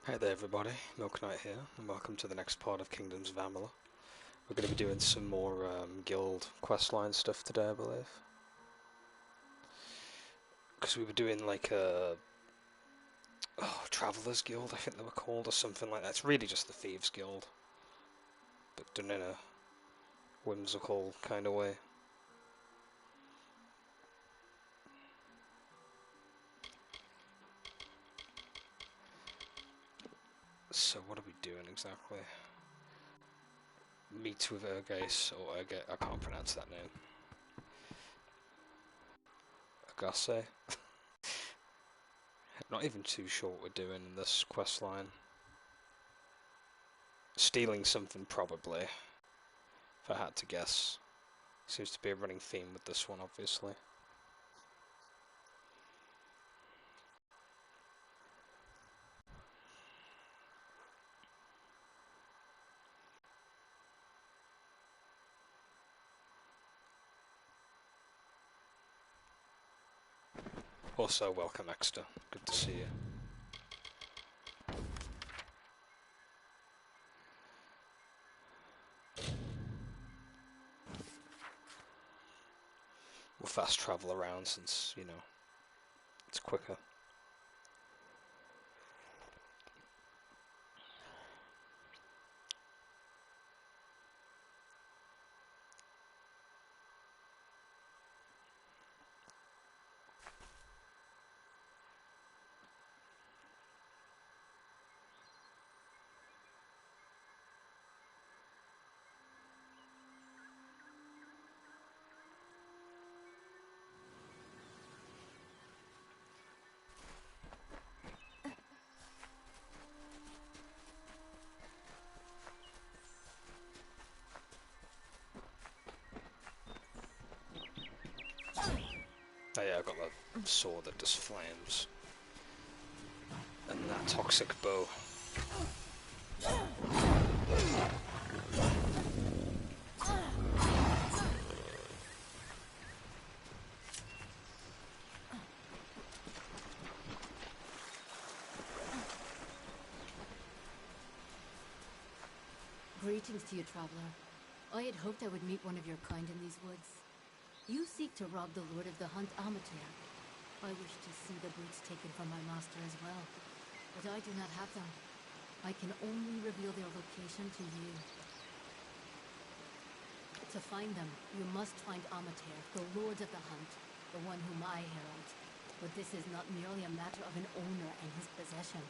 Hi there everybody, Milknyte here, and welcome to the next part of Kingdoms of Amalur. We're going to be doing some more guild questline stuff today, I believe. Because we were doing like a... Traveller's Guild, I think they were called, or something like that. It's really just the Thieves Guild, but done in a whimsical kind of way. So what are we doing exactly? Meet with Ergase, or Ergase, I can't pronounce that name. Ergase? Not even too sure what we're doing in this quest line. Stealing something, probably, if I had to guess. Seems to be a running theme with this one, obviously. Also, welcome Exeter. Good to see you. We'll fast travel around since, you know, it's quicker. Oh yeah, I've got that sword that does flames. And that toxic bow. Greetings to you, traveler. I had hoped I would meet one of your kind in these woods. You seek to rob the Lord of the Hunt, Amalur. I wish to see the boots taken from my master as well, but I do not have them. I can only reveal their location to you. To find them, you must find Amalur, the Lord of the Hunt, the one whom I herald. But this is not merely a matter of an owner and his possession.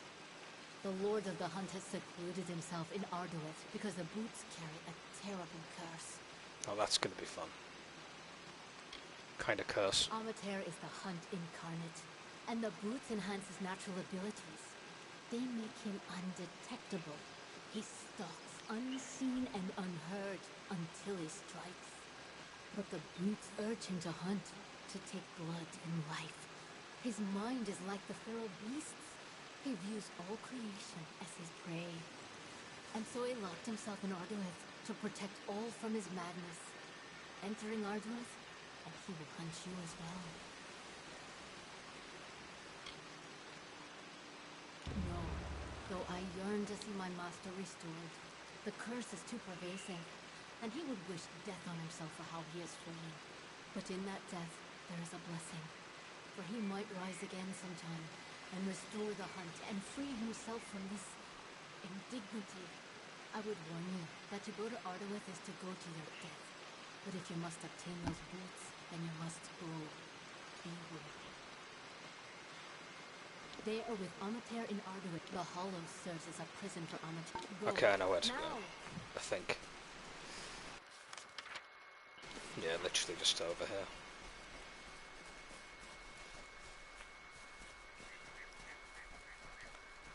The Lord of the Hunt has secluded himself in Arduith because the boots carry a terrible curse. Oh, that's gonna be fun. Kind of curse. Amalur is the Hunt incarnate, and the boots enhance his natural abilities. They make him undetectable. He stalks unseen and unheard until he strikes. But the boots urge him to hunt, to take blood and life. His mind is like the feral beasts. He views all creation as his prey. And so he locked himself in Arduith to protect all from his madness. Entering Arduith, and he will hunt you as well. No, though I yearn to see my master restored, the curse is too pervasive, and he would wish death on himself for how he has fallen. But in that death, there is a blessing, for he might rise again sometime, and restore the Hunt, and free himself from this indignity. I would warn you that to go to Arduith is to go to your death. But if you must obtain those boots, then you must go. Be worthy. They are with Amalur in Arduith. The Hollow serves as a prison for Amalur. Go. Okay, I know where to now. go. I think. Yeah, literally just over here.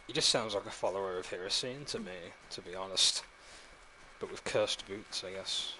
He just sounds like a follower of Hiracine to me, to be honest. But with cursed boots, I guess.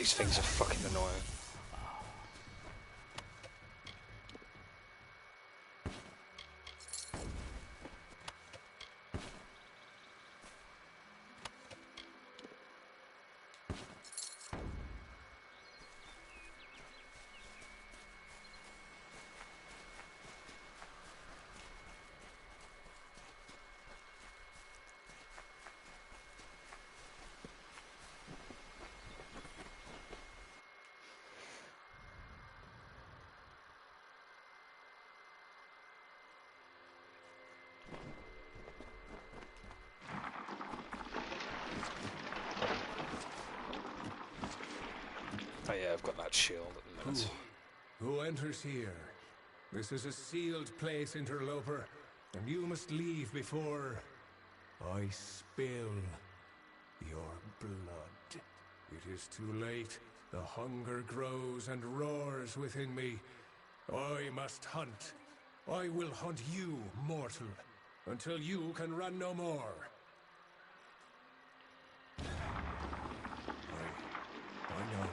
these things are fucking annoying. Oh yeah, I've got that shield at the minute. Who enters here? This is a sealed place, interloper, and you must leave before I spill your blood. It is too late. The hunger grows and roars within me. I must hunt. I will hunt you, mortal, until you can run no more. I know.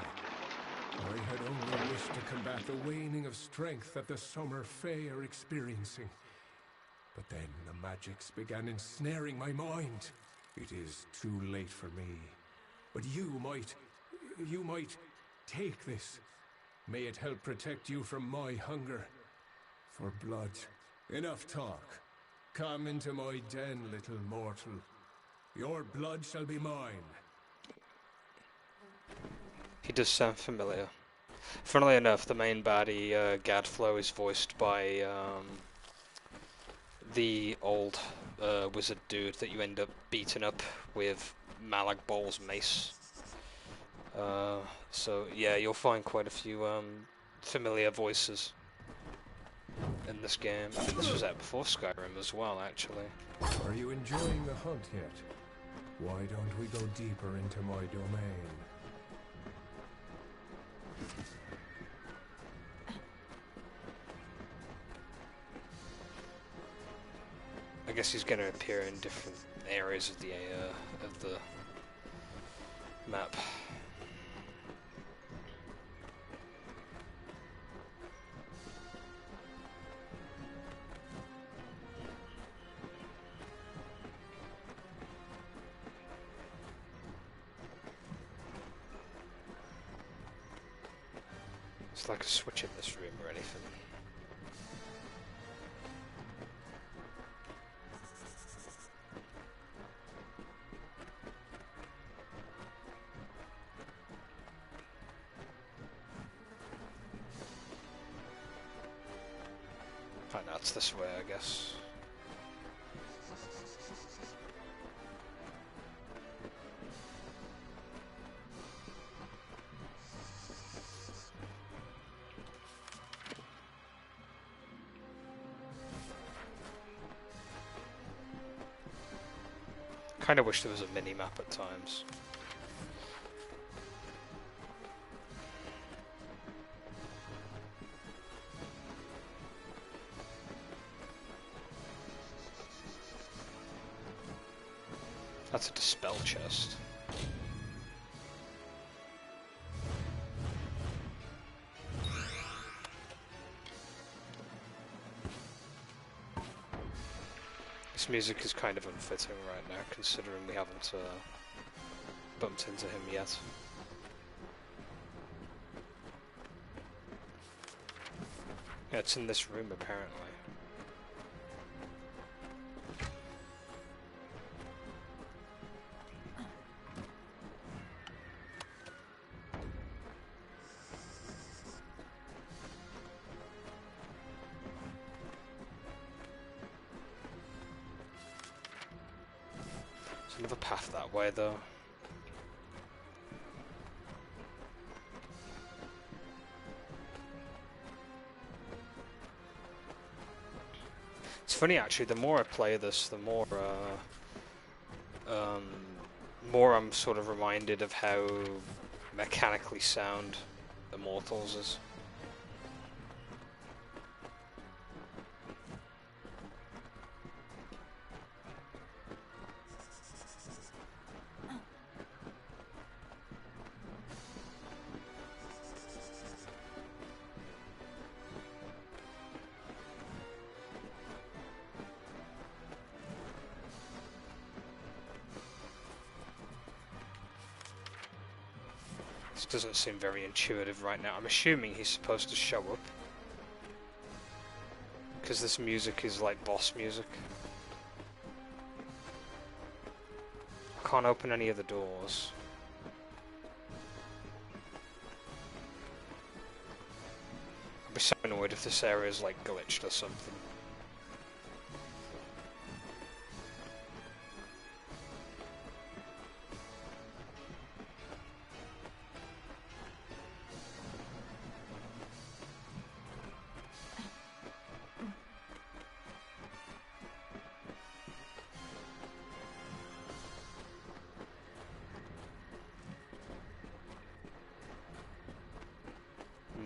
I had only wished to combat the waning of strength that the summer Fae are experiencing. But then the magics began ensnaring my mind. It is too late for me. But you might take this. May it help protect you from my hunger. For blood. Enough talk. Come into my den, little mortal. Your blood shall be mine. He does sound familiar. Funnily enough, the main baddie, Gadflow, is voiced by the old wizard dude that you end up beating up with Malak Bol's mace. So yeah, you'll find quite a few familiar voices in this game. I think this was out before Skyrim as well, actually. Are you enjoying the hunt yet? Why don't we go deeper into my domain? I guess he's going to appear in different areas of the map. It's like a switch in this room or anything. Oh no, it's this way, I guess. Kind of wish there was a mini-map at times. That's a dispel chest. This music is kind of unfitting right now, considering we haven't bumped into him yet. Yeah, it's in this room apparently. There's another path that way though. It's funny actually, the more I play this, the more I'm sort of reminded of how mechanically sound Immortals is. doesn't seem very intuitive right now. I'm assuming he's supposed to show up, because this music is like boss music. I can't open any of the doors. I'd be so annoyed if this area is like glitched or something.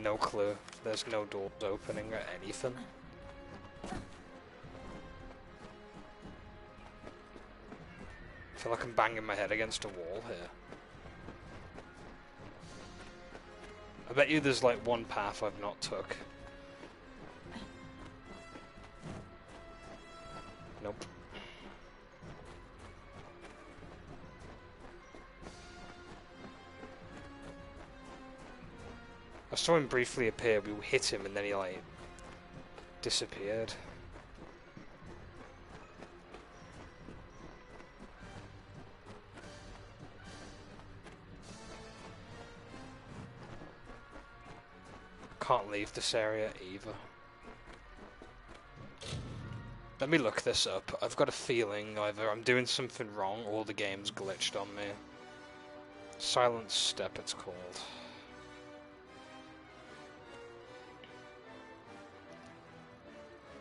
No clue. There's no doors opening or anything. I feel like I'm banging my head against a wall here. I bet you there's like one path I've not took. Nope. I saw him briefly appear, we hit him and then he like disappeared. Can't leave this area either. Let me look this up. I've got a feeling either I'm doing something wrong or the game's glitched on me. Silent Step it's called.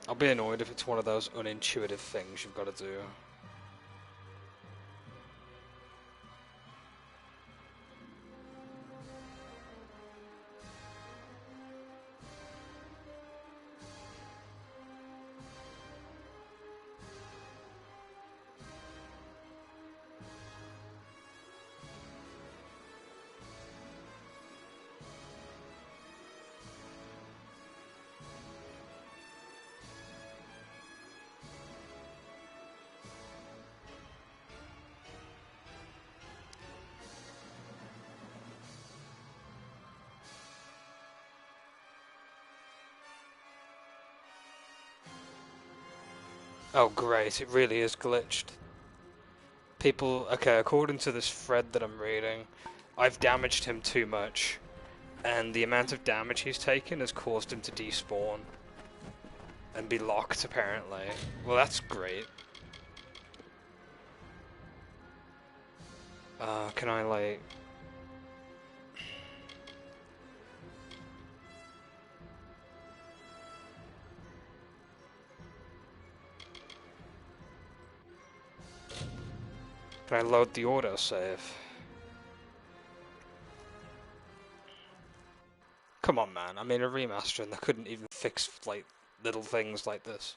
I'll be annoyed if it's one of those unintuitive things you've got to do. Oh great, it really is glitched. People, okay, according to this thread that I'm reading, I've damaged him too much, and the amount of damage he's taken has caused him to despawn and be locked apparently. Well, that's great. Can I like... Can I load the autosave? Come on, man. I mean, a remaster and they couldn't even fix, like, little things like this.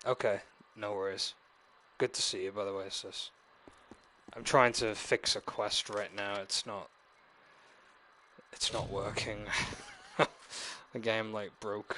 Okay, no worries. Good to see you, by the way, sis. I'm trying to fix a quest right now. It's not working. The game, like, broke.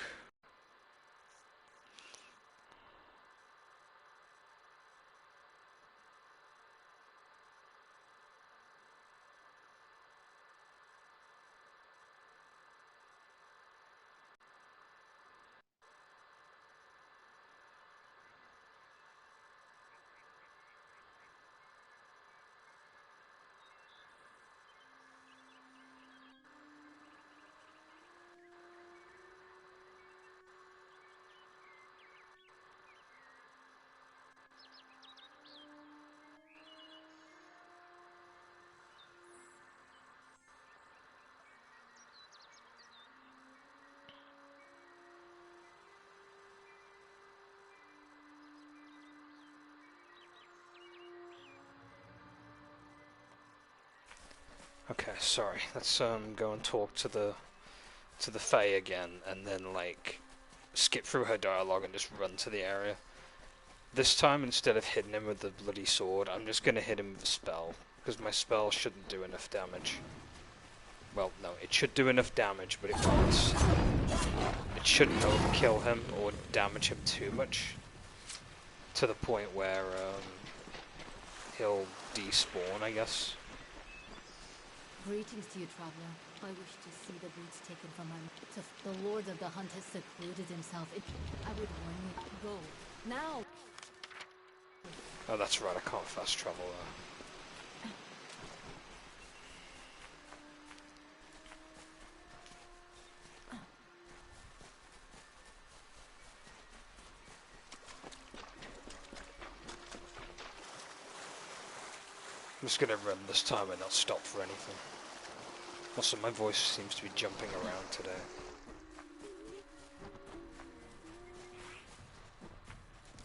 Okay, sorry. Let's go and talk to the Fae again, and then like skip through her dialogue and just run to the area. This time, instead of hitting him with the bloody sword, I'm just gonna hit him with a spell, because my spell shouldn't do enough damage. Well, no, it should do enough damage, but it won't. It shouldn't overkill him or damage him too much, to the point where he'll despawn, I guess. Greetings to you, traveler. I wish to see the boots taken from my... The Lord of the Hunt has secluded himself. I would warn you, go, now! Oh, that's right, I can't fast travel there. I'm just gonna run this time and not stop for anything. Also, my voice seems to be jumping around today.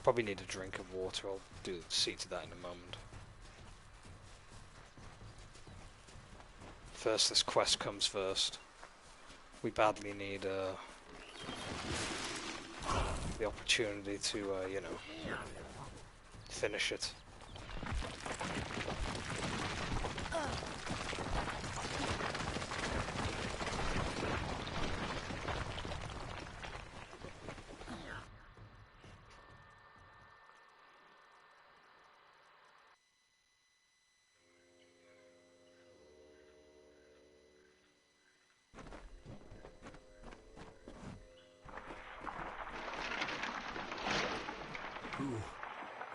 Probably need a drink of water. I'll see to that in a moment. First, this quest comes first. We badly need the opportunity to, you know, finish it.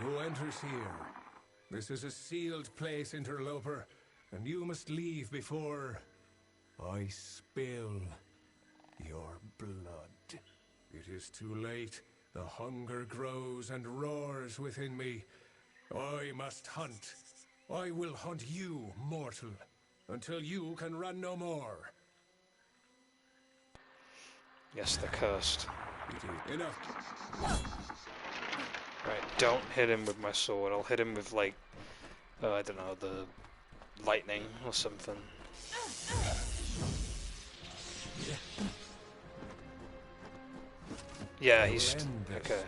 Who enters here? This is a sealed place, interloper, and you must leave before I spill your blood. It is too late. The hunger grows and roars within me. I must hunt. I will hunt you, mortal, until you can run no more. Yes, they're cursed. It is enough. Right, don't hit him with my sword. I'll hit him with, like, I don't know, the lightning or something. Yeah, he's... okay.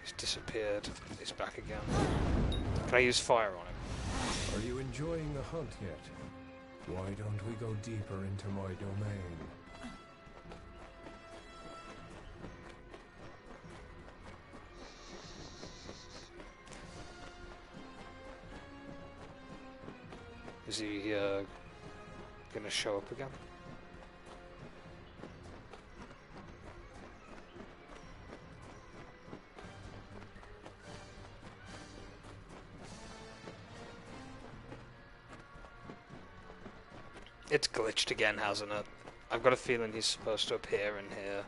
He's disappeared. He's back again. Can I use fire on him? Are you enjoying the hunt yet? Why don't we go deeper into my domain? Is he gonna show up again? It's glitched again, hasn't it? I've got a feeling he's supposed to appear in here.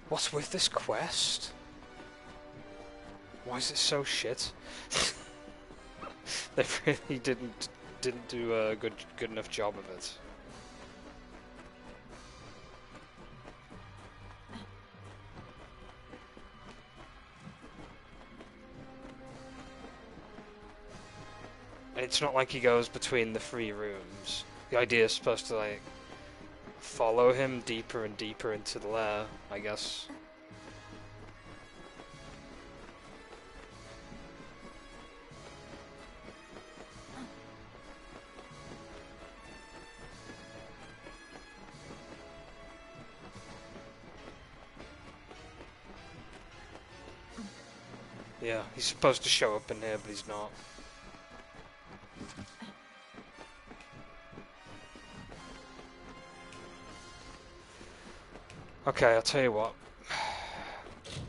What's with this quest? Why is it so shit? They really didn't do a good enough job of it. And it's not like he goes between the 3 rooms. The idea is supposed to, like, follow him deeper and deeper into the lair, I guess. Yeah, he's supposed to show up in here, but he's not. Okay, I'll tell you what.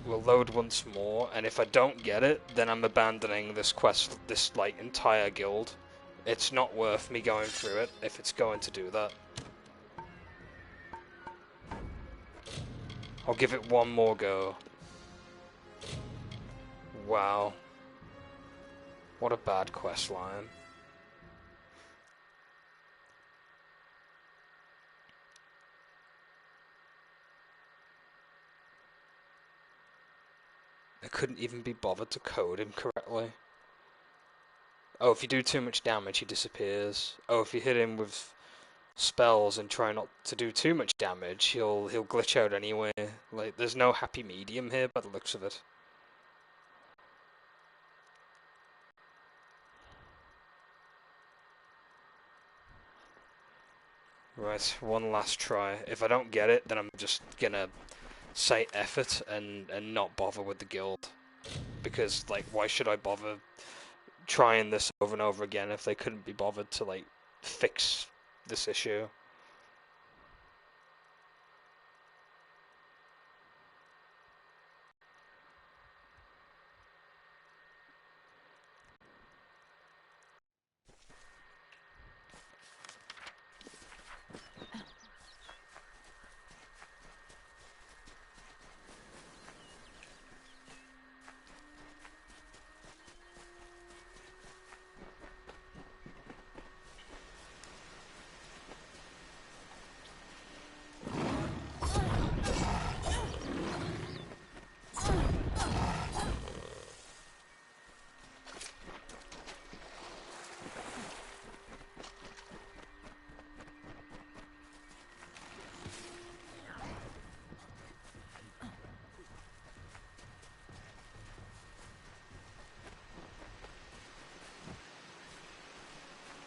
We'll load once more, and if I don't get it, then I'm abandoning this quest, this, like, entire guild. It's not worth me going through it if it's going to do that. I'll give it one more go. Wow. What a bad quest line. I couldn't even be bothered to code him correctly. Oh, if you do too much damage, he disappears. Oh, if you hit him with spells and try not to do too much damage, he'll glitch out anyway. Like, there's no happy medium here by the looks of it. Right, one last try. If I don't get it, then I'm just gonna say F it and not bother with the guild. Because, like, why should I bother trying this over and over again if they couldn't be bothered to, like, fix this issue?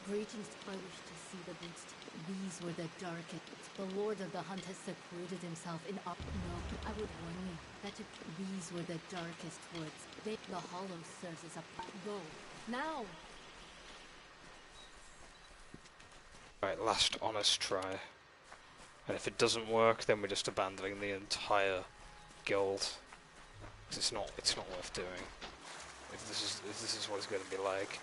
Greetings, I wish to see the beast. These were the darkest. The Lord of the Hunt has secluded himself in up. No, I would warn you that these were the darkest woods. The hollow serves as a go. Now! Right, last honest try. And if it doesn't work, then we're just abandoning the entire guild. 'Cause it's not worth doing. If this is what it's going to be like.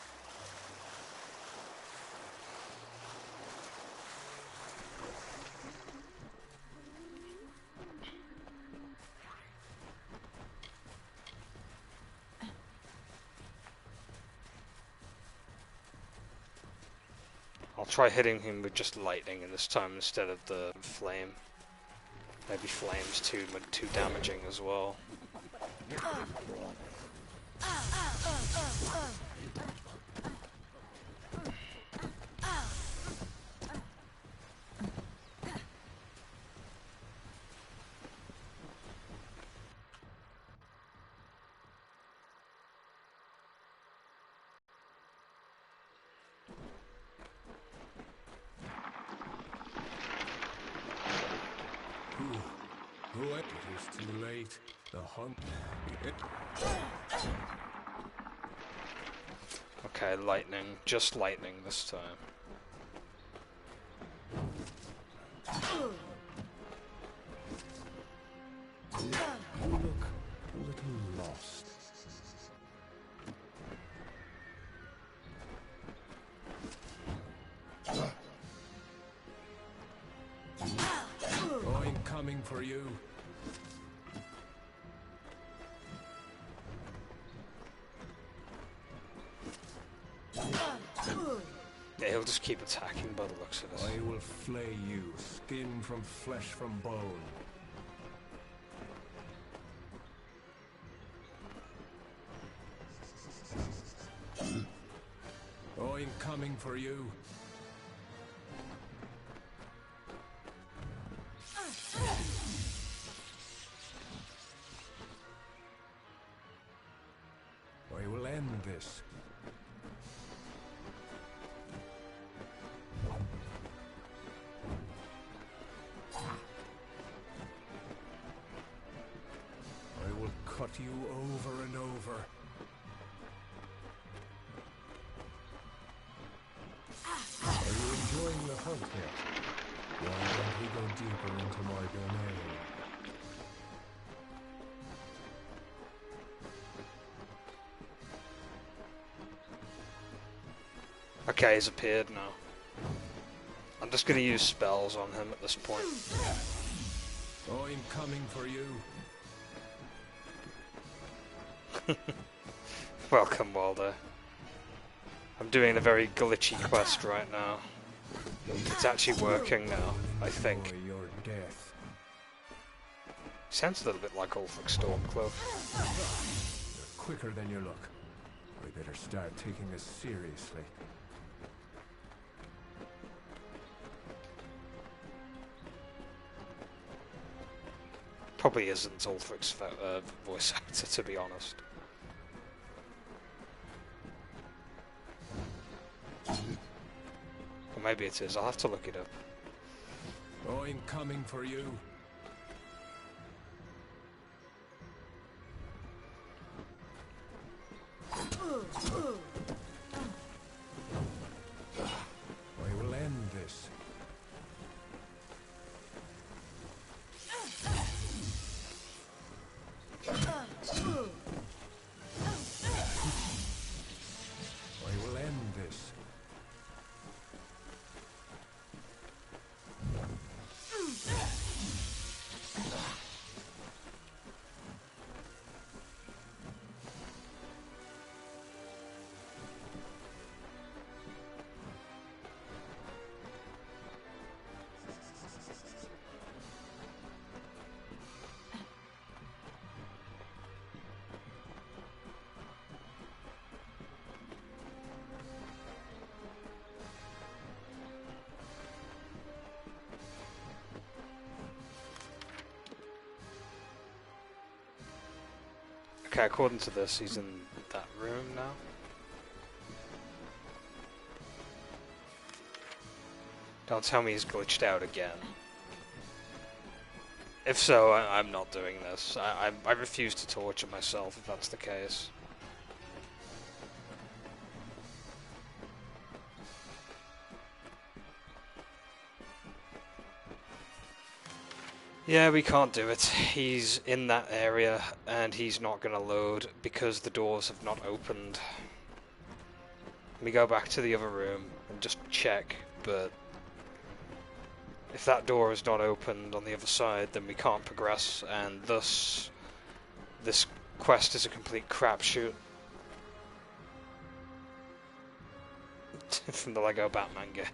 I'll try hitting him with just lightning in this time instead of the flame. Maybe flame's too damaging as well. It is too late. The hunt. Okay, lightning. Just lightning this time. You look a little lost. I'm coming for you. Yeah, he'll just keep attacking by the looks of it. I will flay you, skin from flesh from bone. I'm coming for you. I will end this. I will cut you over and over. Are you enjoying the hunt yet? Why don't we go deeper into my domain? Okay, he's appeared now. I'm just gonna use spells on him at this point. I'm coming for you. Welcome, Waldo. I'm doing a very glitchy quest right now. It's actually working now, I think. Enjoy your death. Sounds a little bit like Ulfric Stormcloak. You're quicker than you look. We better start taking this seriously. Probably isn't Ulfric's voice actor, to be honest. Or maybe it is. I'll have to look it up. I'm coming for you. I will end this. I will end this. Okay, according to this, he's in that room now. Don't tell me he's glitched out again. If so, I'm not doing this. I refuse to torture myself if that's the case. Yeah, we can't do it. He's in that area, and he's not going to load because the doors have not opened. Let me go back to the other room and just check, but if that door is not opened on the other side, then we can't progress, and thus this quest is a complete crapshoot. From the Lego Batman game.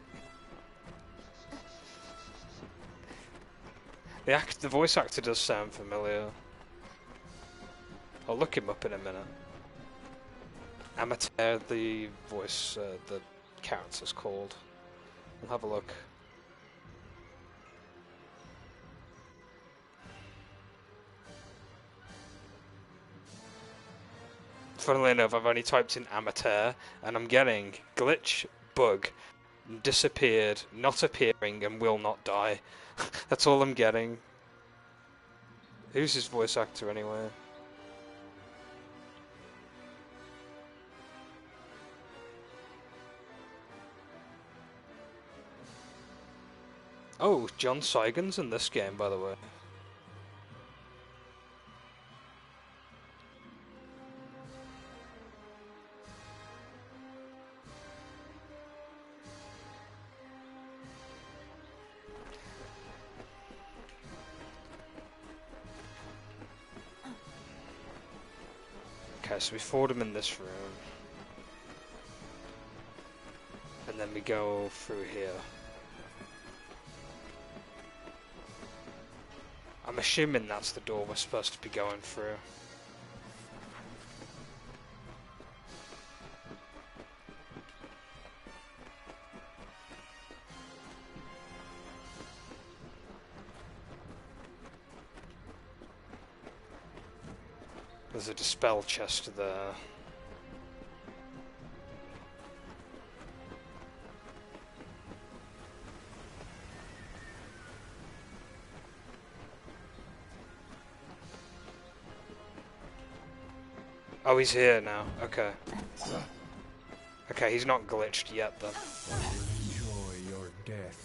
The voice actor does sound familiar. I'll look him up in a minute. Amateur, the voice, the character's called. We'll have a look. Funnily enough, I've only typed in amateur, and I'm getting glitch, bug, disappeared, not appearing, and will not die. That's all I'm getting. Who's his voice actor anyway? Oh, John Seigen's in this game, by the way. Okay, so we fought him in this room. And then we go through here. I'm assuming that's the door we're supposed to be going through. There's a dispel chest there. Oh, he's here now. Okay. Okay, he's not glitched yet then. Enjoy your death.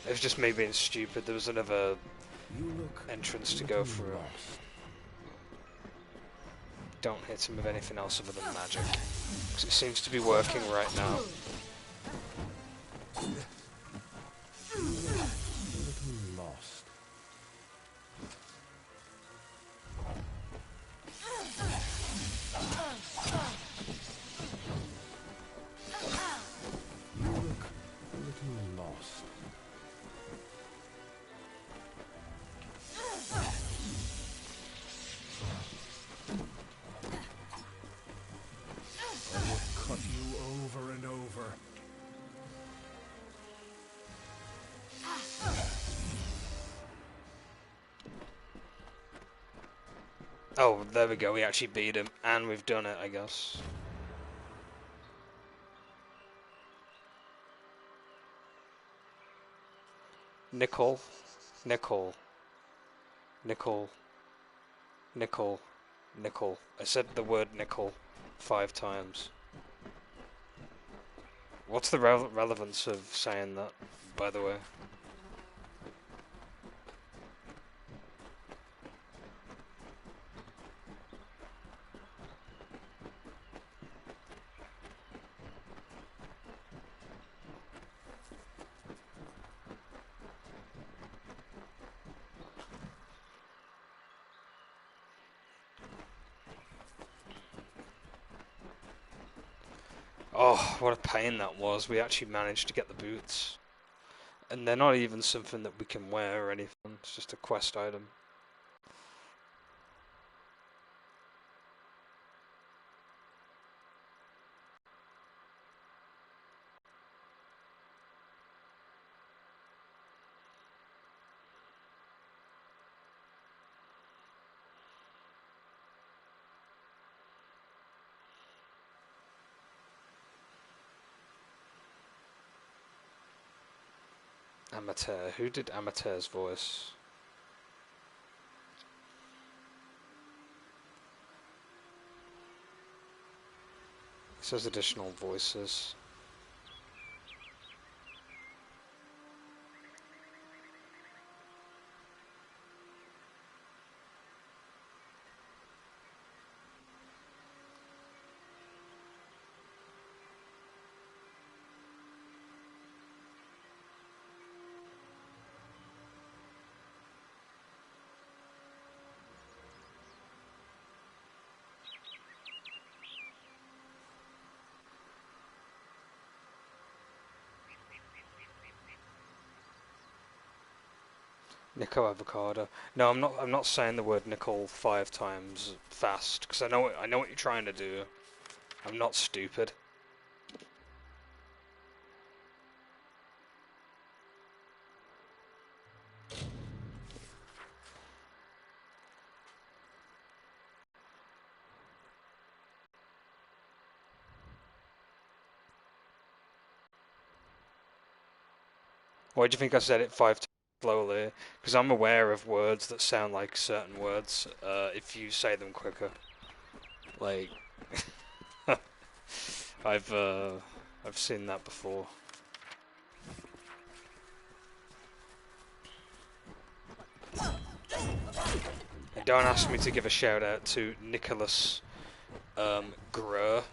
It was just me being stupid. There was another entrance to go through. Don't hit him with anything else other than magic, because it seems to be working right now. Lost. You look a little lost. I will cut you over and over. Oh, there we go. We actually beat him, and we've done it, I guess. Nickel, nickel, nickel, nickel, nickel. I said the word nickel 5 times. What's the relevance of saying that, by the way? Oh, what a pain that was. We actually managed to get the boots. And they're not even something that we can wear or anything. It's just a quest item. Amateur. Who did Amateur's voice? It says additional voices. Nico avocado. No, I'm not. I'm not saying the word nickel 5 times fast because I know what you're trying to do. I'm not stupid. Why do you think I said it 5 times slowly? Because I'm aware of words that sound like certain words. If you say them quicker, like I've seen that before. And don't ask me to give a shout out to Nicholas Grur,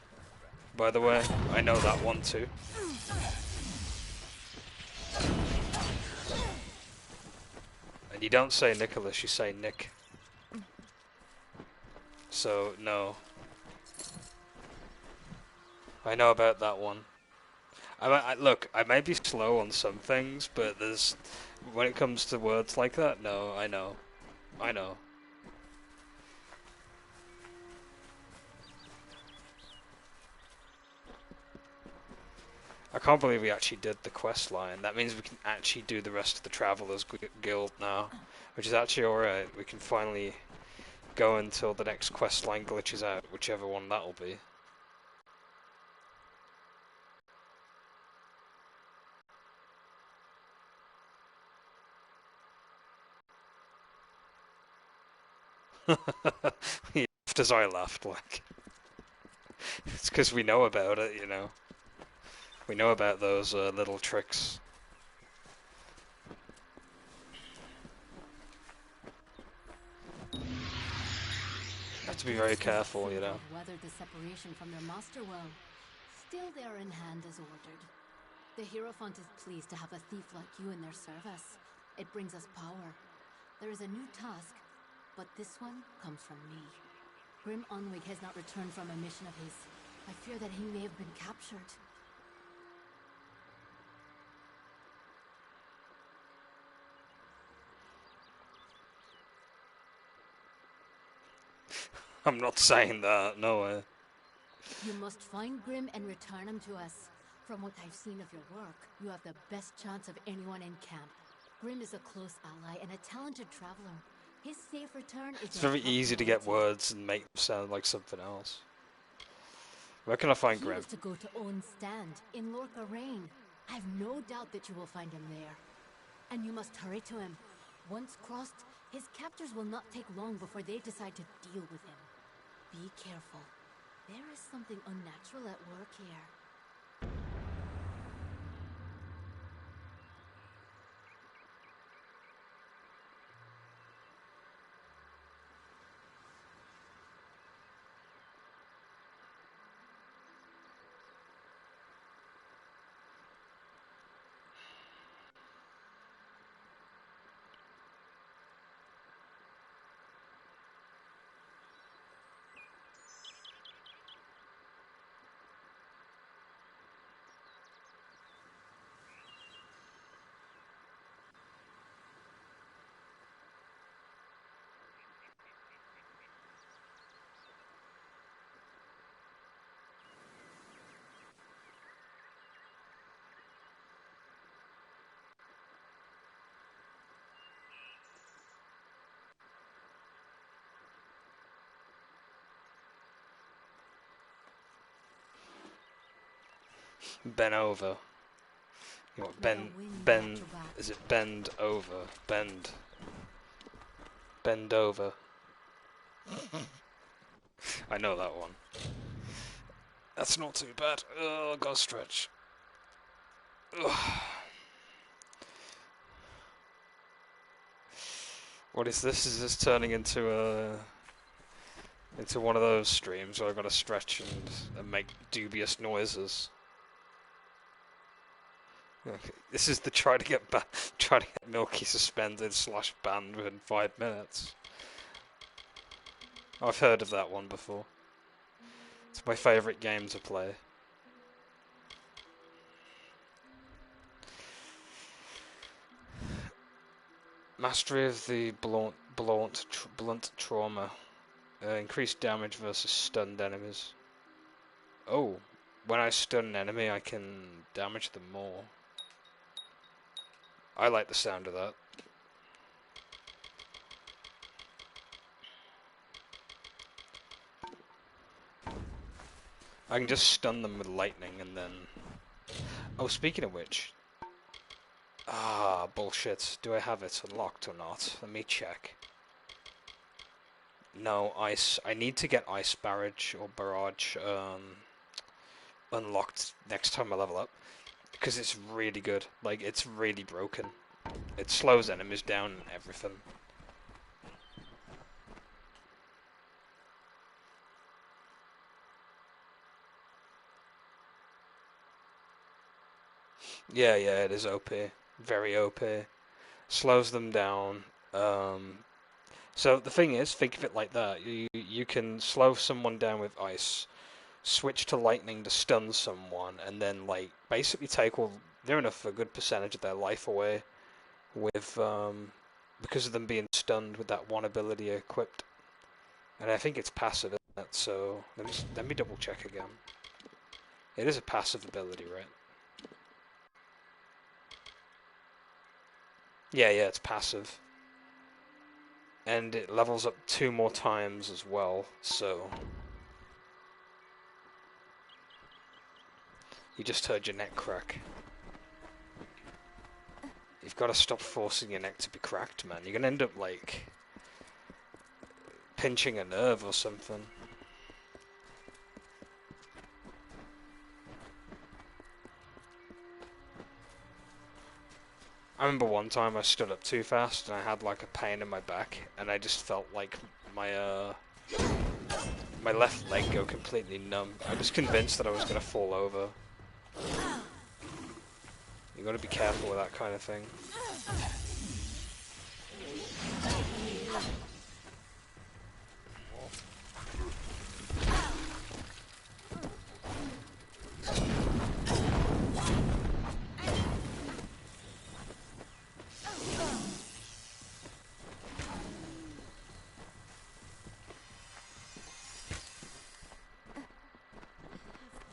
by the way. I know that one too. And you don't say Nicholas, you say Nick. So, no. I know about that one. Look, I may be slow on some things, but when it comes to words like that, no, I know. I know. I can't believe we actually did the quest line. That means we can actually do the rest of the Travelers Guild now, which is actually alright. We can finally go until the next quest line glitches out, whichever one that'll be. He laughed as I laughed, like. It's because we know about it, you know. We know about those little tricks. You have to be very careful, you know. Weathered the separation from their master well. Still, they are in hand as ordered. The Hierophant is pleased to have a thief like you in their service. It brings us power. There is a new task, but this one comes from me. Grim Unwig has not returned from a mission of his. I fear that he may have been captured. I'm not saying that, no way. You must find Grim and return him to us. From what I've seen of your work, you have the best chance of anyone in camp. Grim is a close ally and a talented traveler. His safe return is It's their very top easy to get priority. words and make them sound like something else. Where can I find He Grim? was to go to Owen's stand in Lorca Rain. I've no doubt that you will find him there. And you must hurry to him. Once crossed, his captors will not take long before they decide to deal with him. Be careful. There is something unnatural at work here. Ben over. You know what, May the wind Ben, at your back. is it bend over? Bend over. I know that one. That's not too bad. Oh, gotta stretch. Ugh. What is this? Is this turning into one of those streams where I gotta stretch and make dubious noises? Okay. This is the try to get Milky suspended / banned within 5 minutes. I've heard of that one before. It's my favourite game to play. Mastery of the blunt trauma. Increased damage versus stunned enemies. Oh, when I stun an enemy, I can damage them more. I like the sound of that. I can just stun them with lightning and then... Oh, speaking of which... Ah, bullshit. Do I have it unlocked or not? Let me check. No, ice. I need to get Ice Barrage or Barrage unlocked next time I level up. Because it's really good. Like, it's really broken. It slows enemies down and everything. Yeah, it is OP. Very OP. Slows them down. So the thing is, think of it like that. You can slow someone down with ice, switch to lightning to stun someone, and then like basically take all near enough a good percentage of their life away with because of them being stunned with that one ability equipped. And I think it's passive, isn't it? So let me double check again. It is a passive ability, right? Yeah, it's passive. And it levels up 2 more times as well, so... You just heard your neck crack. You've got to stop forcing your neck to be cracked, man. You're gonna end up, like... pinching a nerve or something. I remember one time I stood up too fast and I had like a pain in my back and I just felt like my my left leg go completely numb. I was convinced that I was gonna fall over. You gotta be careful with that kind of thing.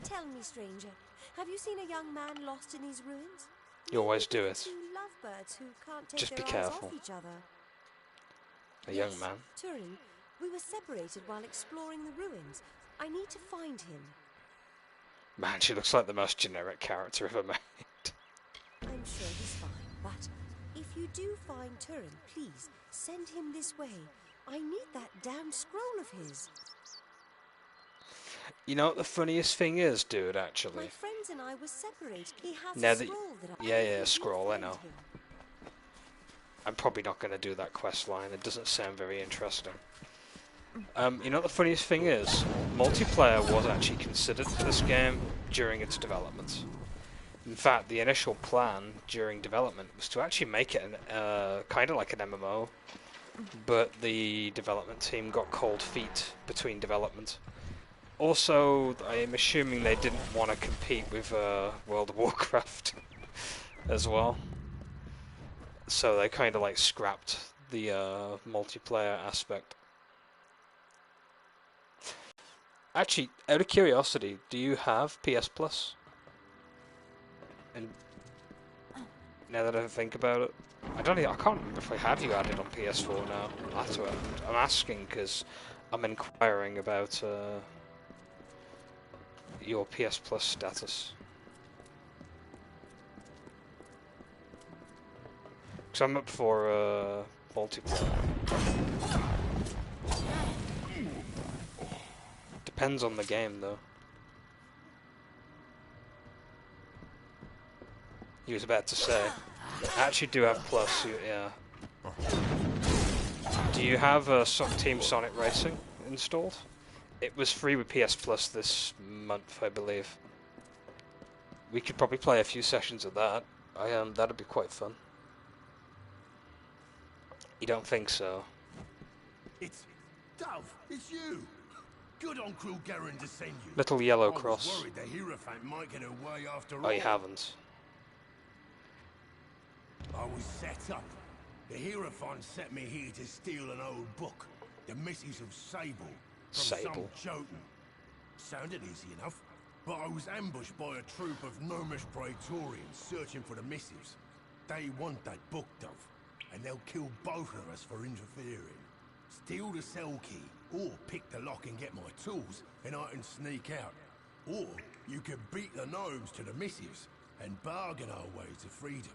Tell me, stranger, have you seen a young man lost in these ruins? You always do it. Two lovebirds who can't take Just their be eyes careful. off each other. A young man. Turin, we were separated while exploring the ruins. I need to find him. Man, she looks like the most generic character ever made. I'm sure he's fine, but if you do find Turin, please send him this way. I need that damn scroll of his. You know what the funniest thing is, dude, My actually? friends and I were separated. He has Now a that- scroll that I... Yeah, scroll, I find know. him. I'm probably not going to do that quest line. It doesn't sound very interesting. You know what the funniest thing is? Multiplayer was actually considered for this game during its development. In fact, the initial plan during development was to actually make it kind of like an MMO, but the development team got cold feet between development. Also, I am assuming they didn't want to compete with World of Warcraft as well. So they kind of like scrapped the multiplayer aspect. Actually, out of curiosity, do you have PS Plus? And now that I think about it, I can't remember if I have you added on PS4 now. I'm asking because I'm inquiring about your PS Plus status. Because I'm up for multiplayer. Depends on the game, though. He was about to say. I actually do have Plus, yeah. Do you have Team Sonic Racing installed? It was free with PS Plus this month, I believe. We could probably play a few sessions of that. That'd be quite fun. You don't think so? It's Dove. It's you. Good on Cruel Garen to send you. Little yellow I was cross. worried the Hierophant might get away after all. Oh, you haven't. I was set up. The Hierophant sent me here to steal an old book, The Missives of Sable, from Sable. some Jotun. Sounded easy enough, but I was ambushed by a troop of gnomish praetorians searching for the missives. They want that book, Dove, and they'll kill both of us for interfering. Steal the cell key, or pick the lock and get my tools, and I can sneak out. Or you can beat the gnomes to the missives and bargain our way to freedom.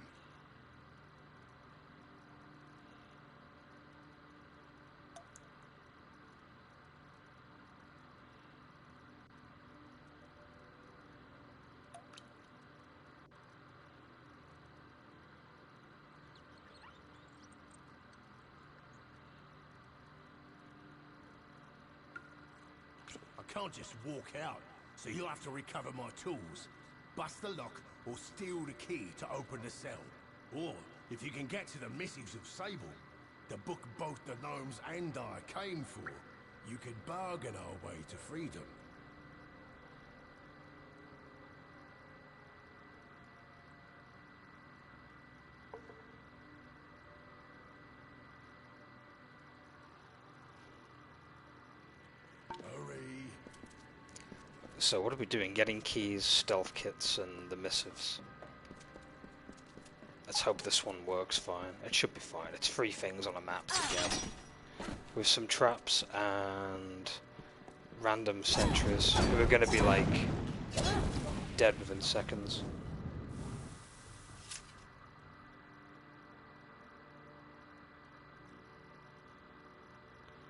I can't just walk out, so you'll have to recover my tools, bust the lock, or steal the key to open the cell. Or, if you can get to the Missives of Sable, the book both the gnomes and I came for, you could bargain our way to freedom. Hurry. So what are we doing? Getting keys, stealth kits, and the missives. Let's hope this one works fine. It should be fine. It's 3 things on a map to get. With some traps and random sentries who are going to be like dead within seconds.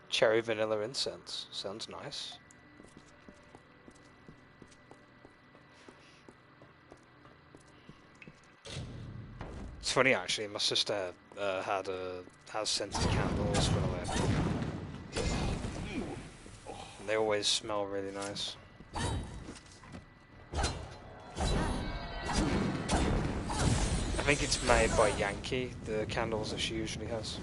Cherry vanilla incense. Sounds nice. It's funny actually, my sister has scented candles for like, and they always smell really nice. I think it's made by Yankee, the candles that she usually has.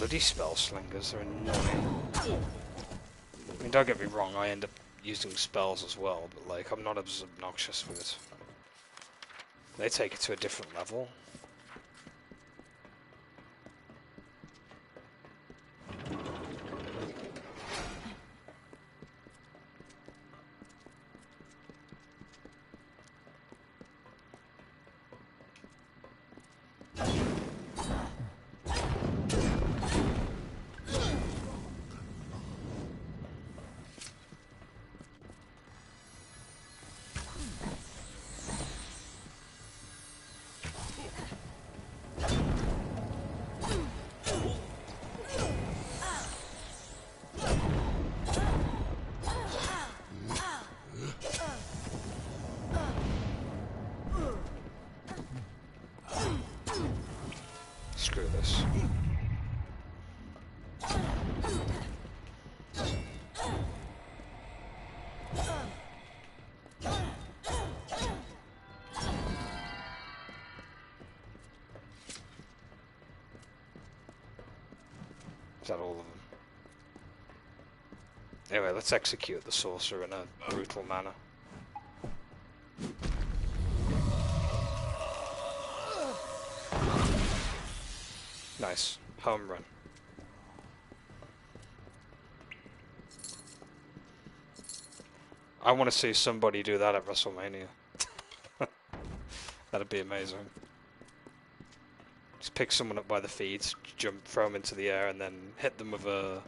Bloody spell slingers are annoying. I mean, don't get me wrong, I end up using spells as well, but like, I'm not as obnoxious with it. They take it to a different level. Screw this. Is that all of them? Anyway, let's execute the sorcerer in a brutal manner. Nice. Home run. I want to see somebody do that at WrestleMania. That'd be amazing. Just pick someone up by the feet, jump, throw them into the air, and then hit them with a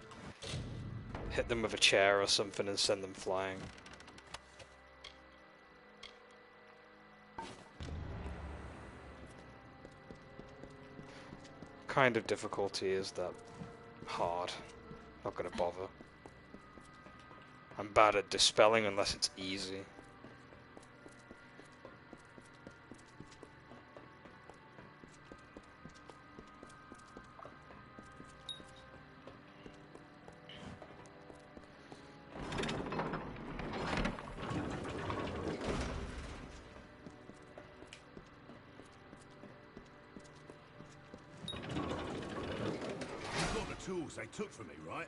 chair or something and send them flying. Kind of difficulty is that hard. Not gonna bother. I'm bad at dispelling unless it's easy. Tools they took from me, right?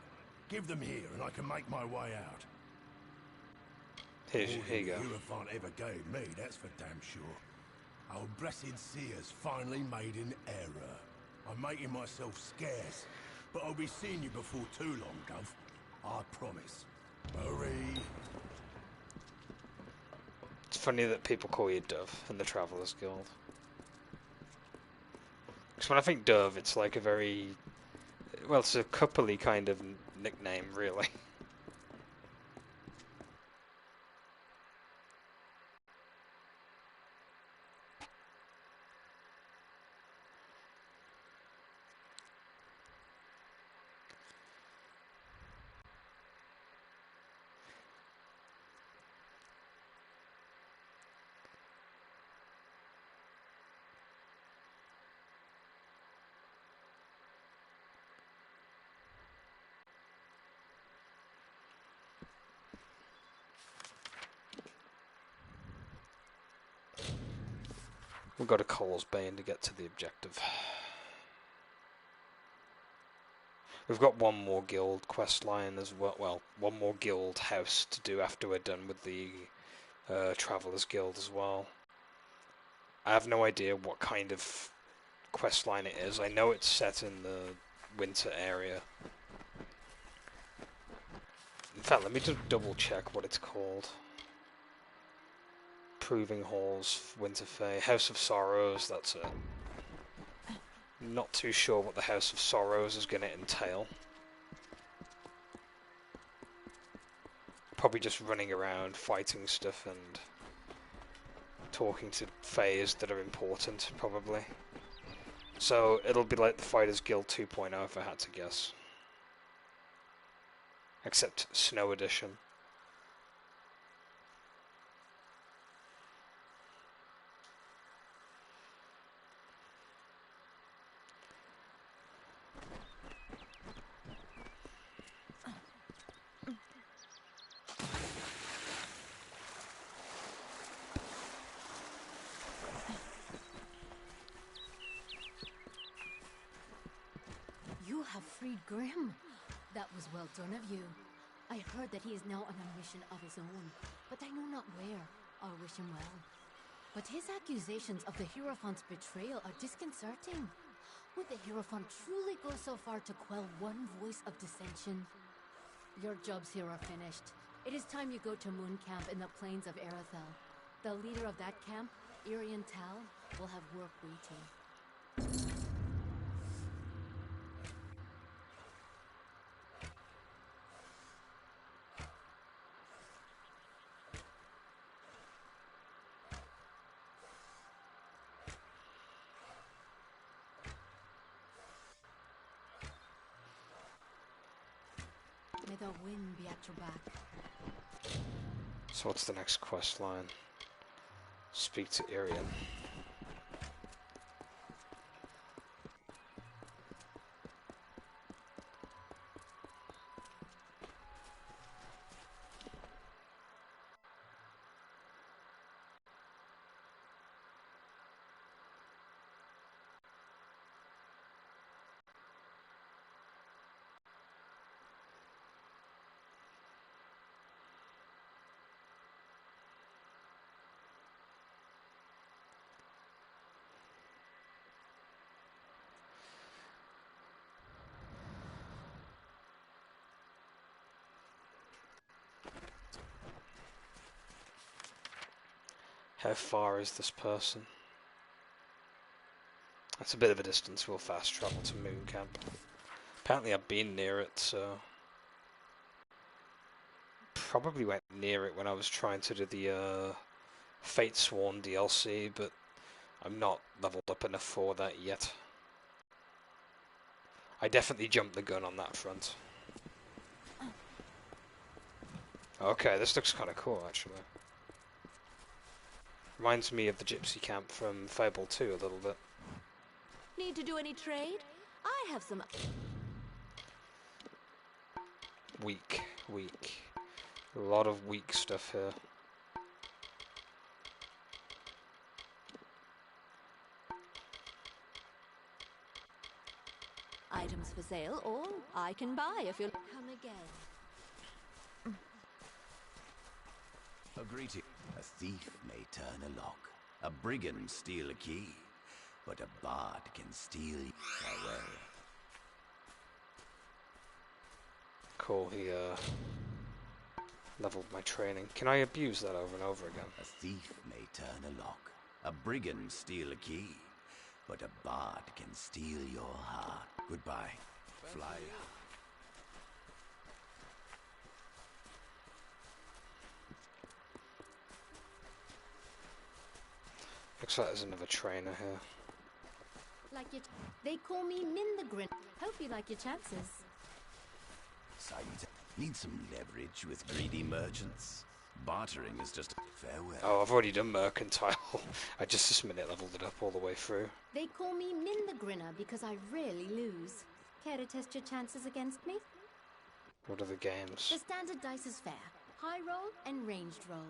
Give them here and I can make my way out. Here you go. Hierophant ever gave me, that's for damn sure. Our blessed seer's finally made an error. I'm making myself scarce, but I'll be seeing you before too long, Gov. I promise. Hurry. It's funny that people call you Dove in the Traveller's Guild. Because when I think Dove, it's like a very... well, it's a coupley kind of nickname, really. We've got to Cole's Bane to get to the objective. We've got one more guild quest line as well. Well, one more guild house to do after we're done with the Traveller's Guild as well. I have no idea what kind of quest line it is. I know it's set in the winter area. In fact, let me just double check what it's called. Proving Halls, Winterfell, House of Sorrows, that's it. Not too sure what the House of Sorrows is going to entail. Probably just running around, fighting stuff and talking to Fays that are important, probably. So it'll be like the Fighters Guild 2.0 if I had to guess. Except Snow Edition. You have Grim. That was well done of you. I heard that he is now on a mission of his own, but I know not where. I'll wish him well. But his accusations of the Hierophant's betrayal are disconcerting. Would the Hierophant truly go so far to quell one voice of dissension? Your jobs here are finished. It is time you go to Moon Camp in the plains of Arathel. The leader of that camp, Irian Tal, will have work waiting. May the wind be at your back. So what's the next quest line? Speak to Irian. How far is this person? That's a bit of a distance. We'll fast travel to Moon Camp. Apparently I've been near it, so... Probably went near it when I was trying to do the Fate Sworn DLC, but I'm not leveled up enough for that yet. I definitely jumped the gun on that front. Okay, this looks kind of cool, actually. Reminds me of the Gypsy Camp from Fable 2 a little bit. Need to do any trade? I have some... Weak. A lot of weak stuff here. items for sale, or I can buy if you'll come again. A greeting. A thief may turn a lock, a brigand steal a key, but a bard can steal farewell. Cool, he leveled my training. Can I abuse that over and over again? A thief may turn a lock, a brigand steal a key, but a bard can steal your heart. Goodbye. Fly. Looks like there's another trainer here. Like it. They call me Min the Grin. Hope you like your chances. Sight. Need some leverage with greedy merchants. Bartering is just farewell. Oh, I've already done Mercantile. I just this minute leveled it up all the way through. They call me Min the Grinner because I rarely lose. Care to test your chances against me? What are the games? The standard dice is fair. High roll and ranged roll.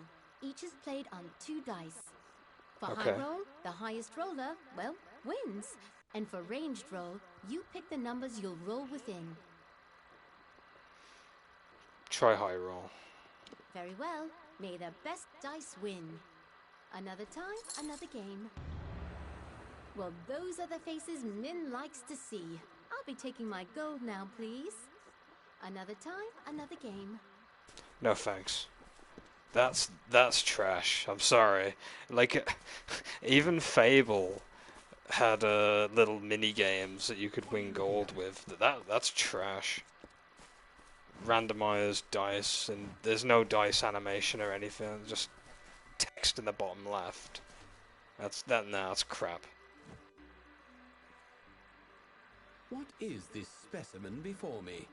Each is played on 2 dice. For Okay. high roll, the highest roller, well, wins. And for ranged roll, you pick the numbers you'll roll within. Try high roll. Very well. May the best dice win. Another time, another game. Well, those are the faces Min likes to see. I'll be taking my gold now, please. Another time, another game. No thanks. That's trash. I'm sorry. Like, even Fable had little mini games that you could win gold with. That's trash. Randomized dice, and there's no dice animation or anything. Just text in the bottom left. That's crap. What is this specimen before me?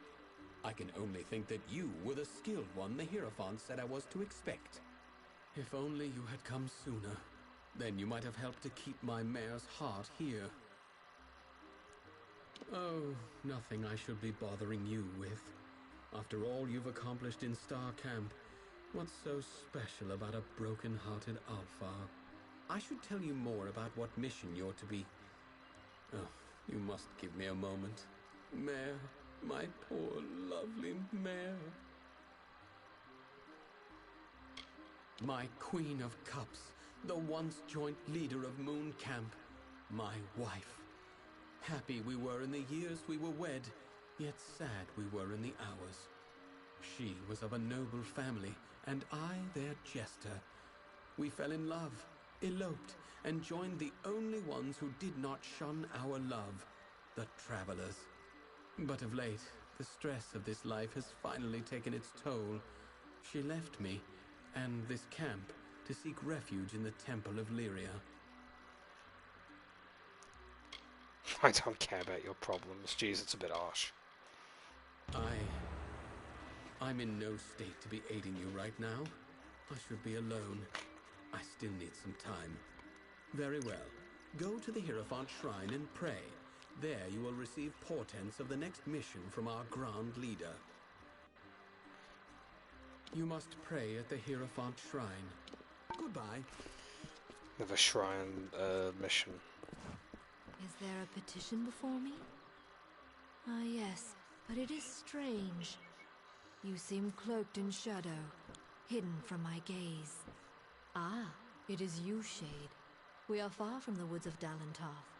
I can only think that you were the skilled one the Hierophant said I was to expect. If only you had come sooner, then you might have helped to keep my mare's heart here. Oh, nothing I should be bothering you with. After all you've accomplished in Star Camp, what's so special about a broken-hearted Alpha? I should tell you more about what mission you're to be... Oh, you must give me a moment. Mare, My poor, lovely mare. My Queen of Cups, the once joint leader of Moon Camp, my wife. Happy we were in the years we were wed, yet sad we were in the hours. She was of a noble family, and I their jester. We fell in love, eloped, and joined the only ones who did not shun our love, the travelers. But of late, the stress of this life has finally taken its toll. She left me, and this camp, to seek refuge in the Temple of Lyria. I don't care about your problems. Jeez, it's a bit harsh. I'm in no state to be aiding you right now. I should be alone. I still need some time. Very well. Go to the Hierophant Shrine and pray. There you will receive portents of the next mission from our Grand Leader. You must pray at the Hierophant Shrine. Goodbye. We have a shrine mission. Is there a petition before me? Ah, yes, but it is strange. You seem cloaked in shadow, hidden from my gaze. Ah, it is you, Shade. We are far from the woods of Dalentarth.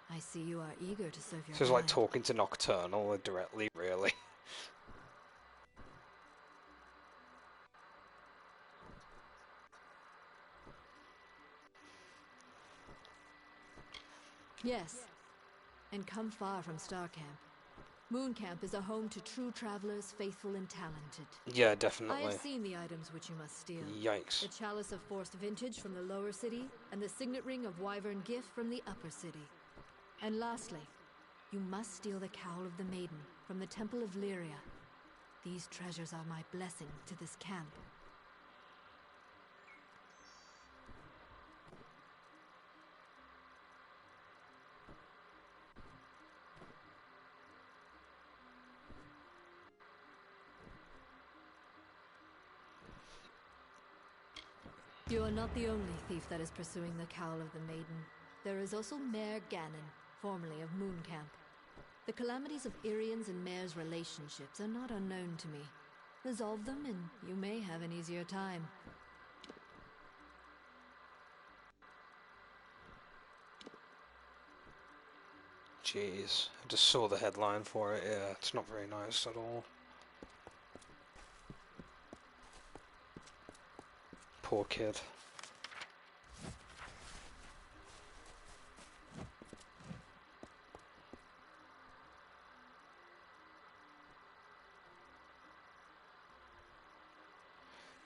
I see you are eager to serve your This is like kind. talking to Nocturnal directly, really. Yes, and come far from Star Camp. Moon Camp is a home to true travelers, faithful and talented. Yeah, I definitely. have seen the items which you must steal. Yikes. The Chalice of Forced Vintage from the lower city, and the Signet Ring of Wyvern Gift from the upper city. And lastly, you must steal the Cowl of the Maiden from the Temple of Lyria. These treasures are my blessing to this camp. You are not the only thief that is pursuing the Cowl of the Maiden. There is also Mayor Ganon, formerly of Moon Camp. The calamities of Irian's and Mayor's relationships are not unknown to me. Resolve them and you may have an easier time. Jeez, I just saw the headline for it. Yeah, it's not very nice at all. Poor kid.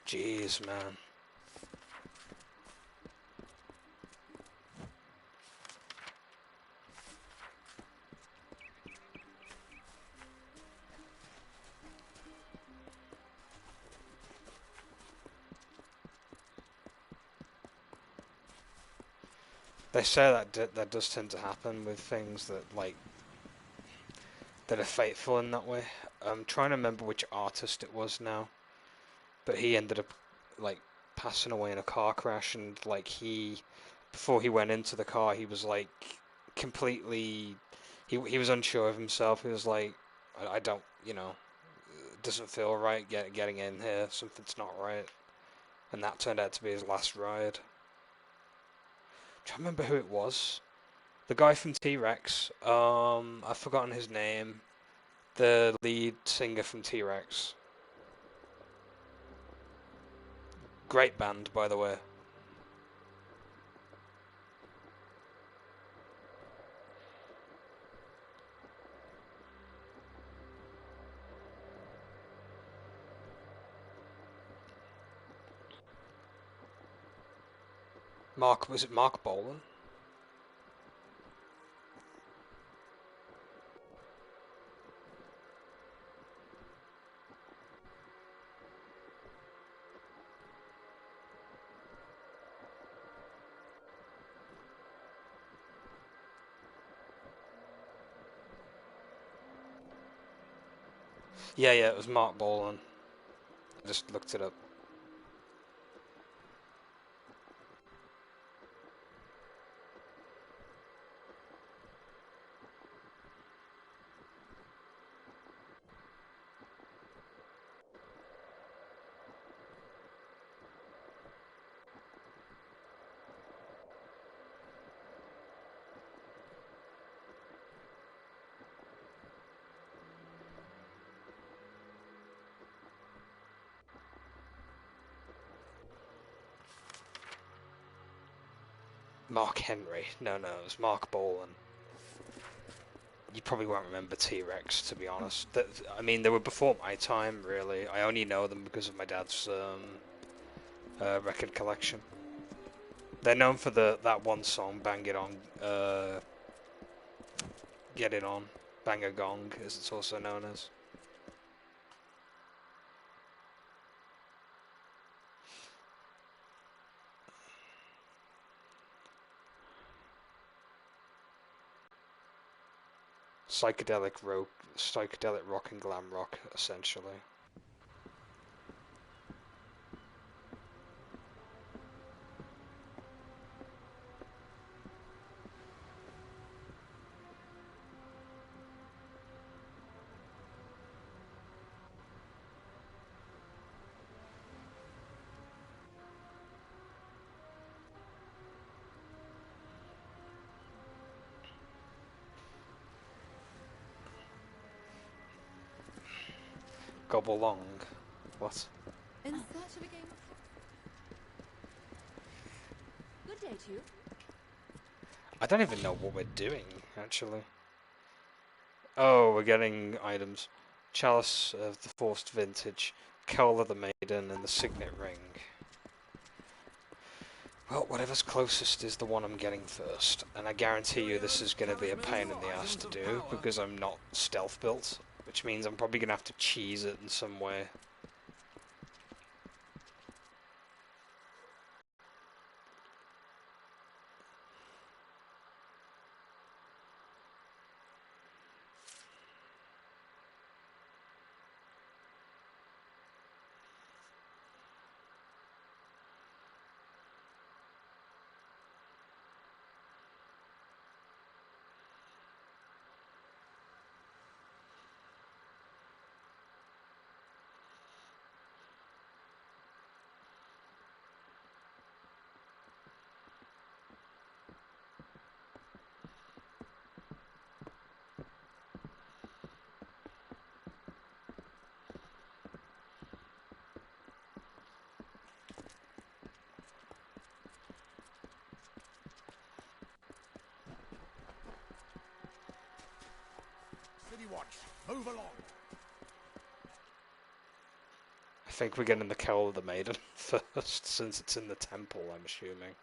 Jeez, man. They say that does tend to happen with things that that are fateful in that way. I'm trying to remember which artist it was now, but he ended up passing away in a car crash, and before he went into the car, he was completely he was unsure of himself. He was like, I don't, it doesn't feel right getting in here. Something's not right, and that turned out to be his last ride. I remember who it was. The guy from T-Rex. I've forgotten his name. The lead singer from T-Rex. Great band, by the way. Was it Mark Bolan? Yeah, it was Mark Bolan. I just looked it up. Mark Henry. No, it was Mark Bolan. You probably won't remember T-Rex, to be honest. I mean, they were before my time, really. I only know them because of my dad's record collection. They're known for that one song, Bang It On, Get It On, Bang a Gong, as it's also known as. Psychedelic rock and glam rock, essentially. Gobble long. What? In search of a game. Good day to you. I don't even know what we're doing, actually. Oh, we're getting items. Chalice of the Forced Vintage, Cowl of the Maiden, and the Signet Ring. Well, whatever's closest is the one I'm getting first, and I guarantee you this is going to be a pain in the ass to do, because I'm not stealth built, which means I'm probably going to have to cheese it in some way. City Watch, move along. I think we're getting the Cowl of the Maiden first, since it's in the temple, I'm assuming.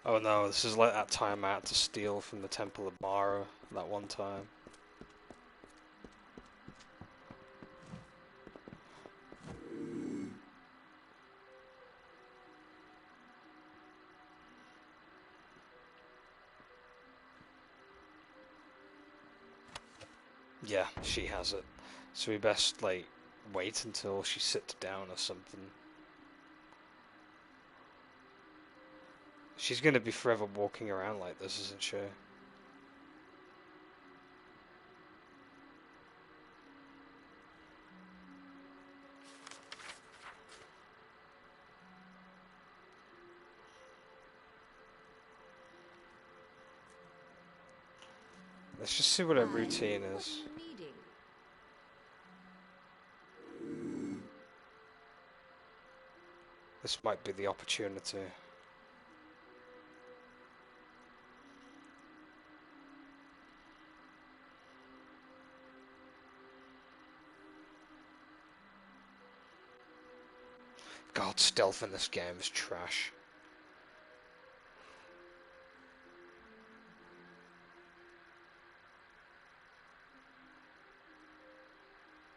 Oh no, this is like that time I had to steal from the Temple of Mara, that one time. Yeah, she has it. So we best, like, wait until she sits down or something. She's gonna be forever walking around like this, isn't she? Let's just see what her routine is. This might be the opportunity. God, stealth in this game is trash.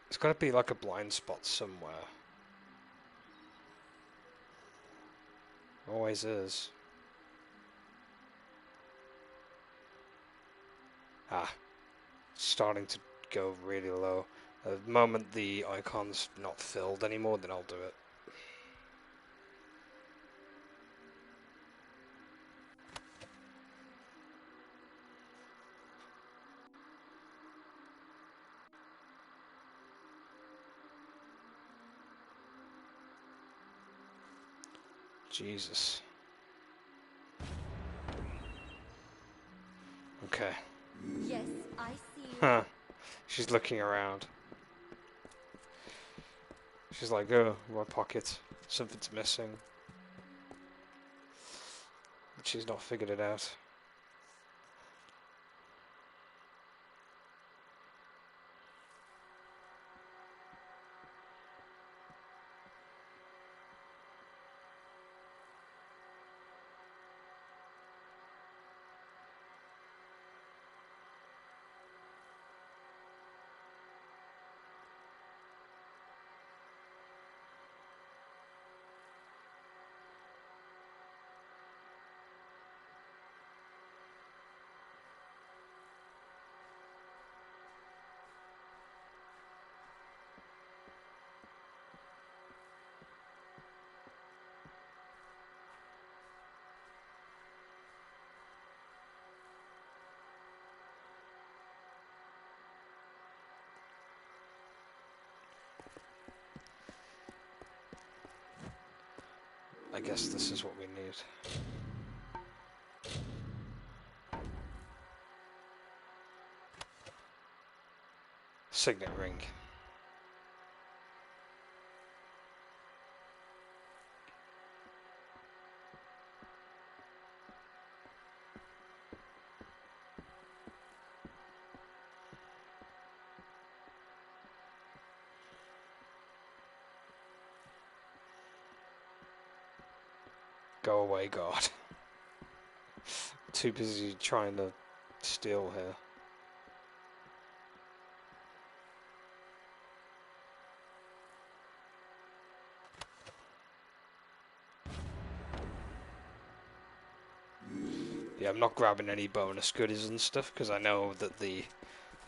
There's gotta be like a blind spot somewhere. Always is. Ah, starting to go really low. The moment the icon's not filled anymore, then I'll do it. Jesus. Okay. Yes, I see. Huh. She's looking around. She's like, oh, my pocket. Something's missing. But she's not figured it out. I guess this is what we need. Signet ring. Go away, God. Too busy trying to steal here. Yeah, I'm not grabbing any bonus goodies and stuff because I know that the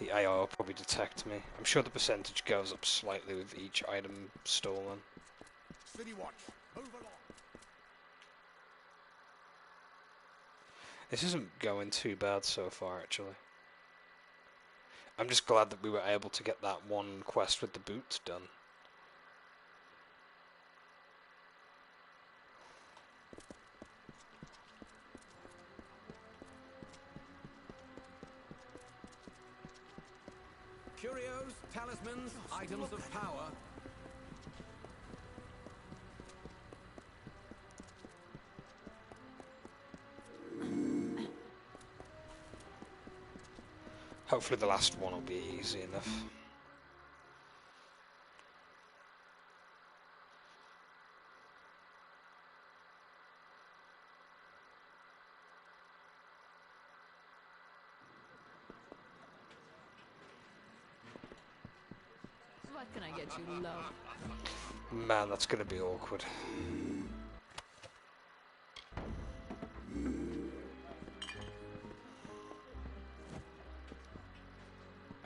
AI will probably detect me. I'm sure the percentage goes up slightly with each item stolen. City Watch, move along. This isn't going too bad so far, actually. I'm just glad that we were able to get that one quest with the boots done. Curios, talismans, items of power. Hopefully the last one will be easy enough. What can I get you, love? Man, that's gonna be awkward.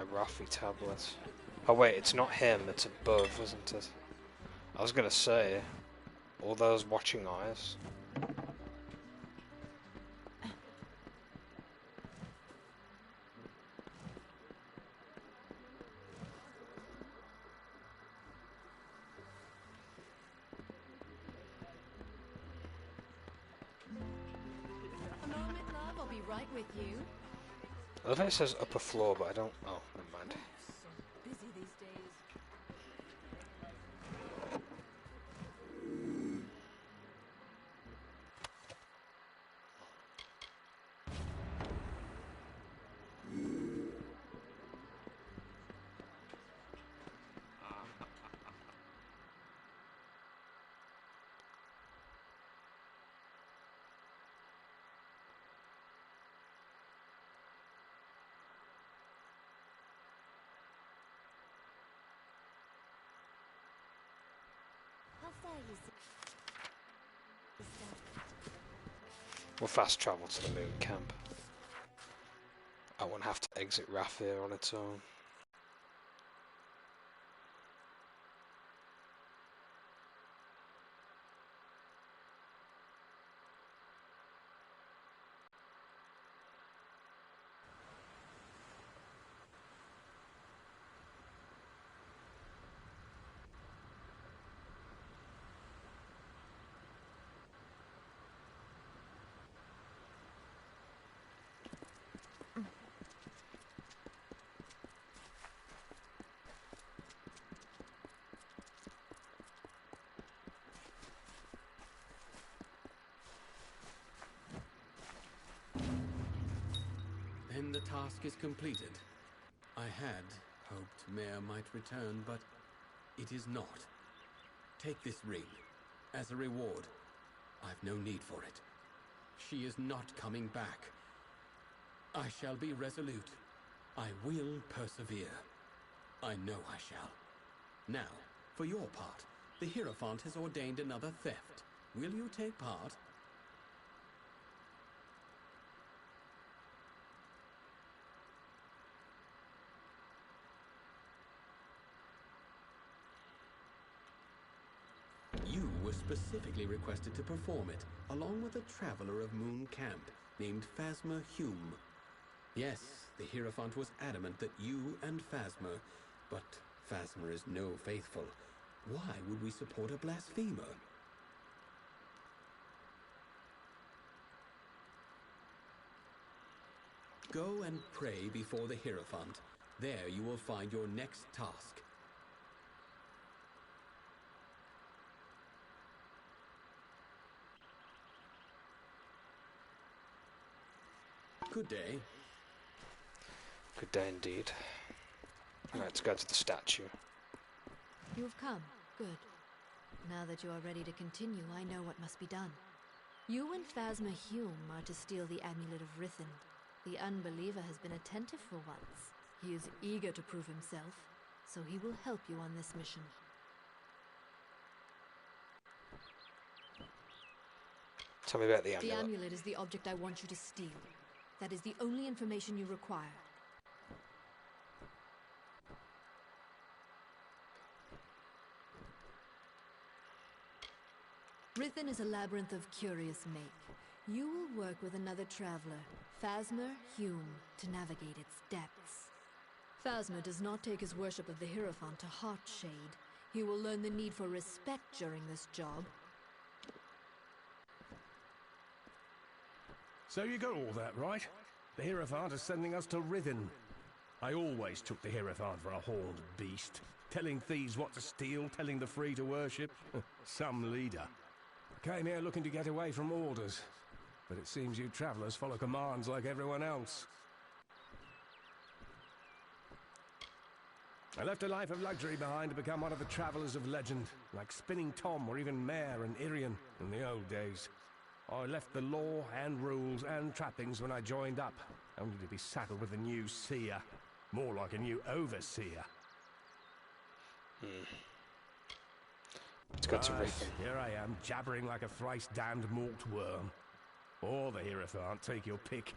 A Rafi tablet. Oh wait, it's not him, it's above, isn't it? I was gonna say, all those watching eyes. A moment, love. I'll be right with you. I love how it says upper floor, but I don't... Oh, never mind. So busy these days. How far you see? We'll fast travel to the moon camp. I won't have to exit Raphir on its own. task is completed. I had hoped Mare might return, but it is not. Take this ring as a reward. I've no need for it. She is not coming back. I shall be resolute. I will persevere. I know I shall. Now, for your part, the Hierophant has ordained another theft. Will you take part? You were specifically requested to perform it, along with a traveler of Moon Camp named Phasma Hume. Yes, the Hierophant was adamant that you and Phasma, but Phasma is no faithful. Why would we support a blasphemer? Go and pray before the Hierophant. There you will find your next task. Good day. Good day indeed. Alright, let's go to the statue. You've come. Good. Now that you are ready to continue, I know what must be done. You and Phasma Hume are to steal the Amulet of Rithend. The unbeliever has been attentive for once. He is eager to prove himself, so he will help you on this mission. Tell me about the The amulet. amulet is the object I want you to steal. That is the only information you require. Rithend is a labyrinth of curious make. You will work with another traveler, Phasma Hume, to navigate its depths. Phasma does not take his worship of the Hierophant to Heartshade. He will learn the need for respect during this job. So you got all that right? The Hierophant is sending us to Rithend. I always took the Hierophant for a horned beast. Telling thieves what to steal, telling the free to worship. Some leader. Came here looking to get away from orders. But it seems you travelers follow commands like everyone else. I left a life of luxury behind to become one of the travelers of legend, like Spinning Tom or even Mare and Irian in the old days. I left the law and rules and trappings when I joined up, only to be saddled with a new seer. More like a new overseer. Let's go to Right, Rithend. here I am, jabbering like a thrice-damned malt worm. Or the Hierophant, take your pick.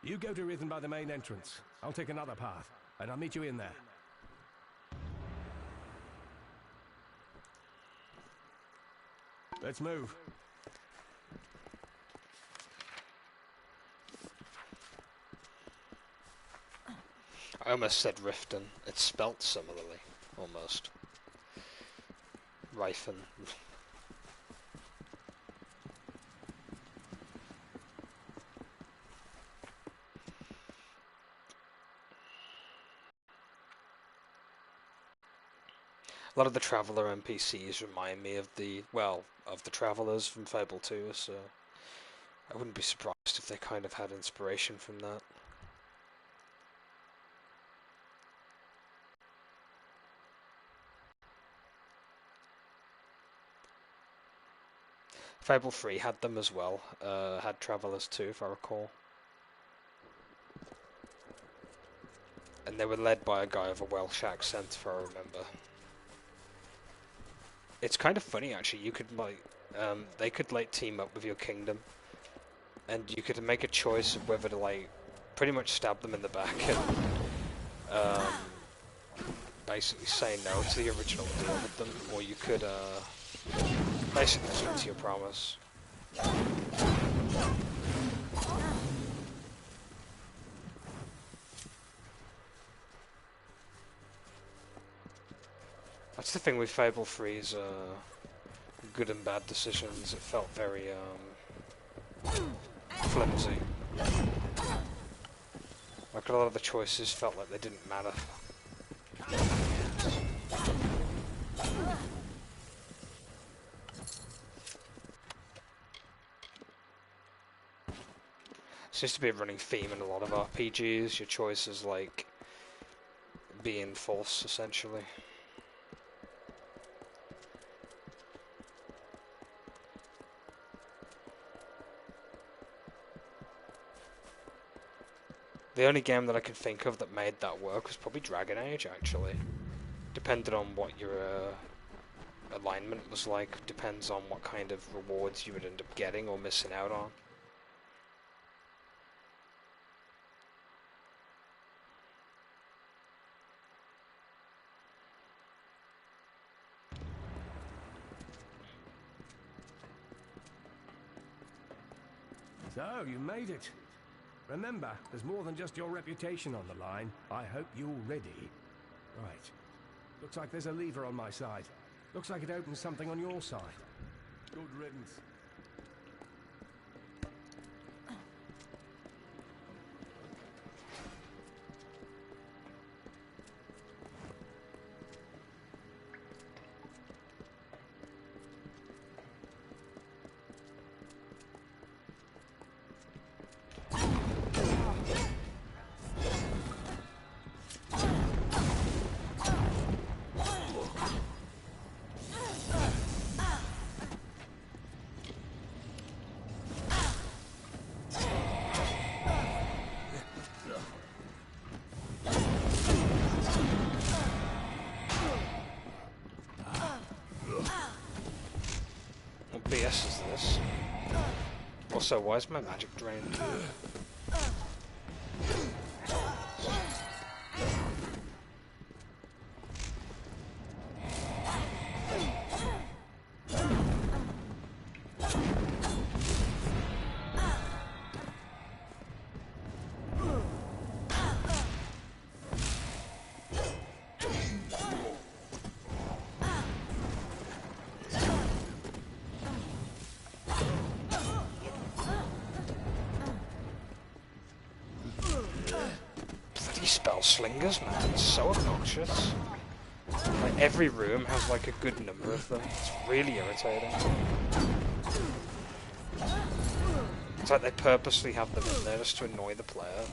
You go to Rithend by the main entrance. I'll take another path, and I'll meet you in there. Let's move. I almost said Riften. It's spelt similarly, almost. Rifen. A lot of the Traveller NPCs remind me of the Travellers from Fable 2, so I wouldn't be surprised if they kind of had inspiration from that. Fable 3 had them as well, had Travellers too, if I recall. And they were led by a guy with a Welsh accent, if I remember. It's kind of funny, actually. You could, they could, team up with your kingdom, and you could make a choice of whether to, pretty much stab them in the back and, basically say no to the original deal with them, or you could, basically stick to your promise. That's the thing with Fable 3's good and bad decisions. It felt very flimsy. Like a lot of the choices felt like they didn't matter. Seems to be a running theme in a lot of RPGs. Your choice is like being false, essentially. The only game that I could think of that made that work was probably Dragon Age, actually. Depending on what your alignment was like, depends on what kind of rewards you would end up getting or missing out on. So, you made it. Remember, there's more than just your reputation on the line. I hope you're ready. Right. Looks like there's a lever on my side. Looks like it opens something on your side. Good riddance. BS is this? Also, why is my magic drained? Spell slingers, man, it's so obnoxious. Like, every room has like a good number of them. It's really irritating. It's like they purposely have them in there just to annoy the player.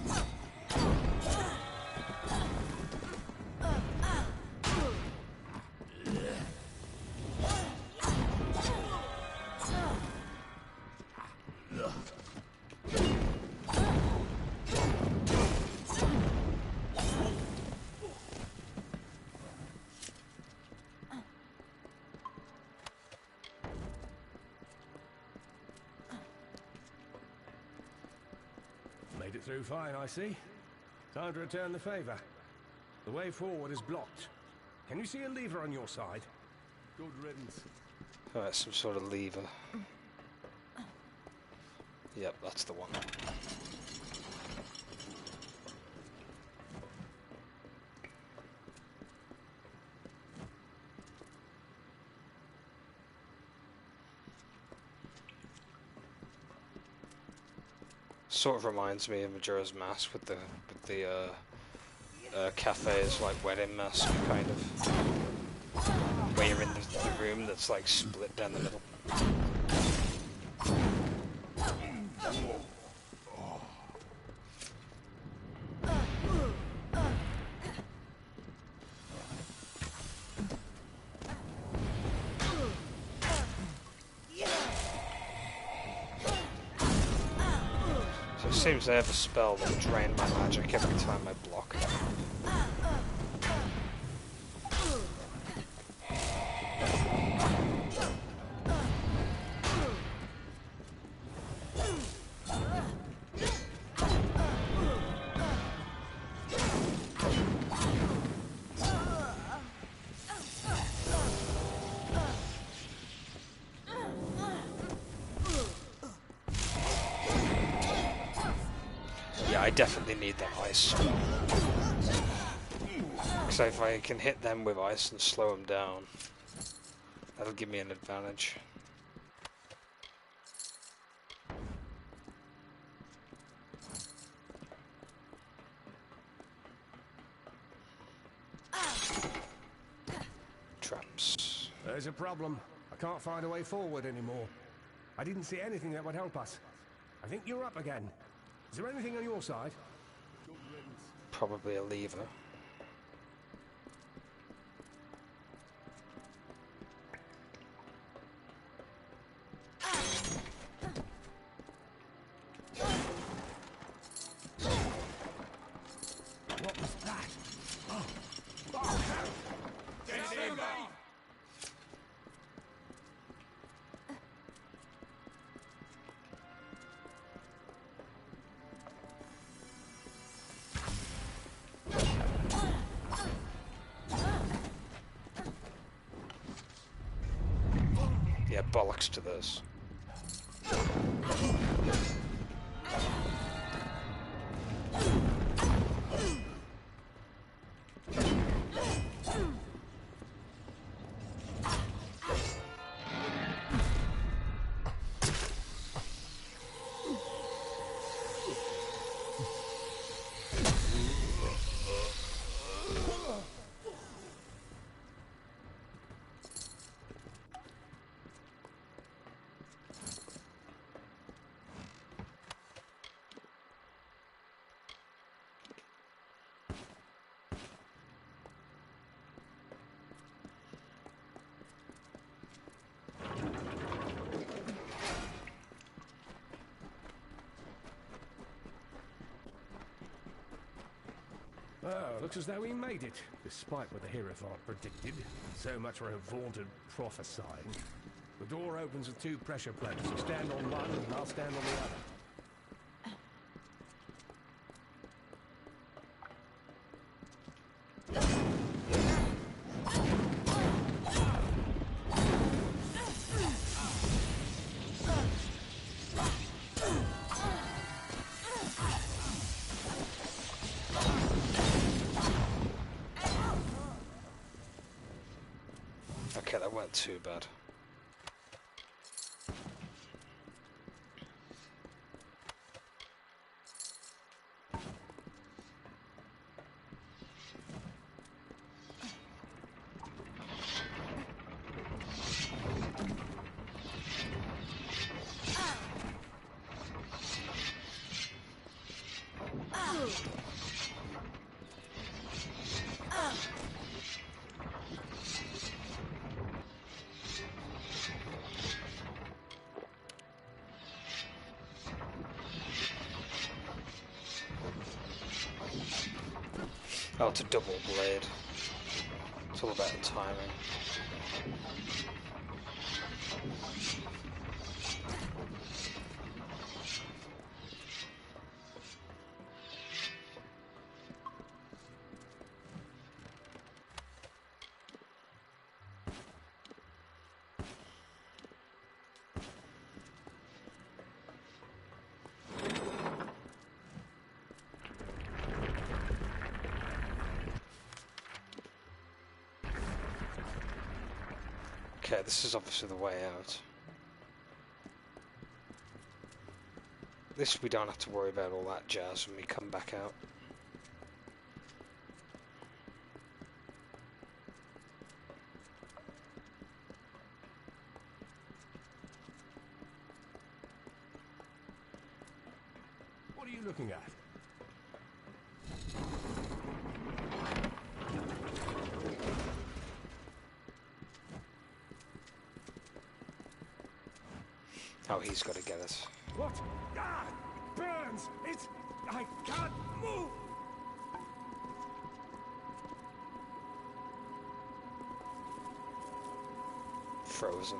Made it through fine, I see. Time to return the favor. The way forward is blocked. Can you see a lever on your side? Good riddance. Alright, some sort of lever. Yep, that's the one. Sort of reminds me of Majora's Mask with the cafe's like wedding mask kind of, where you're in the room that's like split down the middle. It seems they have a spell that will drain my magic every time I block. I definitely need that ice. So if I can hit them with ice and slow them down, that'll give me an advantage. Traps. There's a problem. I can't find a way forward anymore. I didn't see anything that would help us. I think you're up again. Is there anything on your side? Probably a lever. What was that? Oh! Oh! Get him! Yeah, bollocks to this. Oh, looks as though we made it, despite what the Hierophant predicted. So much for her vaunted prophesying. The door opens with 2 pressure plates. You stand on one, and I'll stand on the other. Okay, that weren't too bad. Oh, it's a double blade. It's all about the timing. Okay, this is obviously the way out. At least we don't have to worry about all that jazz when we come back out. What are you looking at? Oh, he's got to get us. What? Ah! Burns! It's... I can't move! Frozen.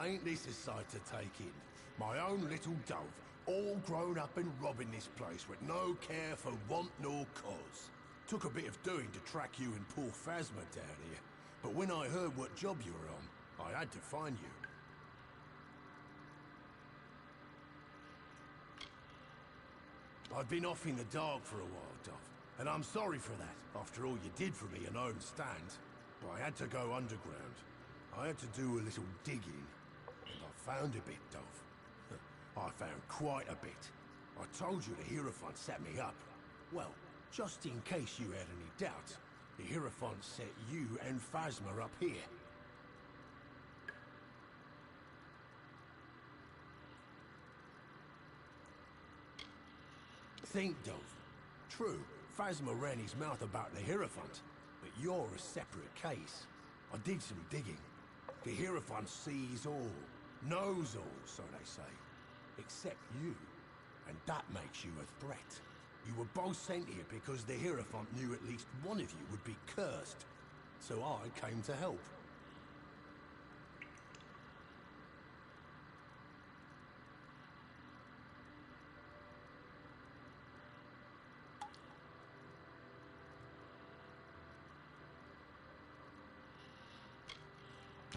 Ain't this a sight to take in? My own little dove, all grown up and robbing this place with no care for want nor cause. Took a bit of doing to track you and poor Phasma down here, but when I heard what job you were on, I had to find you. I've been off in the dark for a while, Dove, and I'm sorry for that, after all you did for me and I understand. But I had to go underground. I had to do a little digging, and I found a bit, Dove. I found quite a bit. I told you the Hierophant set me up. Well, just in case you had any doubts, the Hierophant set you and Phasma up here. Think, Dove. True, Phasma ran his mouth about the Hierophant, but you're a separate case. I did some digging. The Hierophant sees all, knows all, so they say. Except you. And that makes you a threat. You were both sent here because the Hierophant knew at least one of you would be cursed. So I came to help.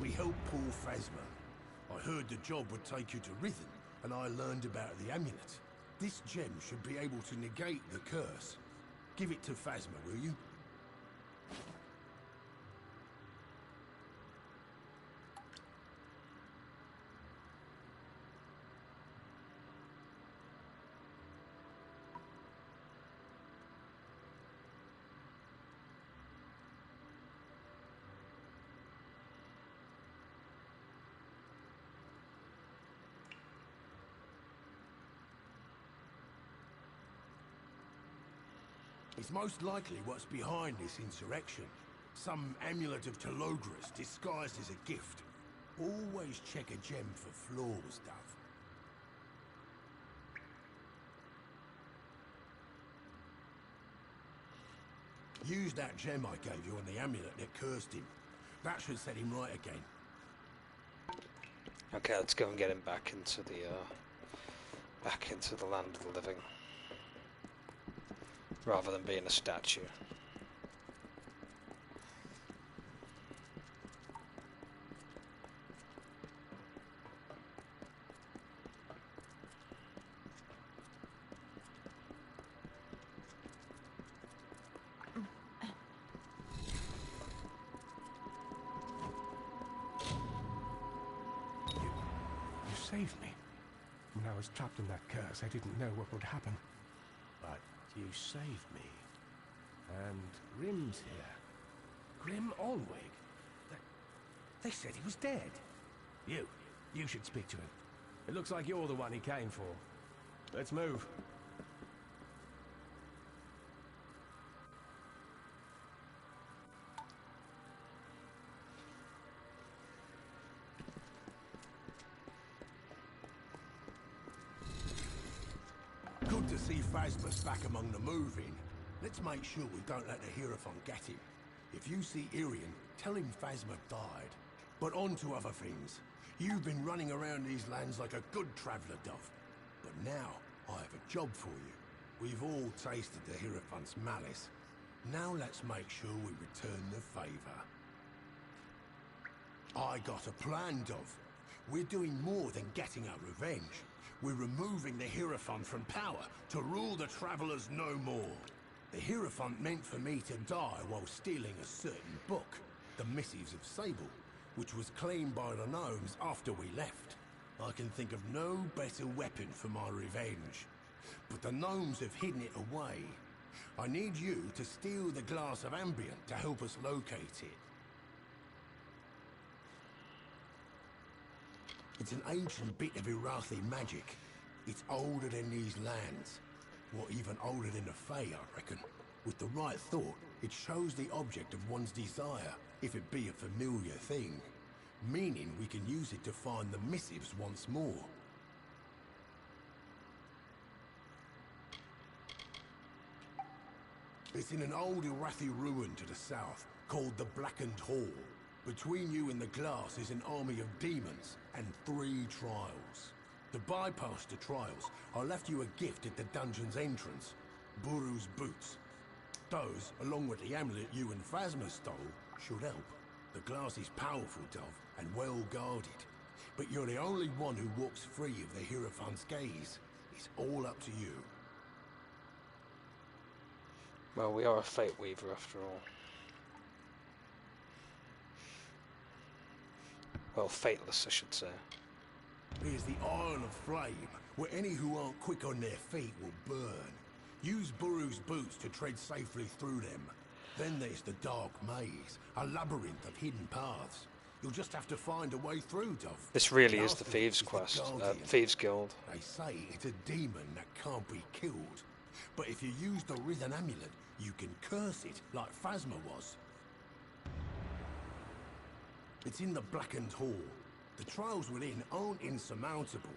We helped Paul Phasma. I heard the job would take you to Rhythm, and I learned about the amulet. This gem should be able to negate the curse. Give it to Phasma, will you? It's most likely what's behind this insurrection. Some amulet of Telogris disguised as a gift. Always check a gem for flaws, Dove. Use that gem I gave you on the amulet that cursed him. That should set him right again. Okay, let's go and get him back into the land of the living, rather than being a statue. You saved me. When I was trapped in that curse, I didn't know what would happen. But you saved me. And Grim's here. Grim Olwig? They said he was dead. You should speak to him. It looks like you're the one he came for. Let's move. Good to see Phasma's back among the moving. Let's make sure we don't let the Hierophant get him. If you see Irian, tell him Phasma died. But on to other things. You've been running around these lands like a good traveller, Dove. But now, I have a job for you. We've all tasted the Hierophant's malice. Now let's make sure we return the favour. I got a plan, Dove. We're doing more than getting our revenge. We're removing the Hierophant from power to rule the Travellers no more. The Hierophant meant for me to die while stealing a certain book, the Missives of Sable, which was claimed by the gnomes after we left. I can think of no better weapon for my revenge. But the gnomes have hidden it away. I need you to steal the glass of ambient to help us locate it. It's an ancient bit of Irathi magic. It's older than these lands. Or even older than the Fae, I reckon. With the right thought, it shows the object of one's desire, if it be a familiar thing. Meaning we can use it to find the missives once more. It's in an old Irathi ruin to the south, called the Blackened Hall. Between you and the glass is an army of demons and 3 trials. To bypass the trials, I left you a gift at the dungeon's entrance. Buru's boots. Those, along with the amulet you and Phasma stole, should help. The glass is powerful, Dove, and well guarded. But you're the only one who walks free of the Hierophant's gaze. It's all up to you. Well, we are a Fate Weaver after all. Well, Fateless, I should say. Here's the Isle of Flame, where any who aren't quick on their feet will burn. Use Buru's boots to tread safely through them. Then there's the Dark Maze, a labyrinth of hidden paths. You'll just have to find a way through, Dove. This really is the Lastly Thieves' is the Quest, Guardian. Thieves' Guild. They say it's a demon that can't be killed. But if you use the Risen Amulet, you can curse it, like Phasma was. It's in the Blackened Hall. The trials within aren't insurmountable.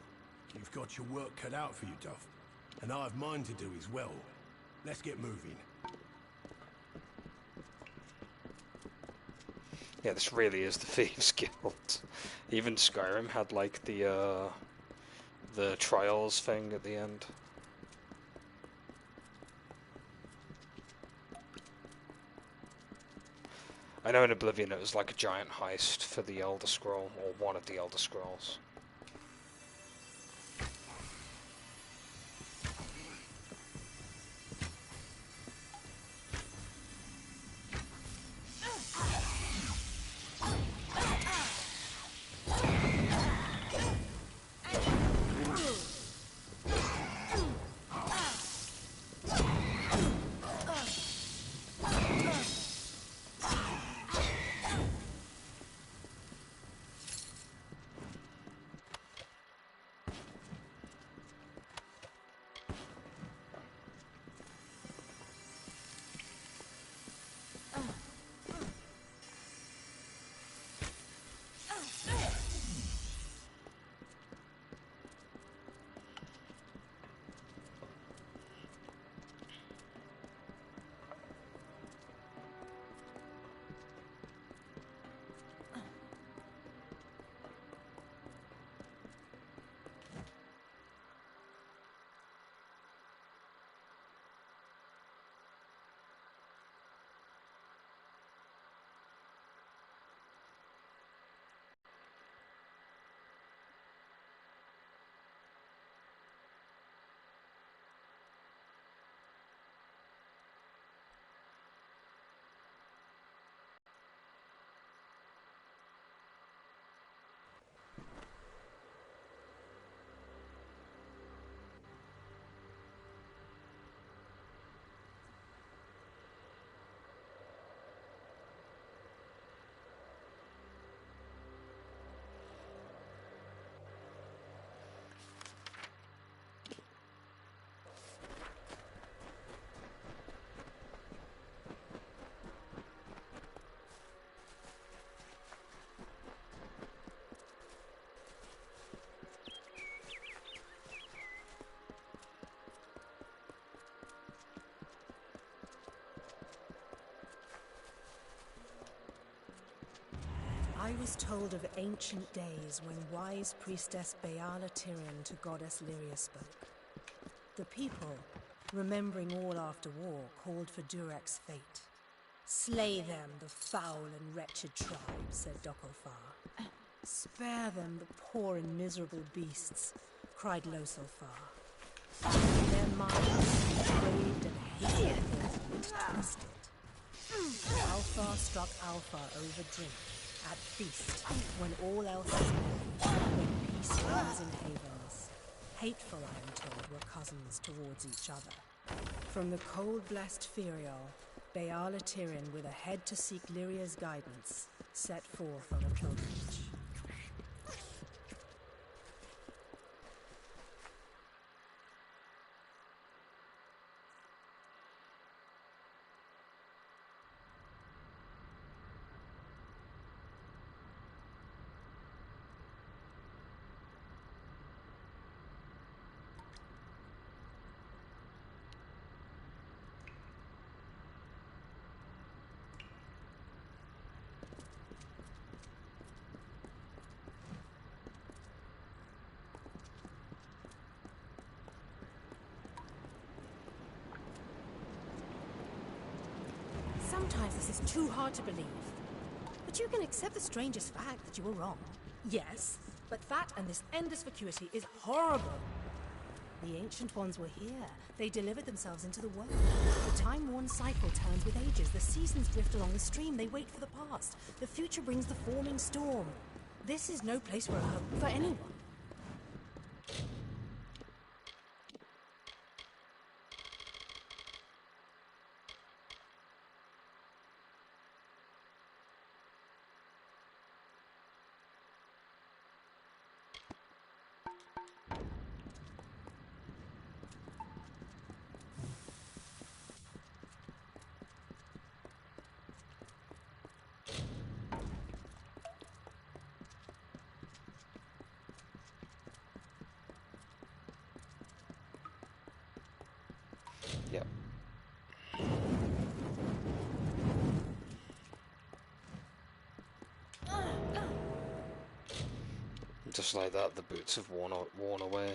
You've got your work cut out for you, Duff. And I've mine to do as well. Let's get moving. Yeah, this really is the Thieves' Guild. Even Skyrim had like the trials thing at the end. I know in Oblivion it was like a giant heist for the Elder Scroll, or one of the Elder Scrolls. I was told of ancient days when wise priestess Beala Tyrion to goddess Lyria spoke. The people, remembering all after war, called for Durek's fate. Slay them, the foul and wretched tribe, said Dokkelfar. Spare them, the poor and miserable beasts, cried Loselfar. Their minds, depraved and hateful things, went twisted. Alfar struck Alfar over drink, at feast, when all else is merry, when peace reigns in havens. Hateful, I am told, were cousins towards each other. From the cold-blessed Ferial, Beala Tyrion, with a head to seek Lyria's guidance, set forth on a pilgrimage. Sometimes this is too hard to believe. But you can accept the strangest fact that you were wrong. Yes, but that and this endless vacuity is horrible. The Ancient Ones were here. They delivered themselves into the world. The time-worn cycle turns with ages. The seasons drift along the stream. They wait for the past. The future brings the forming storm. This is no place for a home for anyone. Yep. Just like that, the boots have worn away.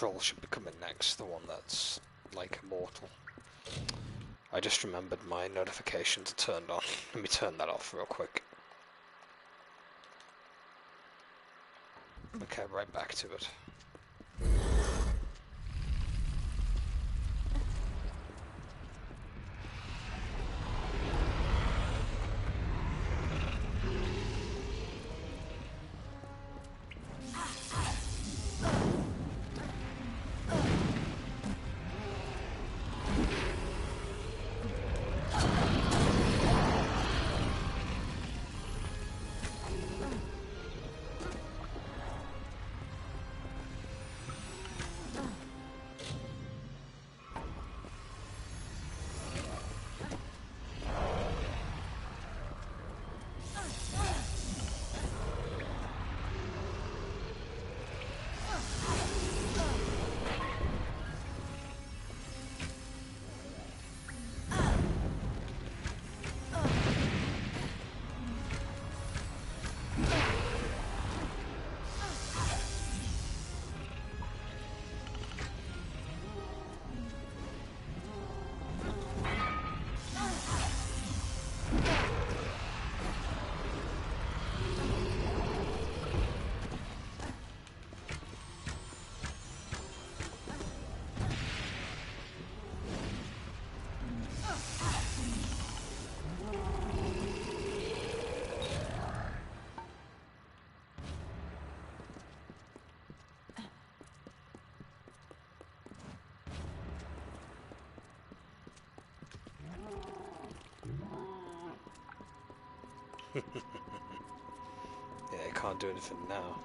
troll should be coming next, the one that's, like, immortal. I just remembered my notifications are turned on. Let me turn that off real quick. Okay, right back to it. Yeah, I can't do anything now.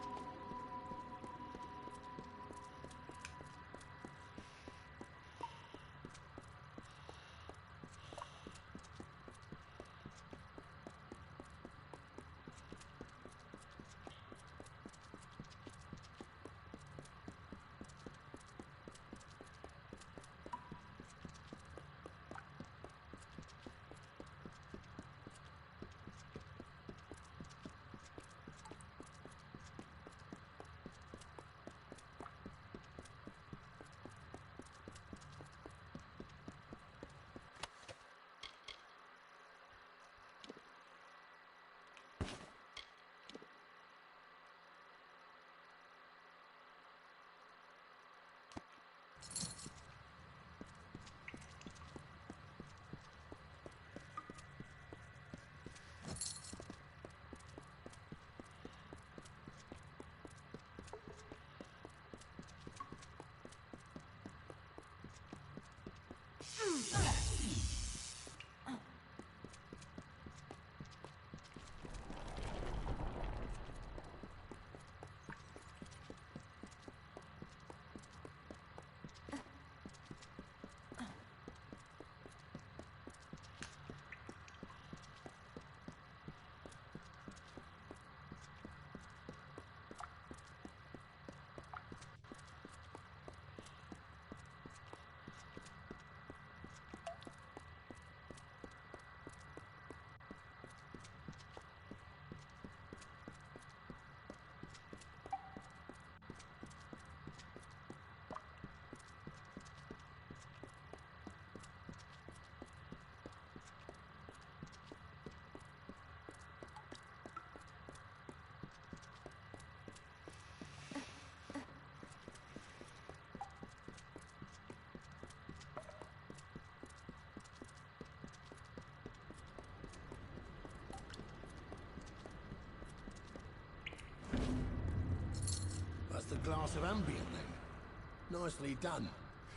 That's the glass of ambient then. Nicely done.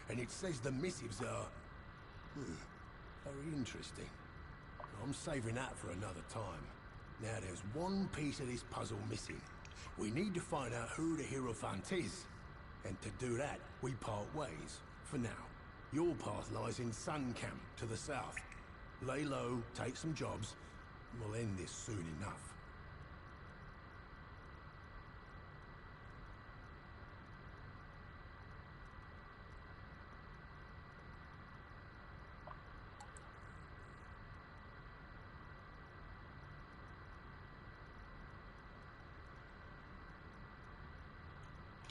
And it says the missives are... very interesting. I'm saving that for another time. Now there's one piece of this puzzle missing. We need to find out who the Hierophant is. And to do that, we part ways, for now. Your path lies in Sun Camp, to the south. Lay low, take some jobs, and we'll end this soon enough.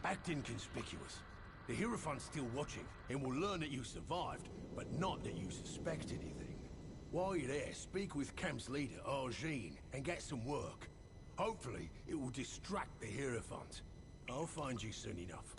Act inconspicuous. The Hierophant's still watching, and will learn that you survived, but not that you suspect anything. While you're there, speak with camp's leader, Argene, and get some work. Hopefully, it will distract the Hierophant. I'll find you soon enough.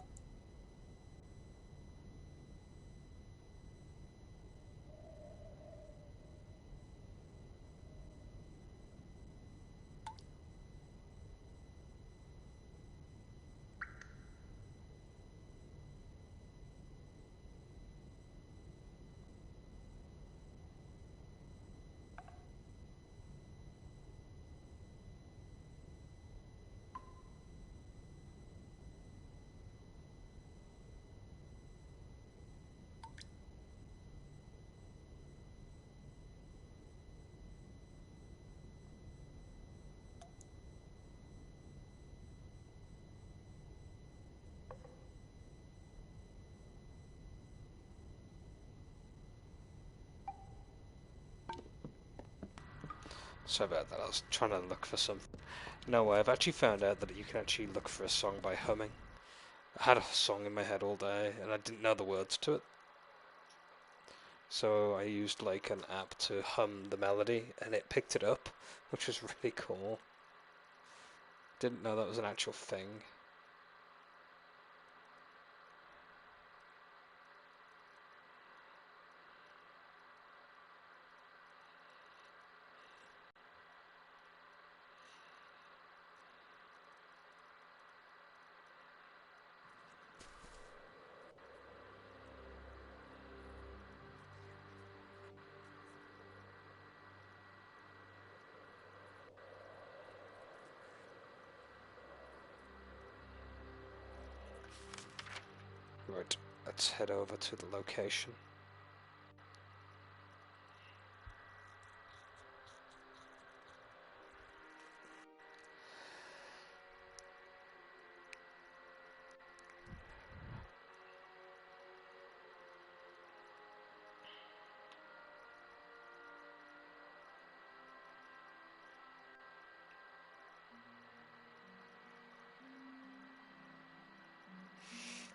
Sorry about that, I was trying to look for something. No, I've actually found out that you can actually look for a song by humming. I had a song in my head all day, and I didn't know the words to it. So I used like an app to hum the melody, and it picked it up, which was really cool. Didn't know that was an actual thing. Right, let's head over to the location.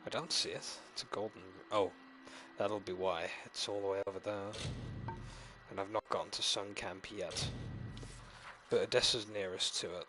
I don't see it. It's a golden... Oh, that'll be why. It's all the way over there. And I've not gotten to Sun Camp yet. But Odessa's nearest to it.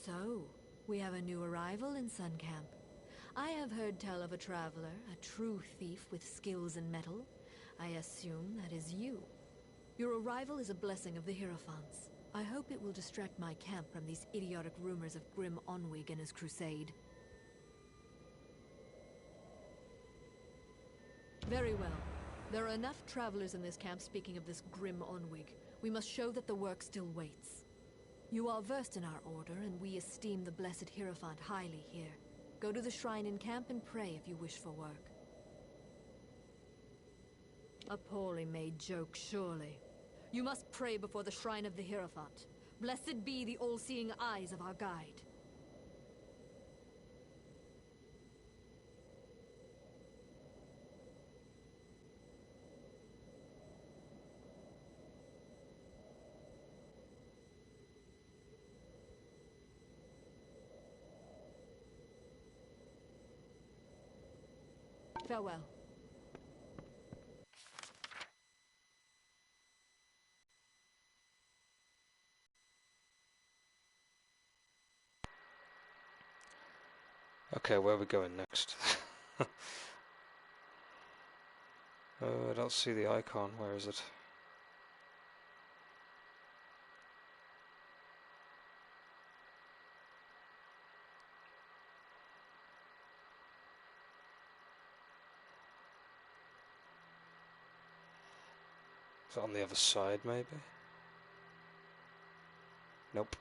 So, we have a new arrival in Sun Camp. I have heard tell of a traveler, a true thief with skills in metal. I assume that is you. Your arrival is a blessing of the Hierophants. I hope it will distract my camp from these idiotic rumors of Grim Onwig and his crusade. Very well. There are enough travelers in this camp speaking of this Grim Onwig. We must show that the work still waits. You are versed in our order, and we esteem the blessed Hierophant highly here. Go to the shrine in camp and pray if you wish for work. A poorly made joke, surely. You must pray before the shrine of the Hierophant. Blessed be the all-seeing eyes of our guide. Farewell. Okay, where are we going next? I don't see the icon. Where is it? Is it on the other side, maybe? Nope.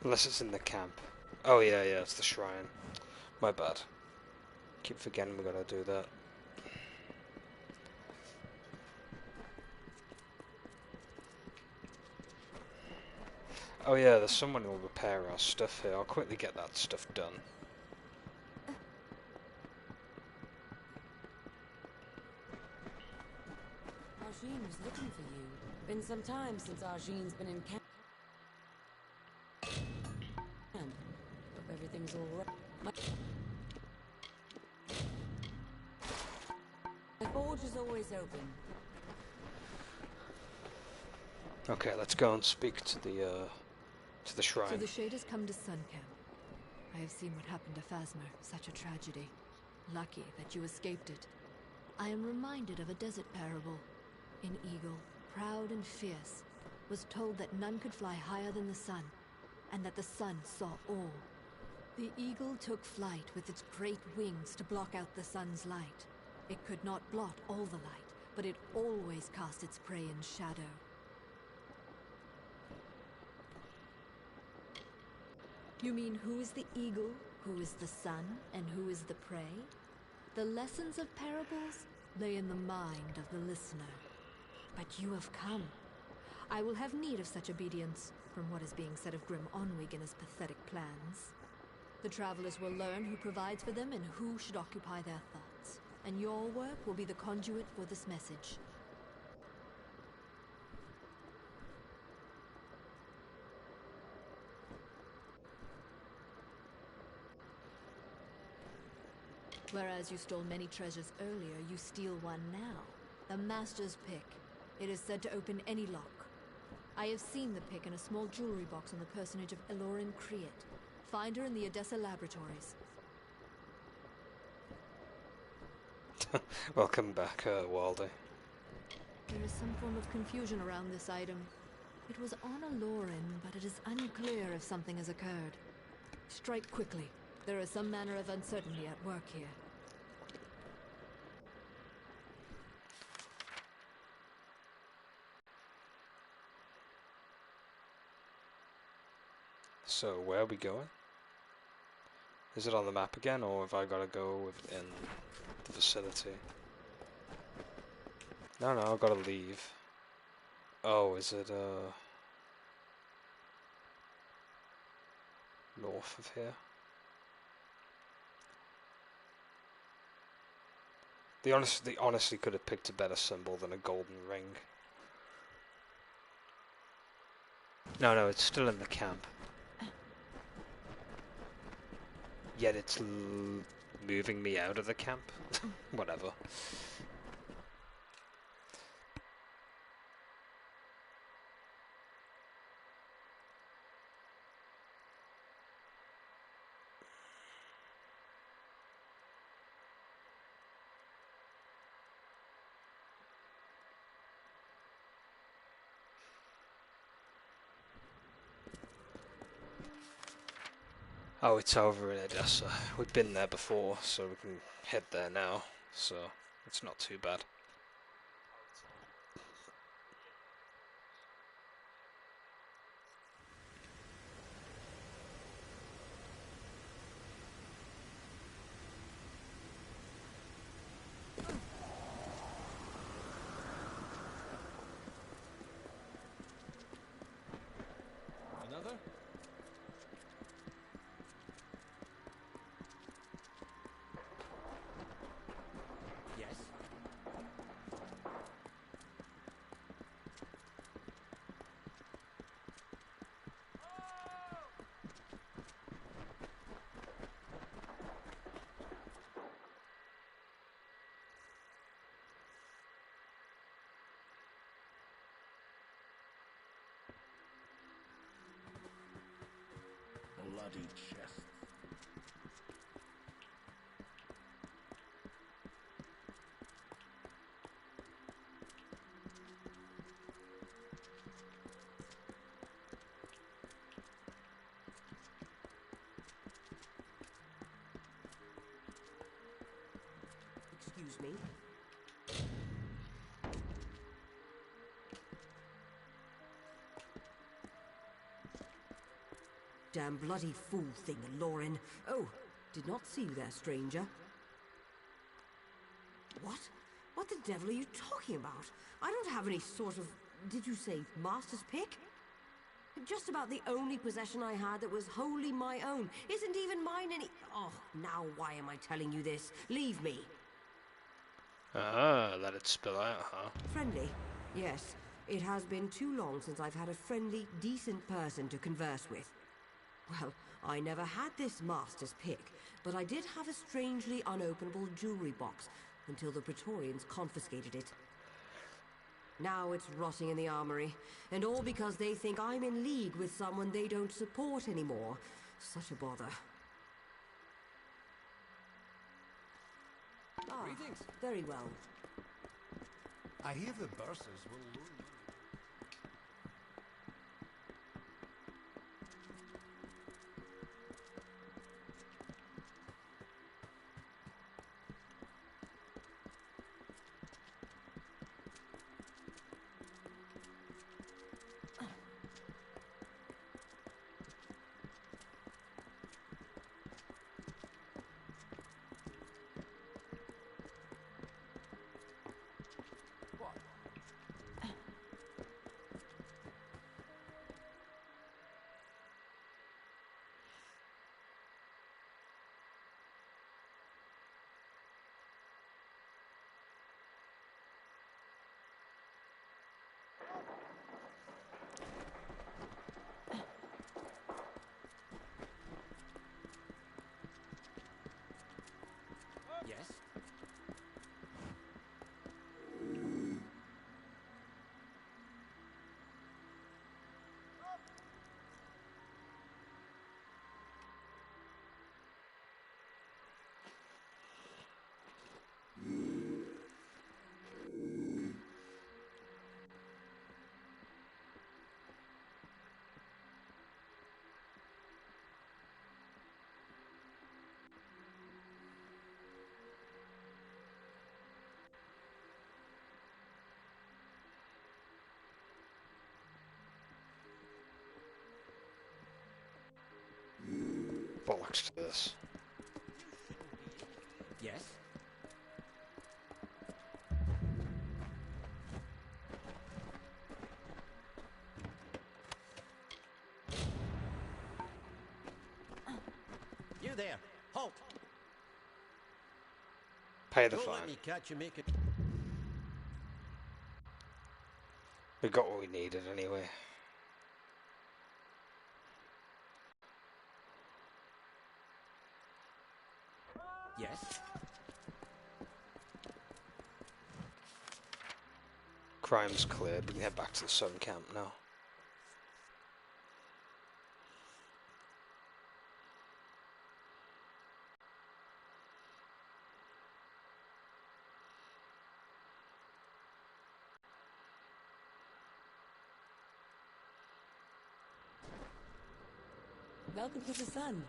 Unless it's in the camp. Oh yeah, it's the shrine. My bad. Keep forgetting we gotta do that. Oh yeah, there's someone who'll repair our stuff here. I'll quickly get that stuff done. Arjine was looking for you. Been some time since Arjine's been in camp. Hope everything's all right. My forge is always open. Okay, let's go and speak to the shrine. So the Shade has come to Sun Camp. I have seen what happened to Phasma, such a tragedy. Lucky that you escaped it. I am reminded of a desert parable. An eagle, proud and fierce, was told that none could fly higher than the sun, and that the sun saw all. The eagle took flight with its great wings to block out the sun's light. It could not blot all the light, but it always cast its prey in shadow. You mean who is the eagle, who is the sun, and who is the prey? The lessons of parables lay in the mind of the listener. But you have come. I will have need of such obedience, from what is being said of Grim Onwig and his pathetic plans. The travelers will learn who provides for them and who should occupy their thoughts. And your work will be the conduit for this message. Whereas you stole many treasures earlier, you steal one now. The Master's pick. It is said to open any lock. I have seen the pick in a small jewelry box on the personage of Elorin Kriet. Find her in the Odessa laboratories. Welcome back, Waldy. There is some form of confusion around this item. It was on Elorin, but it is unclear if something has occurred. Strike quickly. There is some manner of uncertainty at work here. So, where are we going? Is it on the map again, or have I got to go within the facility? No, I've got to leave. Oh, is it, north of here? They honestly could have picked a better symbol than a golden ring. No, it's still in the camp. Yet it's moving me out of the camp. Whatever. Oh, it's over in Odessa. We've been there before, so we can head there now. So it's not too bad. Another? Yes. Bloody chest. Excuse me. Damn bloody fool thing, Lauren. Oh, did not see you there, stranger. What? What the devil are you talking about? I don't have any sort of... Did you say master's pick? Just about the only possession I had that was wholly my own. Isn't even mine any... Oh, now why am I telling you this? Leave me. Ah, let it spill out, huh? Friendly? Yes. It has been too long since I've had a friendly, decent person to converse with. Well, I never had this master's pick, but I did have a strangely unopenable jewelry box until the Praetorians confiscated it. Now it's rotting in the armory, and all because they think I'm in league with someone they don't support anymore. Such a bother. Ah, Greetings. very well. I hear the bursars will loan money. Yes. Bollocks to this. Yes. You there. Halt. Pay the Don't fine. let me catch you making... We got what we needed anyway. Yes? Crime's cleared. We can head back to the sun camp now. Welcome to the sun.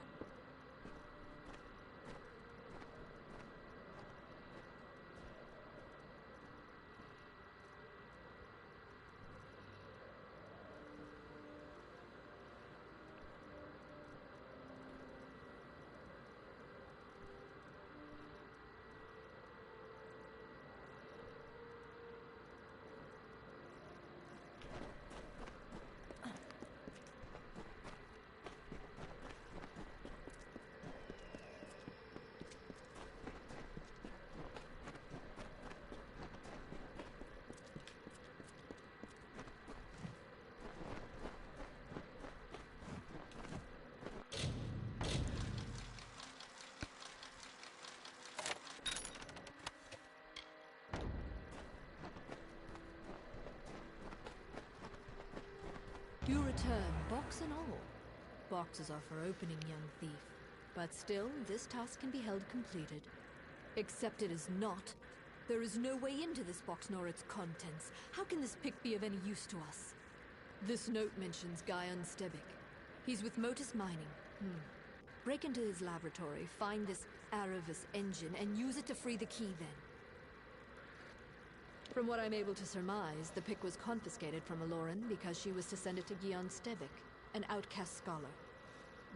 You return, box and all. Boxes are for opening, young thief. But still, this task can be held completed. Except it is not. There is no way into this box nor its contents. How can this pick be of any use to us? This note mentions Guy Unstebic. He's with Motus Mining. Break into his laboratory, find this Aravis engine, and use it to free the key then. From what I'm able to surmise, the pick was confiscated from Aloran because she was to send it to Guion Stebic, an outcast scholar.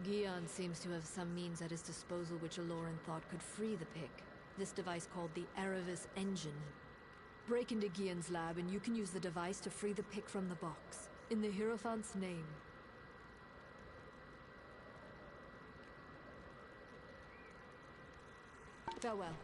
Guion seems to have some means at his disposal which Aloran thought could free the pick. This device called the Aravis engine. Break into Guion's lab and you can use the device to free the pick from the box. In the Hierophant's name. Farewell.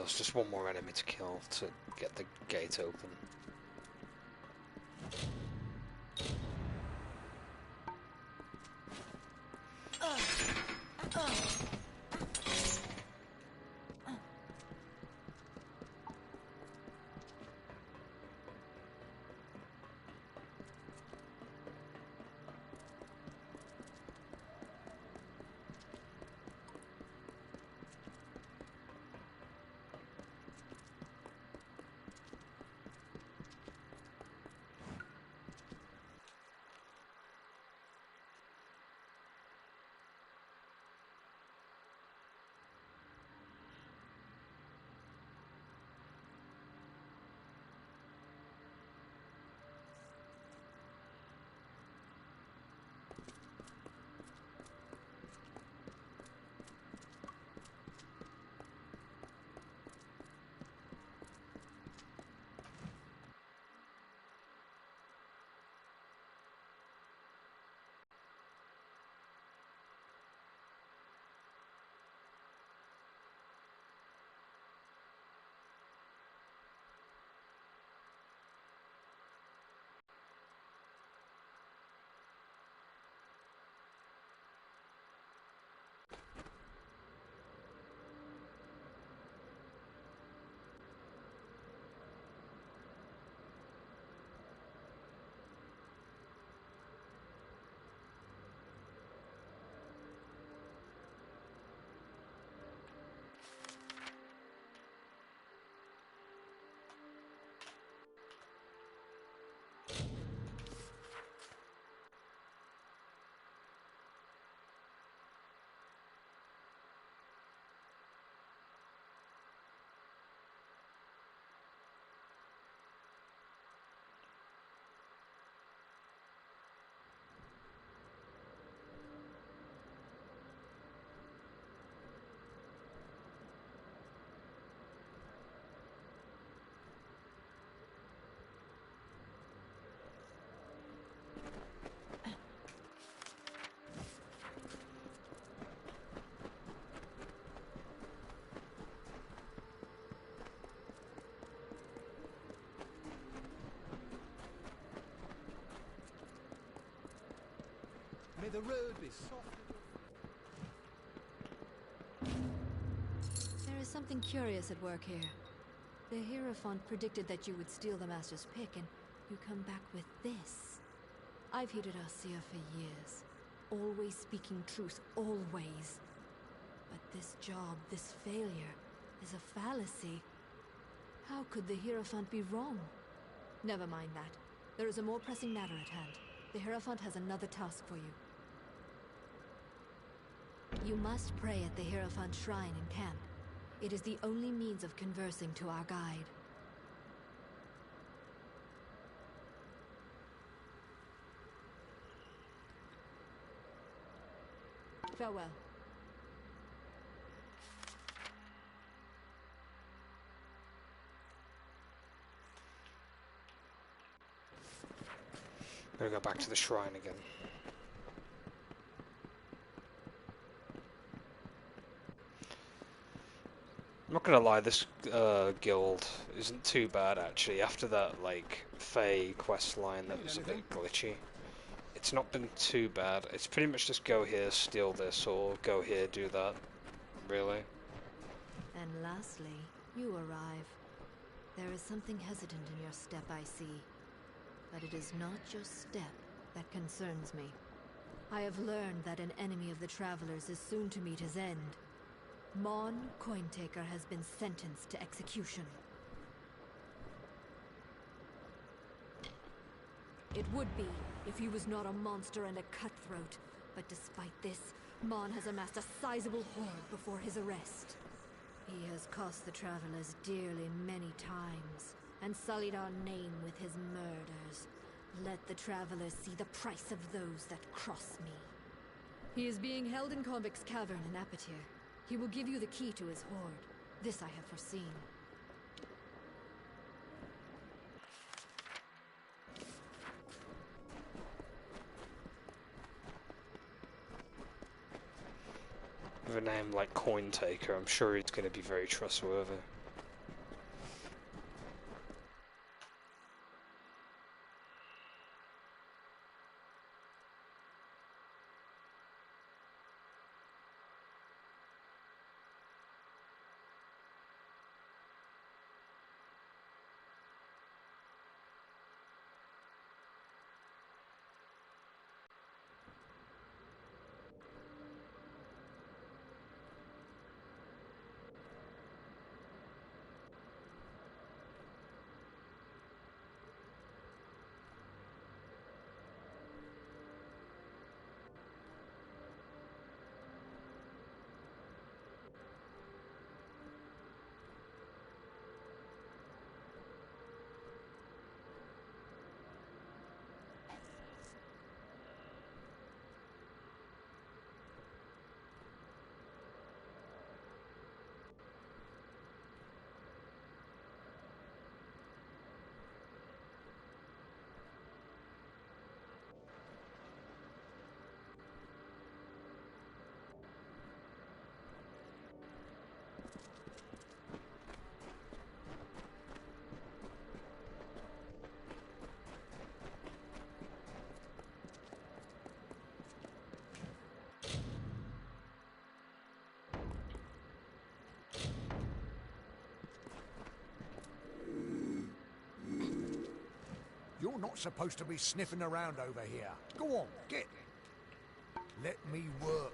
there's just one more enemy to kill to get the gate open. May the road be soft. There is something curious at work here. The Hierophant predicted that you would steal the Master's pick, and you come back with this. I've hated Arcia for years. Always speaking truth, always. But this job, this failure, is a fallacy. How could the Hierophant be wrong? Never mind that. There is a more pressing matter at hand. The Hierophant has another task for you. You must pray at the Hierophant shrine in camp. It is the only means of conversing to our guide. Farewell. I'm gonna go back to the shrine again. I'm not gonna lie, this guild isn't too bad actually. After that, like, Fae quest line that was a bit glitchy, it's not been too bad. It's pretty much just go here, steal this, or go here, do that. Really. And lastly, you arrive. There is something hesitant in your step, I see. But it is not your step that concerns me. I have learned that an enemy of the Travelers is soon to meet his end. Mon Cointaker has been sentenced to execution. It would be if he was not a monster and a cutthroat. But despite this, Mon has amassed a sizable hoard before his arrest. He has cost the Travelers dearly many times, and sullied our name with his murders. Let the Travelers see the price of those that cross me. He is being held in Convict's Cavern in Apatir. He will give you the key to his hoard. This I have foreseen. With a name like Cointaker, I'm sure he's going to be very trustworthy. not supposed to be sniffing around over here. Go on, get. Let me work.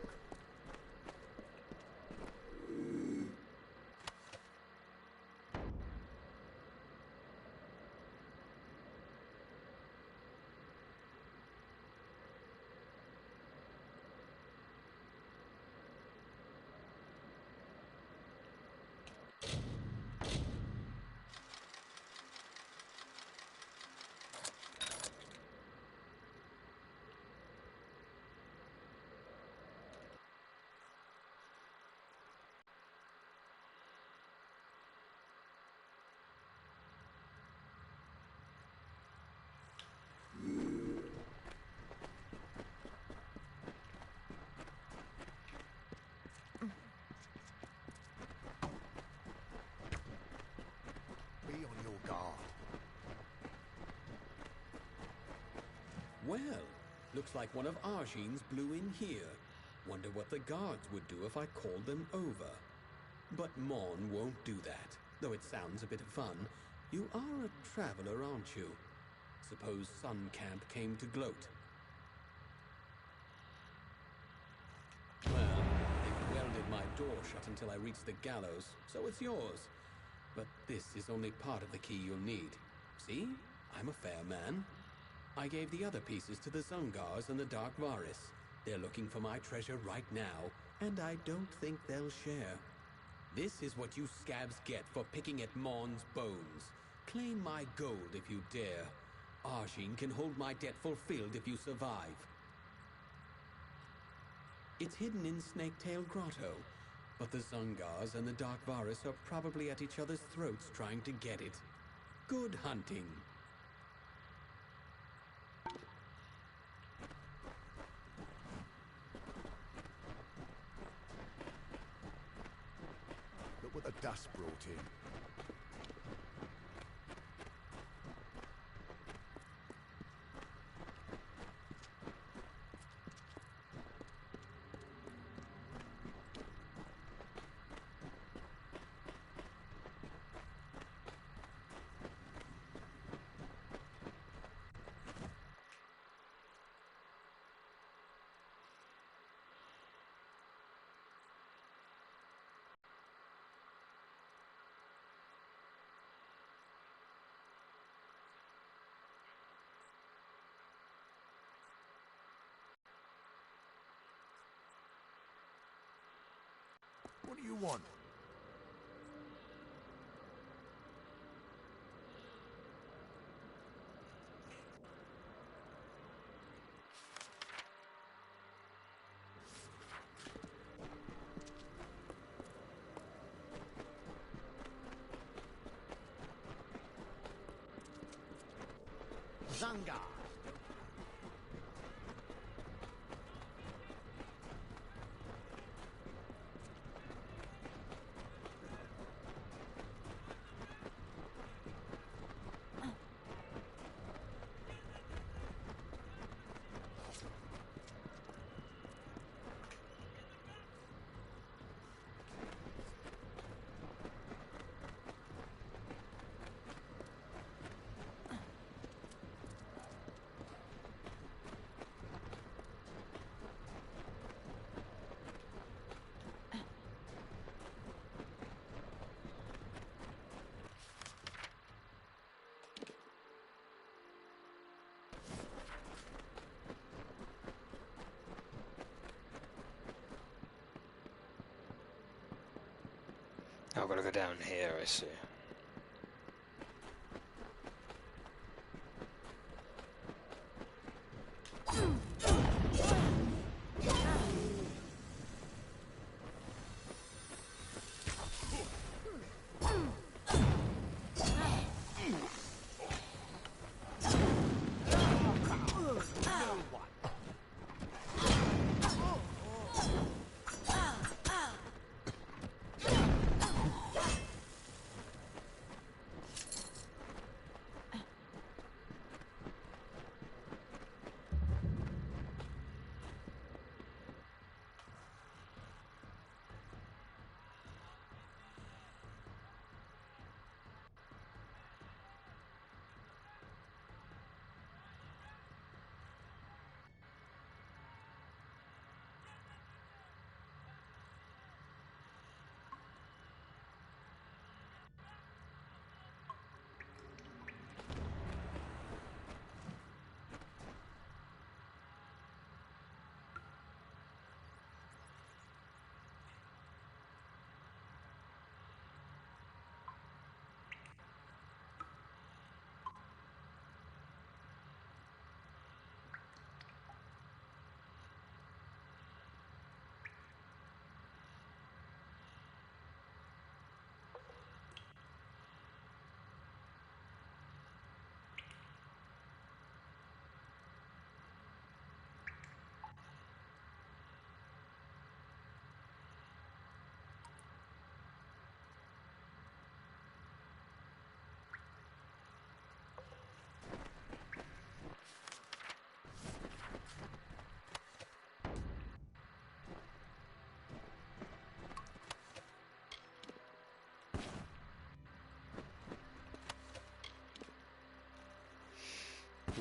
Well, looks like one of Arjean's blew in here. Wonder what the guards would do if I called them over. But Mon won't do that, though it sounds a bit of fun. You are a traveler, aren't you? Suppose Sun Camp came to gloat. Well, they welded my door shut until I reached the gallows, so it's yours. But this is only part of the key you'll need. See? I'm a fair man. I gave the other pieces to the Zungars and the Dark Varis. They're looking for my treasure right now, and I don't think they'll share. This is what you scabs get for picking at Mon's bones. Claim my gold if you dare. Arjean can hold my debt fulfilled if you survive. It's hidden in Snaketail Grotto, but the Zungars and the Dark Varis are probably at each other's throats trying to get it. Good hunting. Look what the dust brought in. What do you want? Zunga! Oh, I've got to go down here, I see.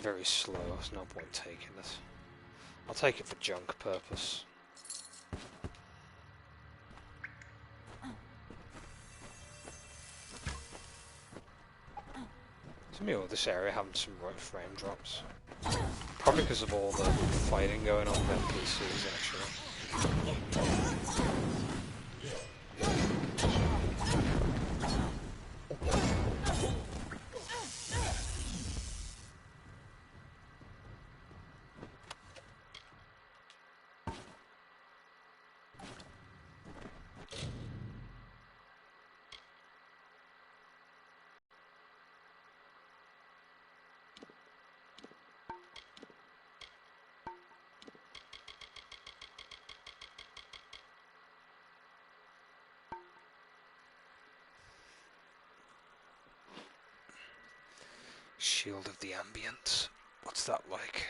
Very slow, there's no point taking it. I'll take it for junk purpose. To me, all this area having some right frame drops. Probably because of all the fighting going on with NPCs, actually. Shield of the Ambient. What's that like?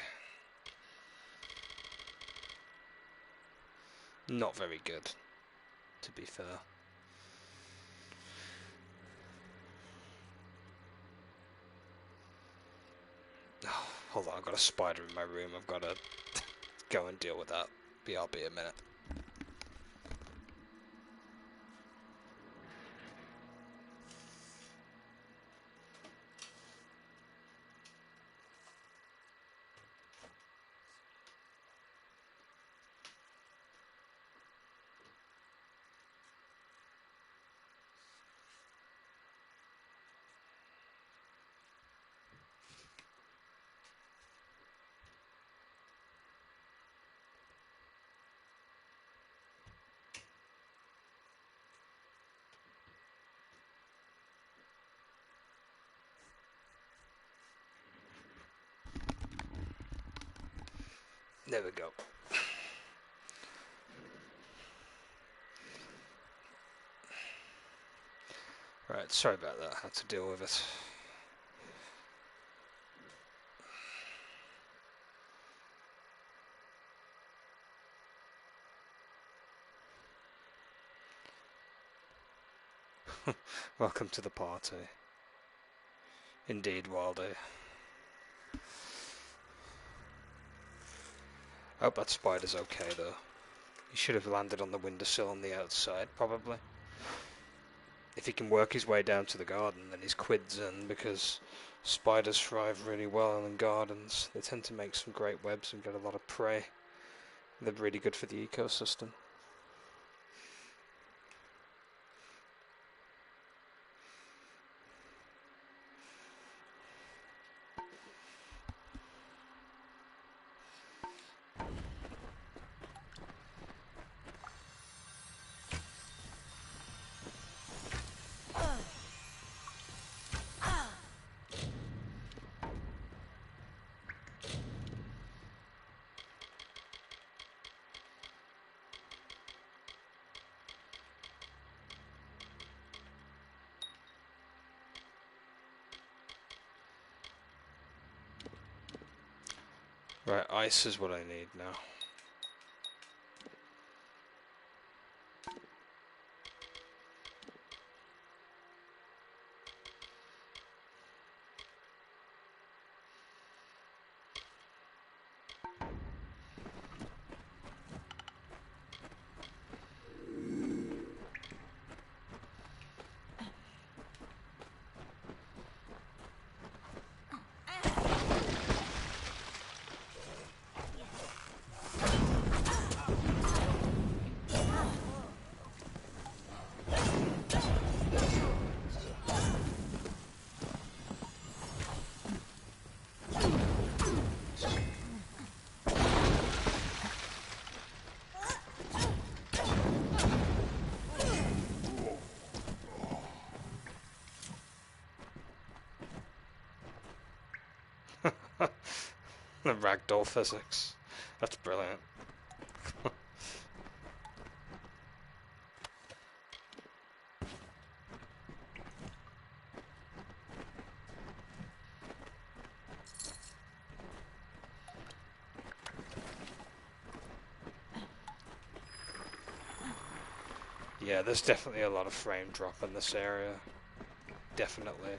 Not very good, to be fair. Oh, hold on, I've got a spider in my room. I've got to go and deal with that. BRB a minute. There we go. Right, sorry about that. I had to deal with it. Welcome to the party. Indeed, Wildy. I hope that spider's okay, though. He should have landed on the windowsill on the outside, probably. If he can work his way down to the garden, then he's quids in, because spiders thrive really well in gardens. They tend to make some great webs and get a lot of prey. They're really good for the ecosystem. Right, ice is what I need now. The ragdoll physics. That's brilliant. Yeah, there's definitely a lot of frame drop in this area. Definitely.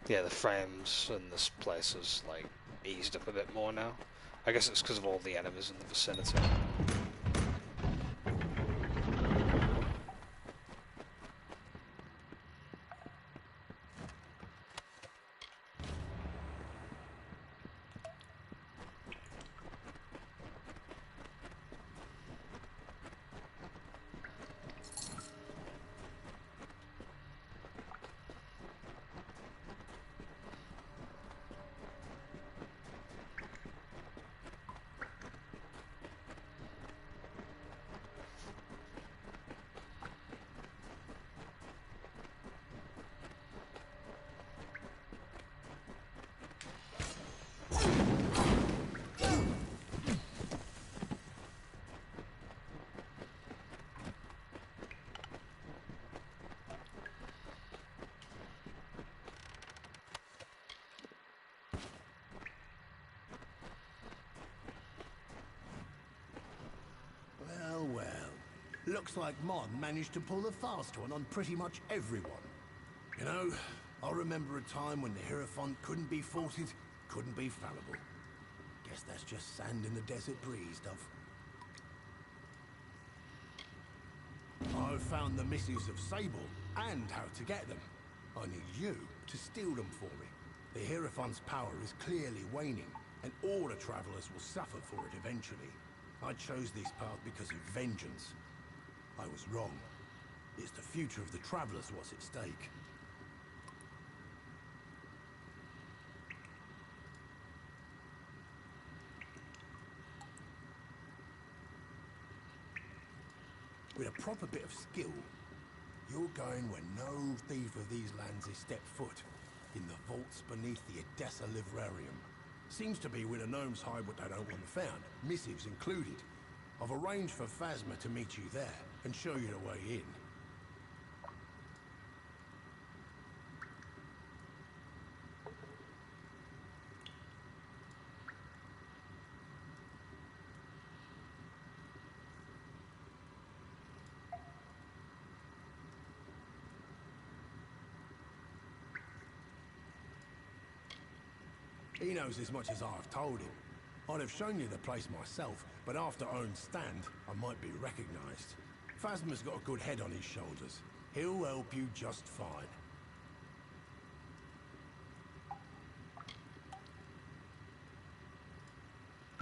Yeah, the frames in this place is, like, eased up a bit more now. I guess it's because of all the enemies in the vicinity. Well, well. Looks like Mon managed to pull the fast one on pretty much everyone. You know, I remember a time when the Hierophant couldn't be faulted, couldn't be fallible. Guess that's just sand in the desert breeze, Dove. I've found the missives of Sable, and how to get them. I need you to steal them for me. The Hierophant's power is clearly waning, and all the Travelers will suffer for it eventually. I chose this path because of vengeance. I was wrong. It's the future of the Travelers what's at stake. With a proper bit of skill, you're going where no thief of these lands has stepped foot. In the vaults beneath the Odessa Livrarium. Seems to be where the gnomes hide what they don't want found, missives included. I've arranged for Phasma to meet you there and show you the way in. He knows as much as I've told him. I'd have shown you the place myself, but after own stand, I might be recognized. Phasma's got a good head on his shoulders. He'll help you just fine.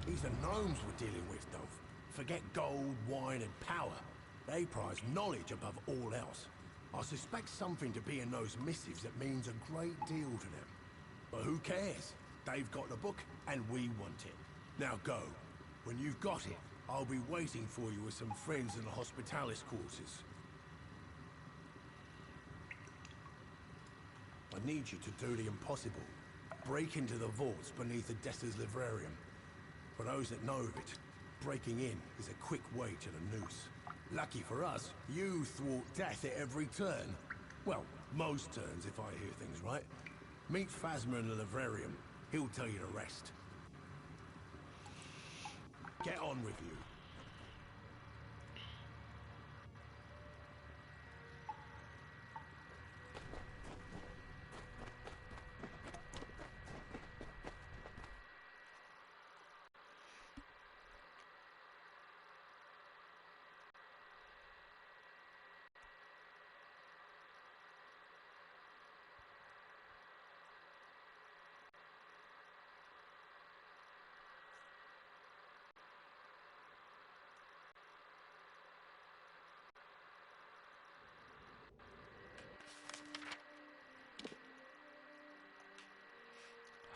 These are gnomes we're dealing with, Dove. Forget gold, wine, and power. They prize knowledge above all else. I suspect something to be in those missives that means a great deal to them. But who cares? They've got the book, and we want it. Now go. When you've got it, I'll be waiting for you with some friends in the Hospitalis quarters. I need you to do the impossible. Break into the vaults beneath Odessa's Livrarium. For those that know of it, breaking in is a quick way to the noose. Lucky for us, you thwart death at every turn. Well, most turns if I hear things right. Meet Phasma in the Livrarium. He'll tell you the rest. Get on with you.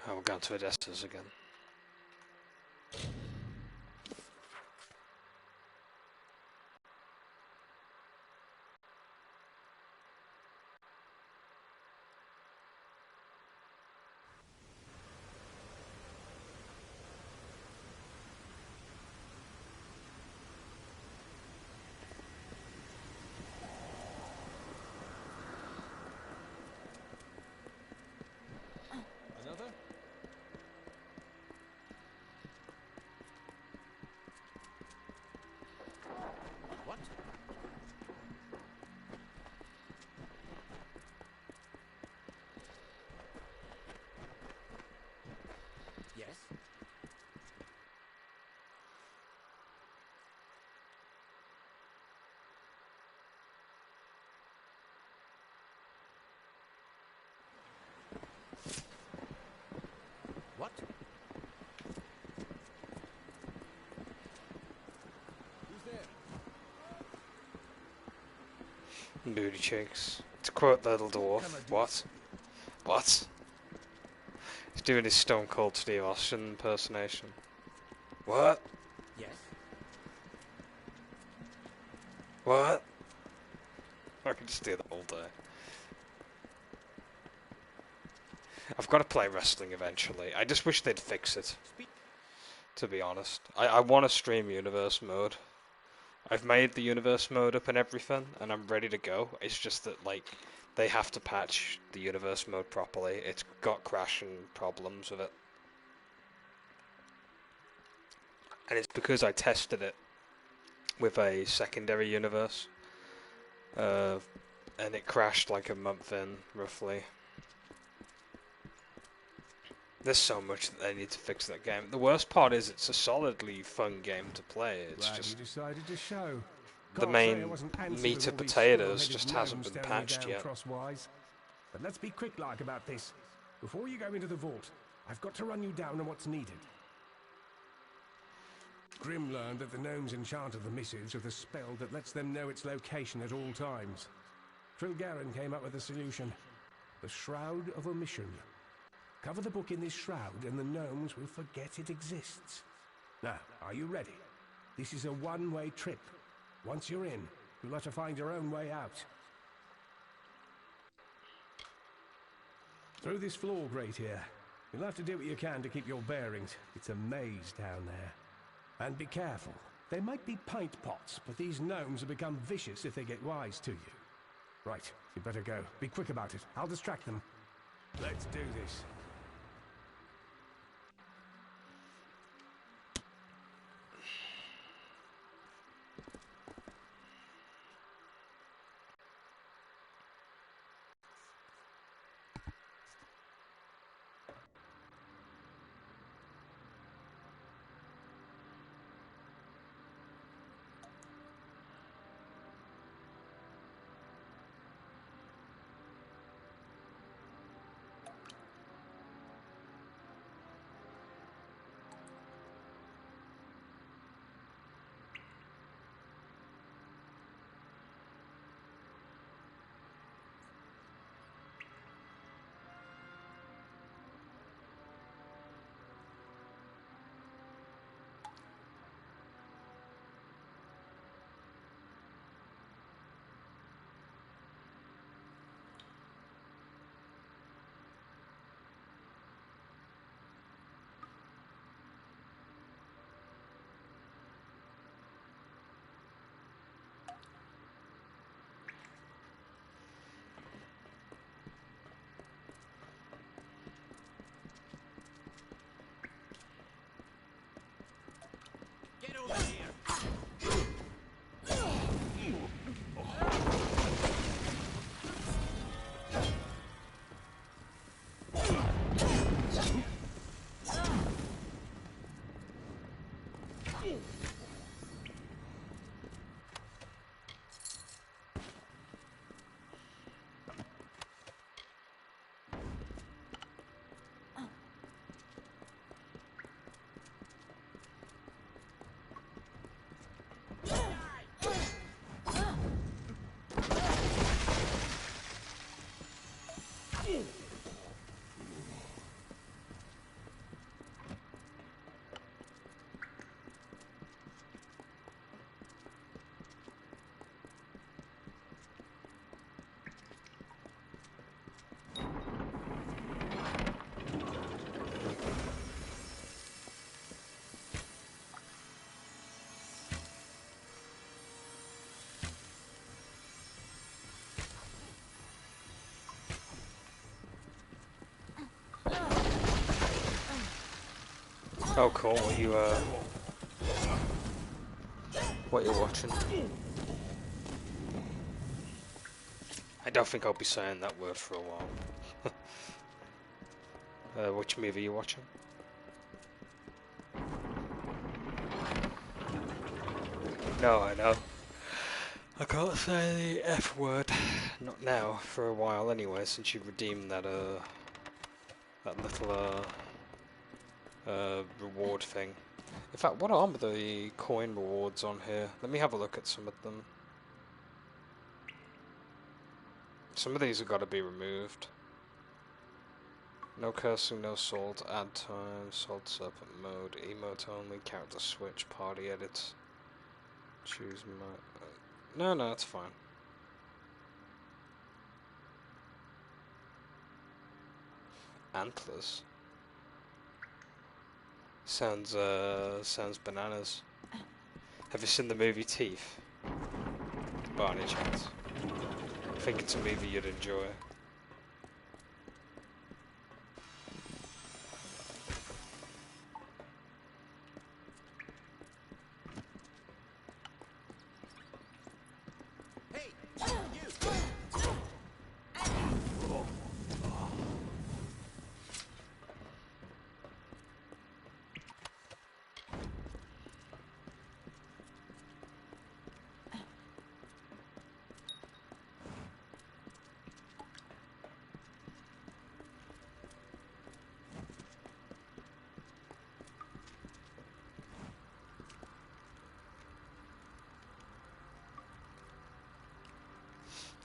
Oh, we're going to Odessa's again. Another? Booty cheeks. To quote the little dwarf. What? What? He's doing his Stone Cold Steve Austin impersonation. What? Yes? What? I could just do that all day. I've got to play wrestling eventually. I just wish they'd fix it. To be honest. I want to stream Universe mode. I've made the Universe mode up and everything, and I'm ready to go. It's just that, like, they have to patch the Universe mode properly. It's got crashing problems with it. And it's because I tested it with a secondary universe. And it crashed like a month in, roughly. There's so much that they need to fix that game. The worst part is it's a solidly fun game to play. It's Glad just you decided to show. the main meat of potatoes just hasn't been patched yet. Crosswise. But let's be quick-like about this. Before you go into the vault, I've got to run you down on what's needed. Grim learned that the gnomes enchanted the missives with a spell that lets them know its location at all times. Trilgaren came up with a solution. The Shroud of Omission. Cover the book in this shroud and the gnomes will forget it exists. Now, are you ready? This is a one-way trip. Once you're in, you'll have to find your own way out. Through this floor grate here. You'll have to do what you can to keep your bearings. It's a maze down there. And be careful. There might be pint pots, but these gnomes will become vicious if they get wise to you. Right, you better go. Be quick about it. I'll distract them. Let's do this. Get over here! Oh, cool. What you're watching? I don't think I'll be saying that word for a while. Which movie are you watching? No, I know. I can't say the F word. Not now, for a while anyway, since you redeemed that, that little, reward thing. In fact, what are the coin rewards on here? Let me have a look at some of them. Some of these have got to be removed. No cursing, no salt, add time, salt serpent mode, emote only, character switch, party edits. Choose mode. No, it's fine. Antlers. Sounds bananas. Have you seen the movie Teeth? By any chance? I think it's a movie you'd enjoy.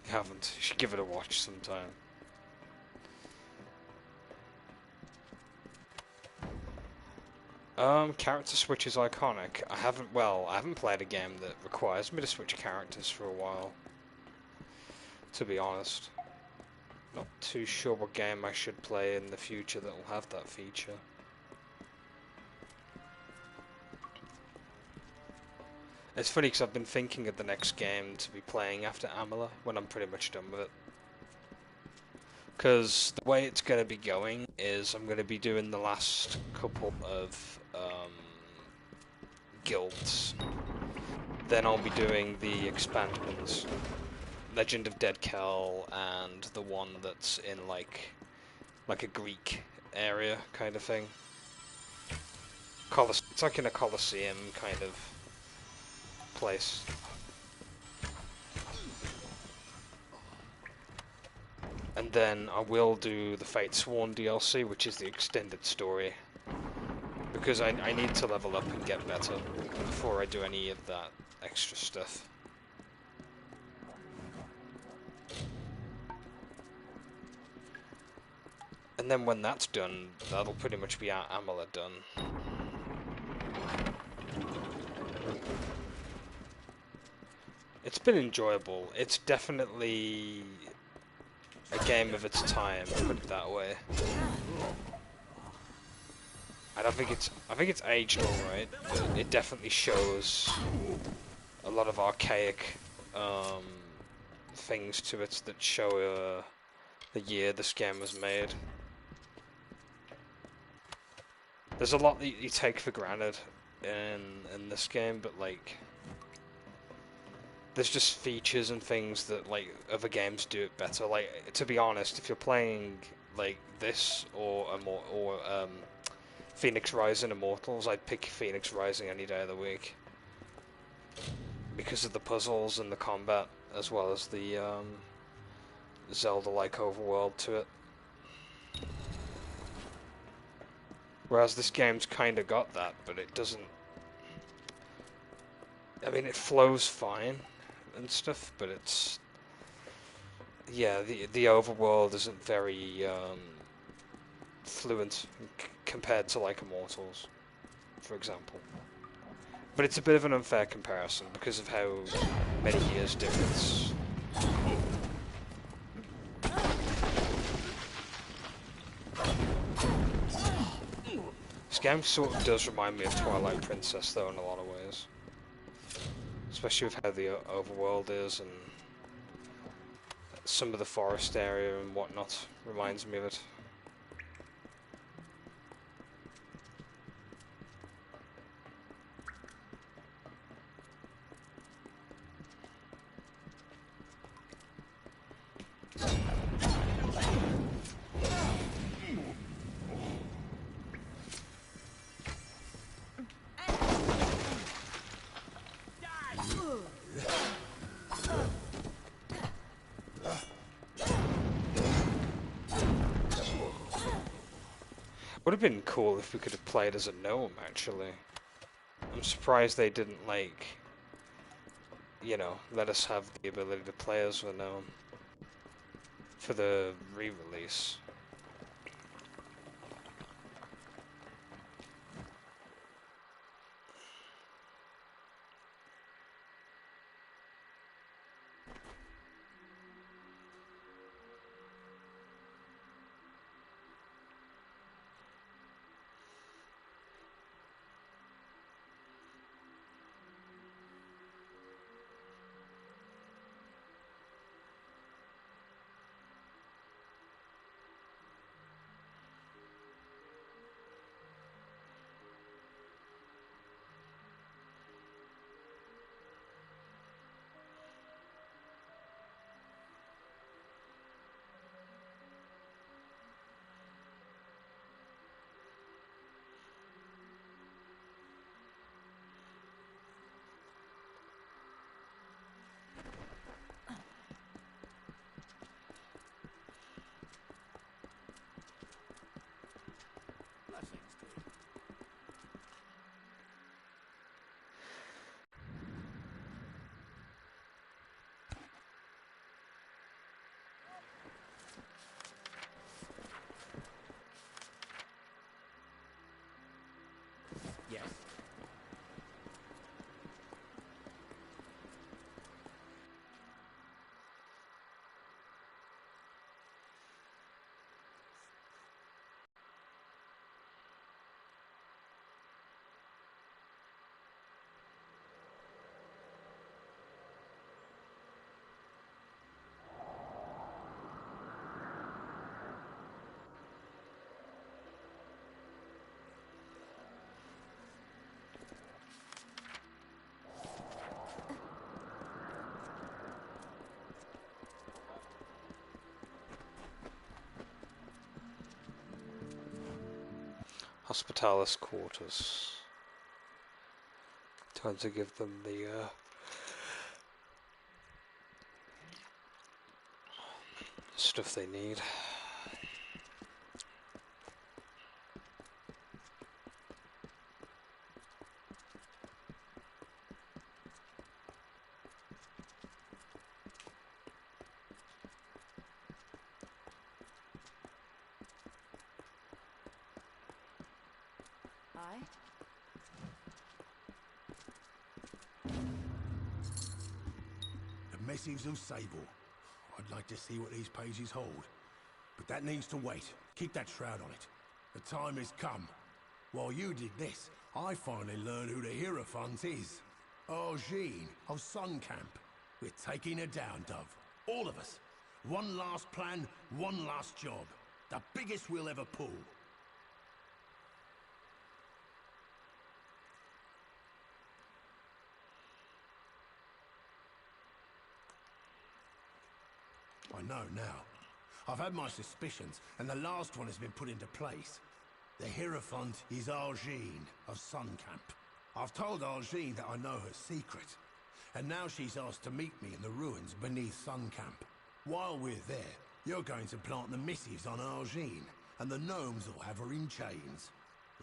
You haven't. You should give it a watch sometime. Character switch is iconic. I haven't played a game that requires me to switch characters for a while. To be honest. Not too sure what game I should play in the future that will have that feature. It's funny because I've been thinking of the next game to be playing after Amalur when I'm pretty much done with it. Because the way it's going to be going is I'm going to be doing the last couple of guilds. Then I'll be doing the expansions. Legend of Dead Kel and the one that's in like a Greek area kind of thing. It's like in a Colosseum kind of place. And then I will do the Fate Sworn DLC, which is the extended story. Because I need to level up and get better before I do any of that extra stuff. And then when that's done, that'll pretty much be Amalur done. It's been enjoyable. It's definitely a game of its time, put it that way. I think it's aged alright, but it definitely shows a lot of archaic things to it that show the year this game was made. There's a lot that you take for granted in this game, but like there's just features and things that like other games do it better. Like, to be honest, if you're playing like this or Phoenix Rising Immortals, I'd pick Phoenix Rising any day of the week because of the puzzles and the combat, as well as the Zelda-like overworld to it. Whereas this game's kind of got that, but it doesn't. I mean, it flows fine and stuff, but it's, yeah, the overworld isn't very fluent compared to like Immortals, for example. But it's a bit of an unfair comparison because of how many years difference. This game sort of does remind me of Twilight Princess, though, in a lot of ways. Especially with how the overworld is, and some of the forest area and whatnot reminds me of it. Would have been cool if we could have played as a gnome, actually. I'm surprised they didn't, like, you know, let us have the ability to play as a gnome. for the re-release. Blessings to you. Yes. Hospitalis quarters. Time to give them the stuff they need. Aye? The Missives of Sable. I'd like to see what these pages hold. But that needs to wait. Keep that shroud on it. The time has come. While you did this, I finally learned who the Hierophant is. Argene of Sun Camp. We're taking her down, Dove. All of us. One last plan, one last job. The biggest we'll ever pull. I know now. I've had my suspicions, and the last one has been put into place. The Hierophant is Argene of Sun Camp. I've told Argene that I know her secret, and now she's asked to meet me in the ruins beneath Sun Camp. While we're there, you're going to plant the missives on Argene, and the gnomes will have her in chains,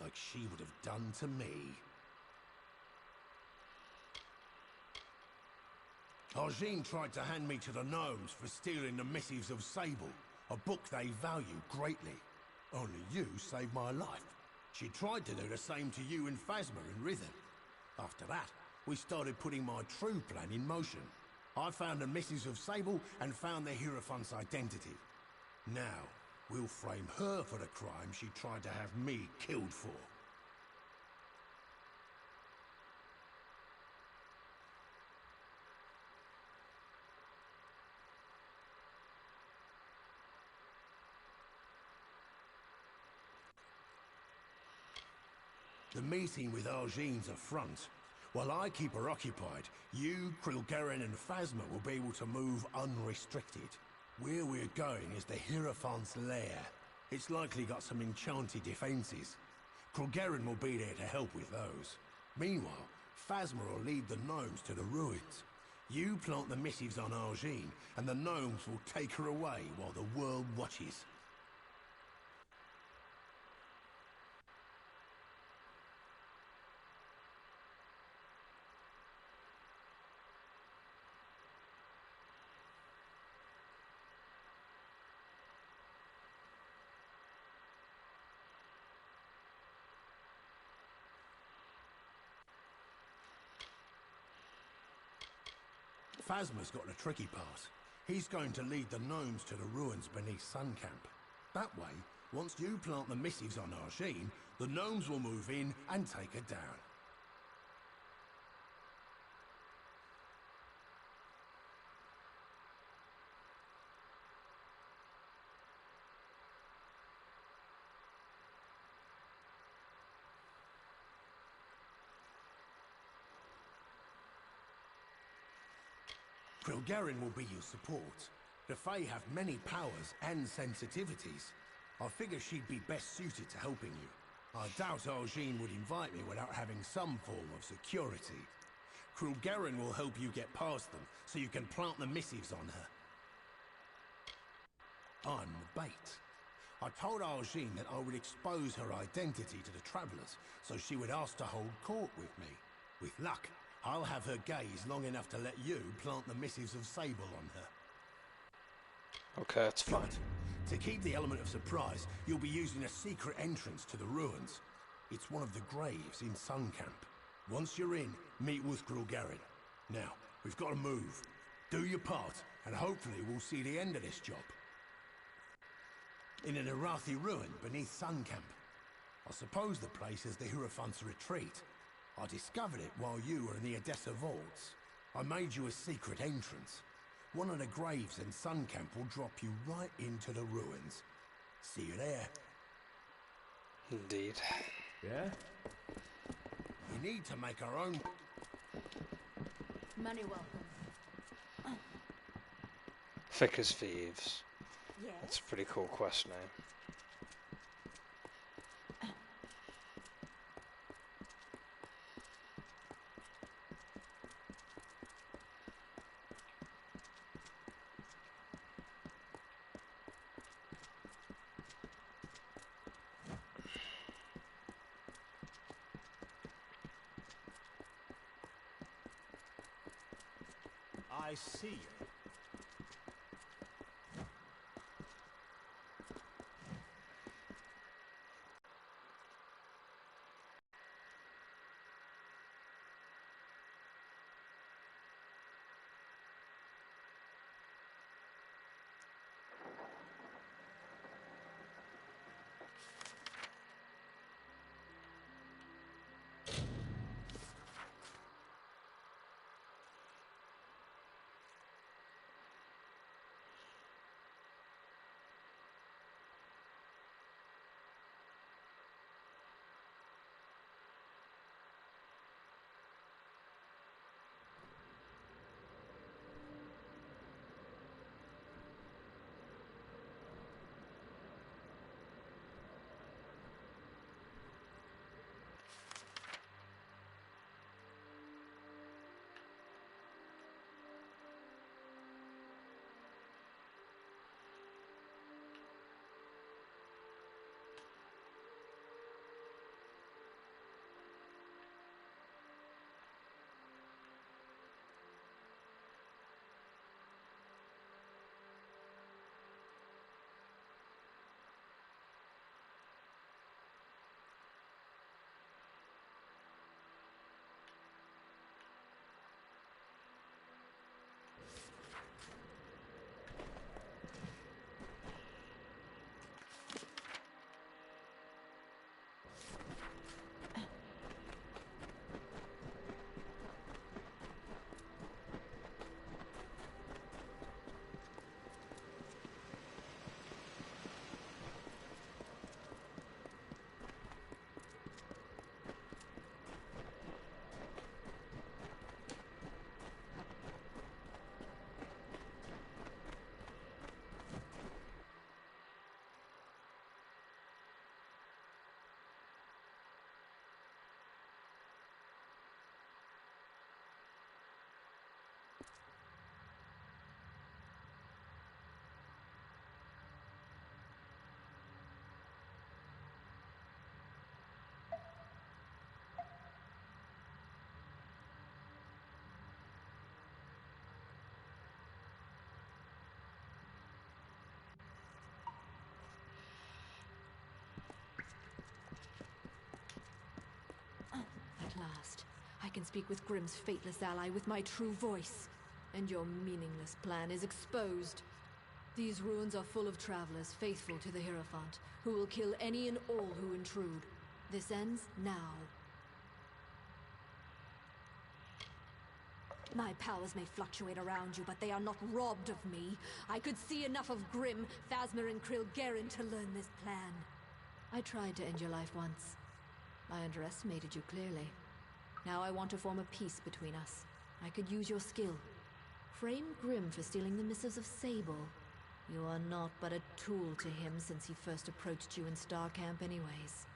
like she would have done to me. Argene tried to hand me to the gnomes for stealing the Missives of Sable, a book they value greatly. Only you saved my life. She tried to do the same to you and Phasma in Rhythm. After that, we started putting my true plan in motion. I found the Missives of Sable and found the Hierophant's identity. Now, we'll frame her for the crime she tried to have me killed for. The meeting with Argene's a front. While I keep her occupied, you, Krilgaren and Phasma will be able to move unrestricted. Where we're going is the Hierophant's lair. It's likely got some enchanted defenses. Krilgaren will be there to help with those. Meanwhile, Phasma will lead the gnomes to the ruins. You plant the missives on Argene, and the gnomes will take her away while the world watches. Phasma's got the tricky part. He's going to lead the gnomes to the ruins beneath Sun Camp. That way, once you plant the missives on Argene, the gnomes will move in and take her down. Grilgarin will be your support. The Fae have many powers and sensitivities. I figure she'd be best suited to helping you. I doubt Argene would invite me without having some form of security. Grilgarin will help you get past them, so you can plant the missives on her. I'm the bait. I told Argene that I would expose her identity to the Travelers, so she would ask to hold court with me. With luck, I'll have her gaze long enough to let you plant the missives of Sable on her. Okay, that's fine. Good. To keep the element of surprise, you'll be using a secret entrance to the ruins. It's one of the graves in Sun Camp. Once you're in, meet with Grilgarin. Now, we've got to move. Do your part, and hopefully we'll see the end of this job. In an Arathi ruin beneath Sun Camp. I suppose the place is the Hierophant's retreat. I discovered it while you were in the Odessa vaults. I made you a secret entrance. One of the graves in Sun Camp will drop you right into the ruins. See you there. Indeed. Yeah? We need to make our own... Money welcome. Thick as thieves. Yes? That's a pretty cool quest name. I see you. At last, I can speak with Grimm's fateless ally with my true voice. and your meaningless plan is exposed. These ruins are full of travelers faithful to the Hierophant, who will kill any and all who intrude. This ends now. My powers may fluctuate around you, but they are not robbed of me. I could see enough of Grimm, Phasma, and Krilgaren to learn this plan. I tried to end your life once. I underestimated you clearly. Now I want to form a peace between us. I could use your skill. Frame Grimm for stealing the missives of Sable. You are not but a tool to him since he first approached you in Star Camp anyways.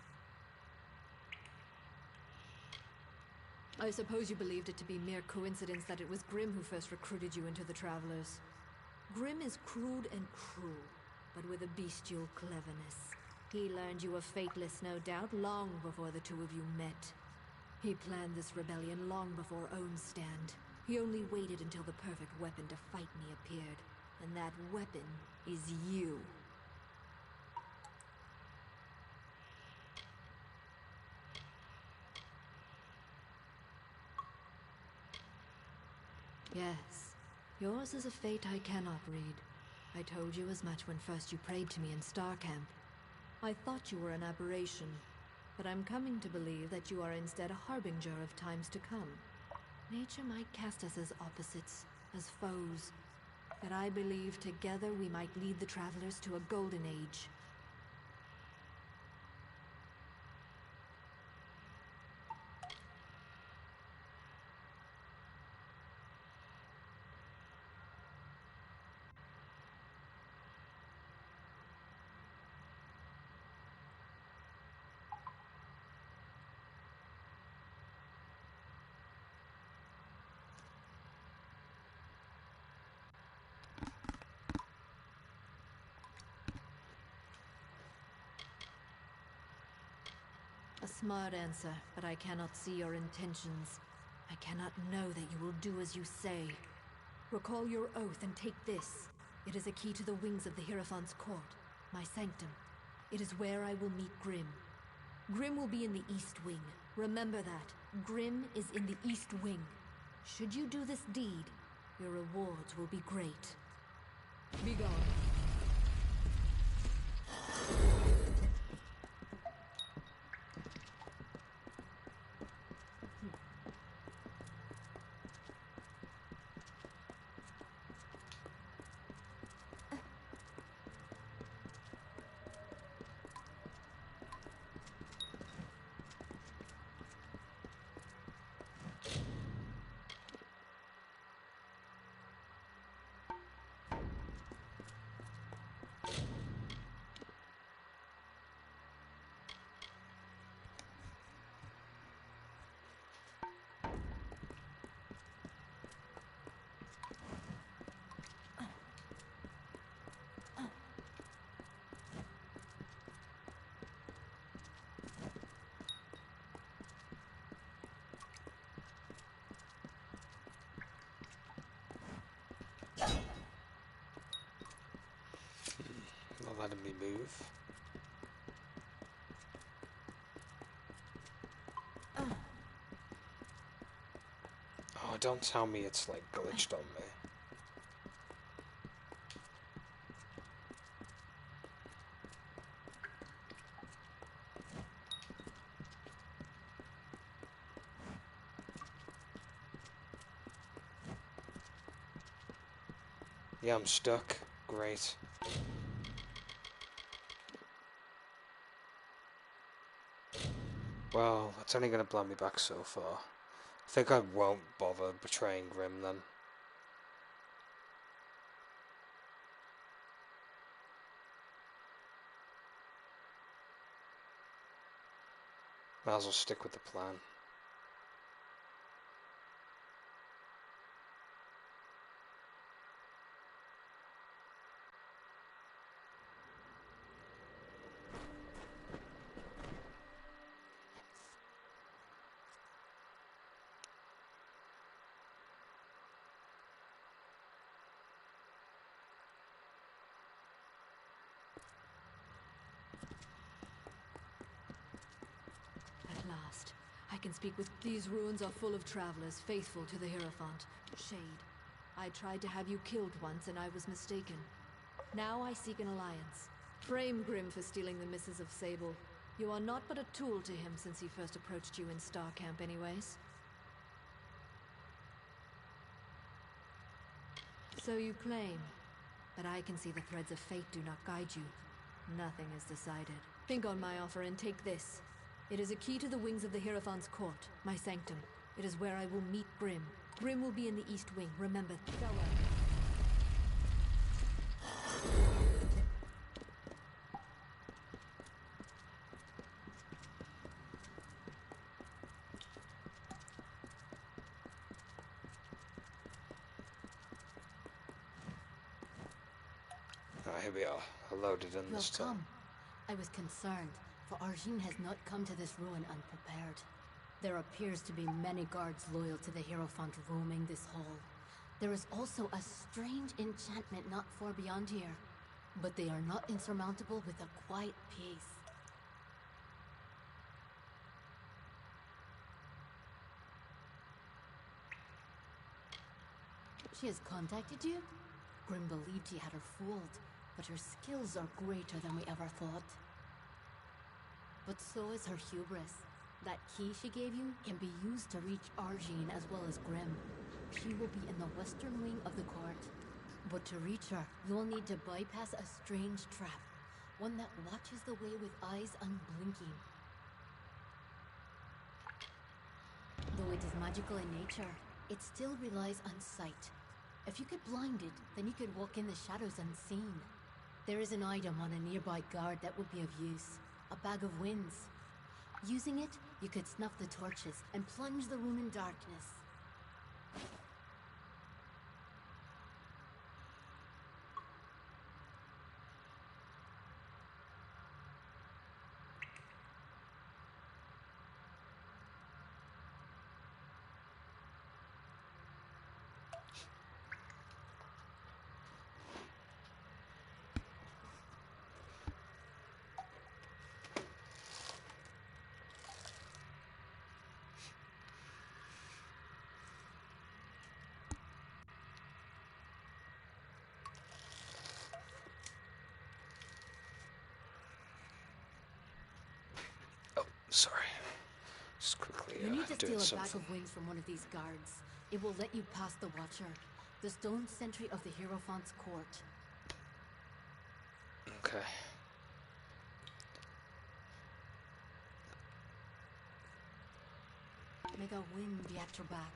I suppose you believed it to be mere coincidence that it was Grimm who first recruited you into the Travelers. Grimm is crude and cruel, but with a bestial cleverness. He learned you were fateless, no doubt, long before the two of you met. He planned this rebellion long before Ohm's stand. He only waited until the perfect weapon to fight me appeared. And that weapon is you. Yes, yours is a fate I cannot read. I told you as much when first you prayed to me in Star Camp. I thought you were an aberration, but I'm coming to believe that you are instead a harbinger of times to come. Nature might cast us as opposites, as foes, but I believe together we might lead the Travelers to a golden age. A smart answer, but I cannot see your intentions. I cannot know that you will do as you say. Recall your oath and take this. It is a key to the wings of the Hierophant's court, my sanctum. It is where I will meet Grimm. Grimm will be in the East Wing. Remember that. Grimm is in the East Wing. Should you do this deed, your rewards will be great. Be gone. Not letting me move. Oh, don't tell me it's like glitched on me. Yeah, I'm stuck. Great. Well, it's only going to blow me back so far. I think I won't bother betraying Grimm then. Might as well stick with the plan. At last, I can speak with... These ruins are full of travelers faithful to the Hierophant. Shade, I tried to have you killed once, and I was mistaken. Now I seek an alliance. Frame Grim for stealing the Misses of Sable. You are not but a tool to him since he first approached you in Star Camp anyways. So you claim, but I can see the threads of fate do not guide you. Nothing is decided. Think on my offer and take this. It is a key to the wings of the Hierophant's court, my sanctum. It is where I will meet Grim. Grim will be in the East Wing, remember. Farewell. Here we are, loaded in this time. Come. I was concerned, for Arjin has not come to this ruin unprepared. There appears to be many guards loyal to the Hierophant roaming this hall. There is also a strange enchantment not far beyond here, but they are not insurmountable with a quiet peace. She has contacted you? Grim believed he had her fooled, but her skills are greater than we ever thought. But so is her hubris. That key she gave you can be used to reach Arjin as well as Grim. She will be in the western wing of the court. But to reach her, you'll need to bypass a strange trap. One that watches the way with eyes unblinking. Though it is magical in nature, it still relies on sight. If you get blinded, then you could walk in the shadows unseen. There is an item on a nearby guard that would be of use. A bag of winds. Using it, you could snuff the torches and plunge the room in darkness. Sorry. Just quickly You need to steal doing a bag something. of wings from one of these guards. It will let you pass the Watcher, the stone sentry of the Hierophant's court. Okay. May the wind be at your back.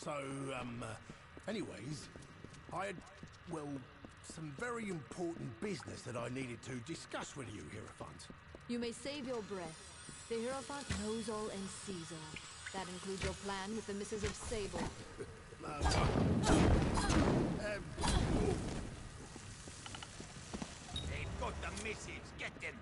So, anyways, I had, well, some very important business that I needed to discuss with you, Hierophant. You may save your breath. The Hierophant knows all and sees all. That includes your plan with the Misses of Sable. They've got the message. Get them.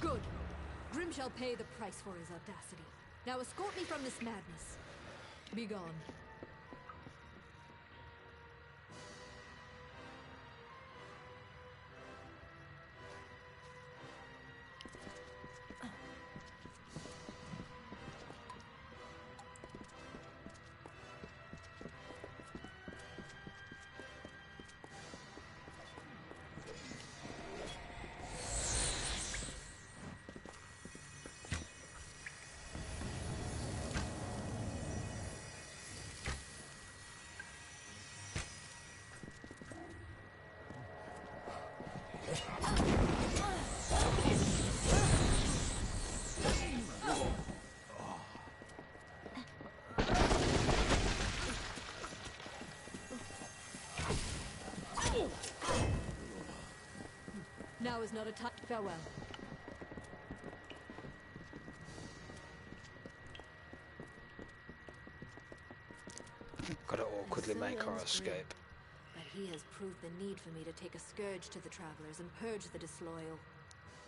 Good. Grim shall pay the price for his audacity. Now escort me from this madness. Be gone. Now is not a time. Farewell. Gotta awkwardly So make our ends Grim. escape. But he has proved the need for me to take a scourge to the travelers and purge the disloyal.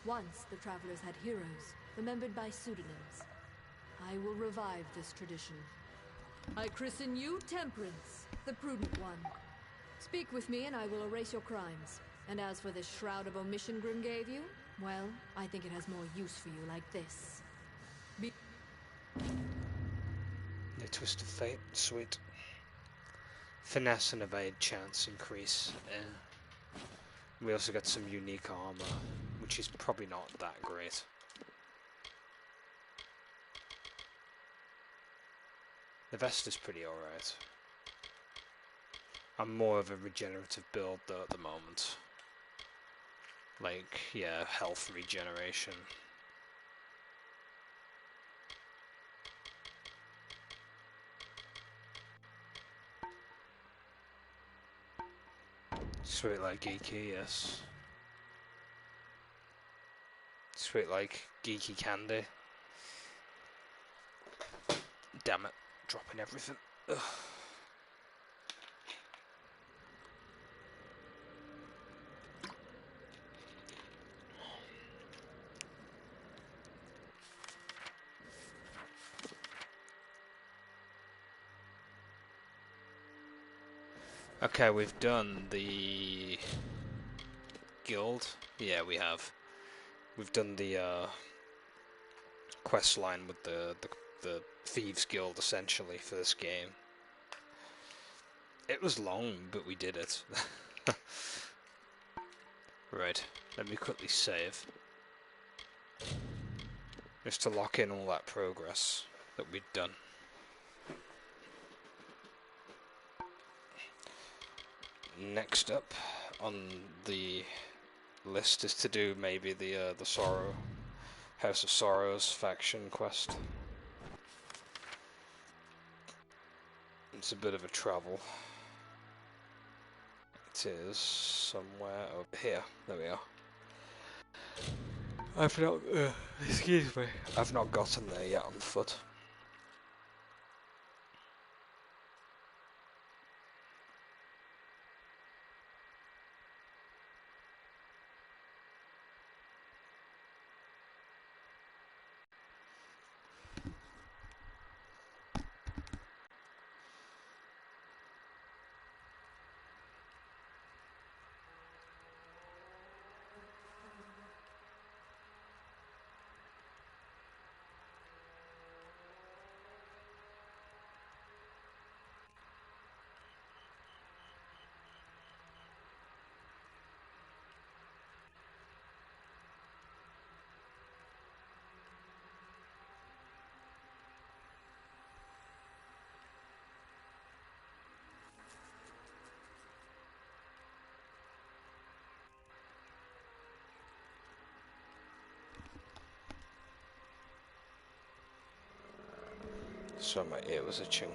Once the travelers had heroes, remembered by pseudonyms. I will revive this tradition. I christen you Temperance, the prudent one. Speak with me and I will erase your crimes. And as for this shroud of omission Grim gave you, well, I think it has more use for you like this. The twist of fate, sweet. Finesse and evade chance increase. We also got some unique armor, which is probably not that great. The vest is pretty alright. I'm more of a regenerative build though at the moment. Like, yeah, health regeneration. Sweet like geeky, yes. Sweet like geeky candy. Damn it, dropping everything. Ugh. Okay, we've done the guild. Yeah, we have. We've done the quest line with the Thieves Guild, essentially, for this game. It was long, but we did it. Right, let me quickly save. just to lock in all that progress that we'd done. Next up on the list is to do maybe the House of Sorrows faction quest. It's a bit of a travel. It is somewhere over here. There we are. Excuse me. I've not gotten there yet on foot. So my ear was itching.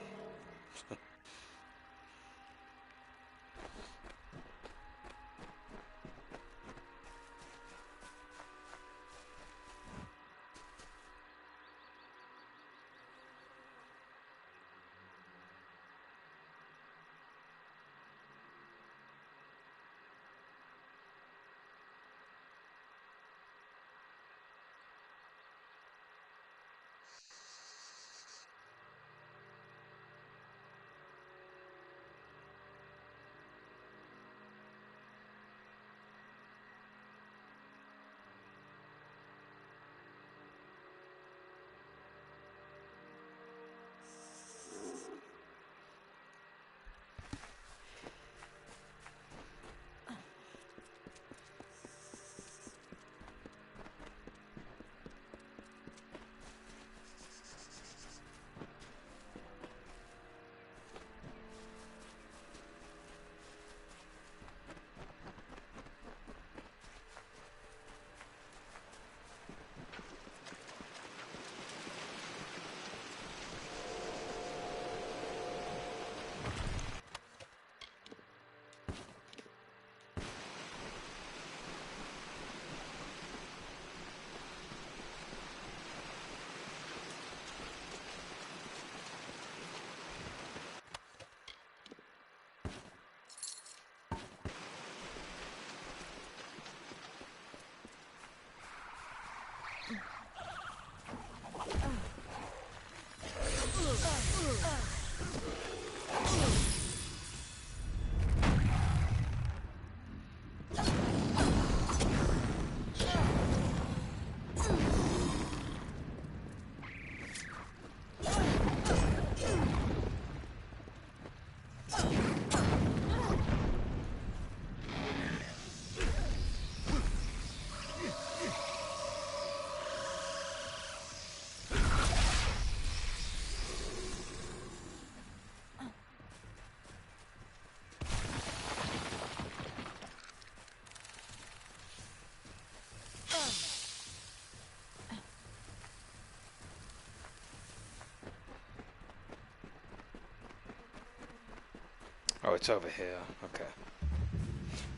Oh, it's over here. Okay.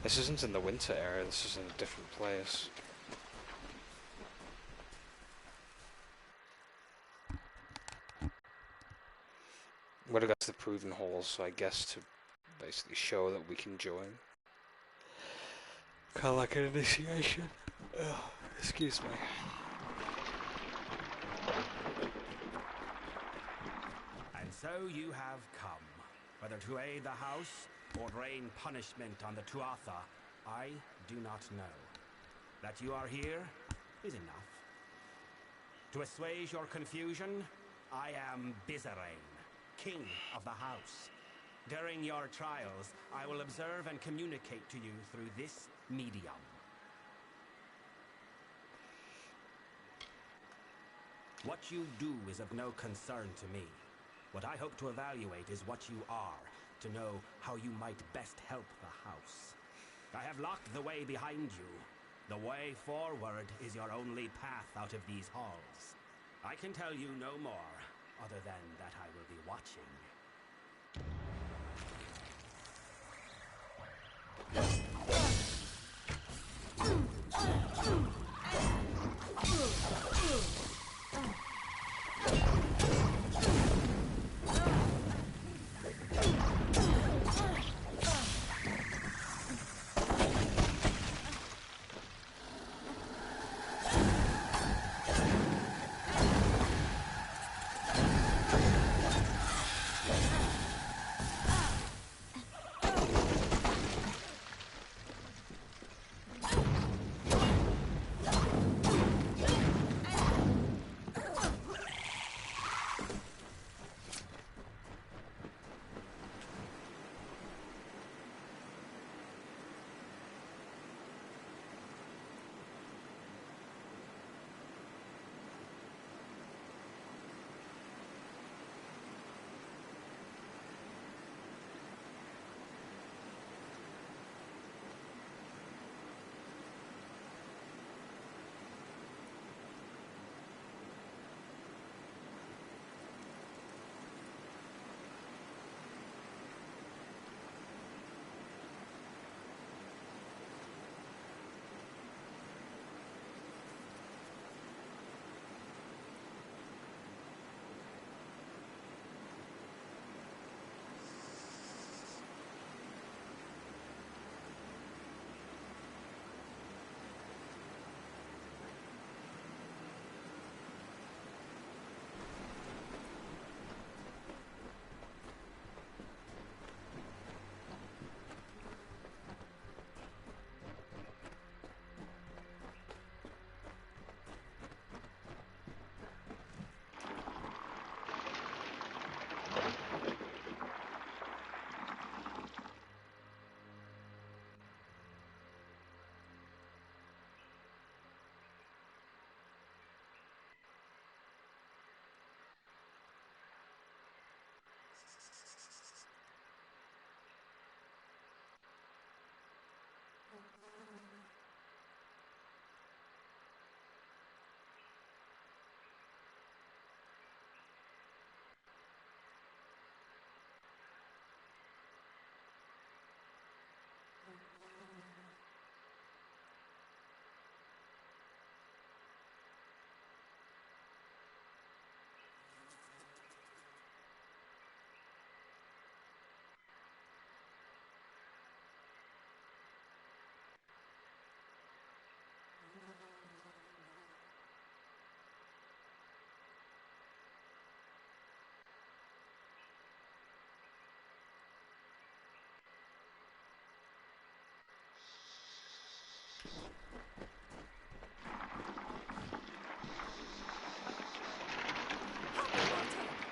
This isn't in the winter area, this is in a different place. Would have got to the Proven Halls, so I guess to basically show that we can join. Kind of like an initiation. Ugh, excuse me. And so you have come. Whether to aid the house or rain punishment on the Tuatha, I do not know. That you are here is enough. To assuage your confusion, I am Bizarrain, king of the house. During your trials, I will observe and communicate to you through this medium. What you do is of no concern to me. What I hope to evaluate is what you are, to know how you might best help the house. I have locked the way behind you. The way forward is your only path out of these halls. I can tell you no more, other than that I will be watching.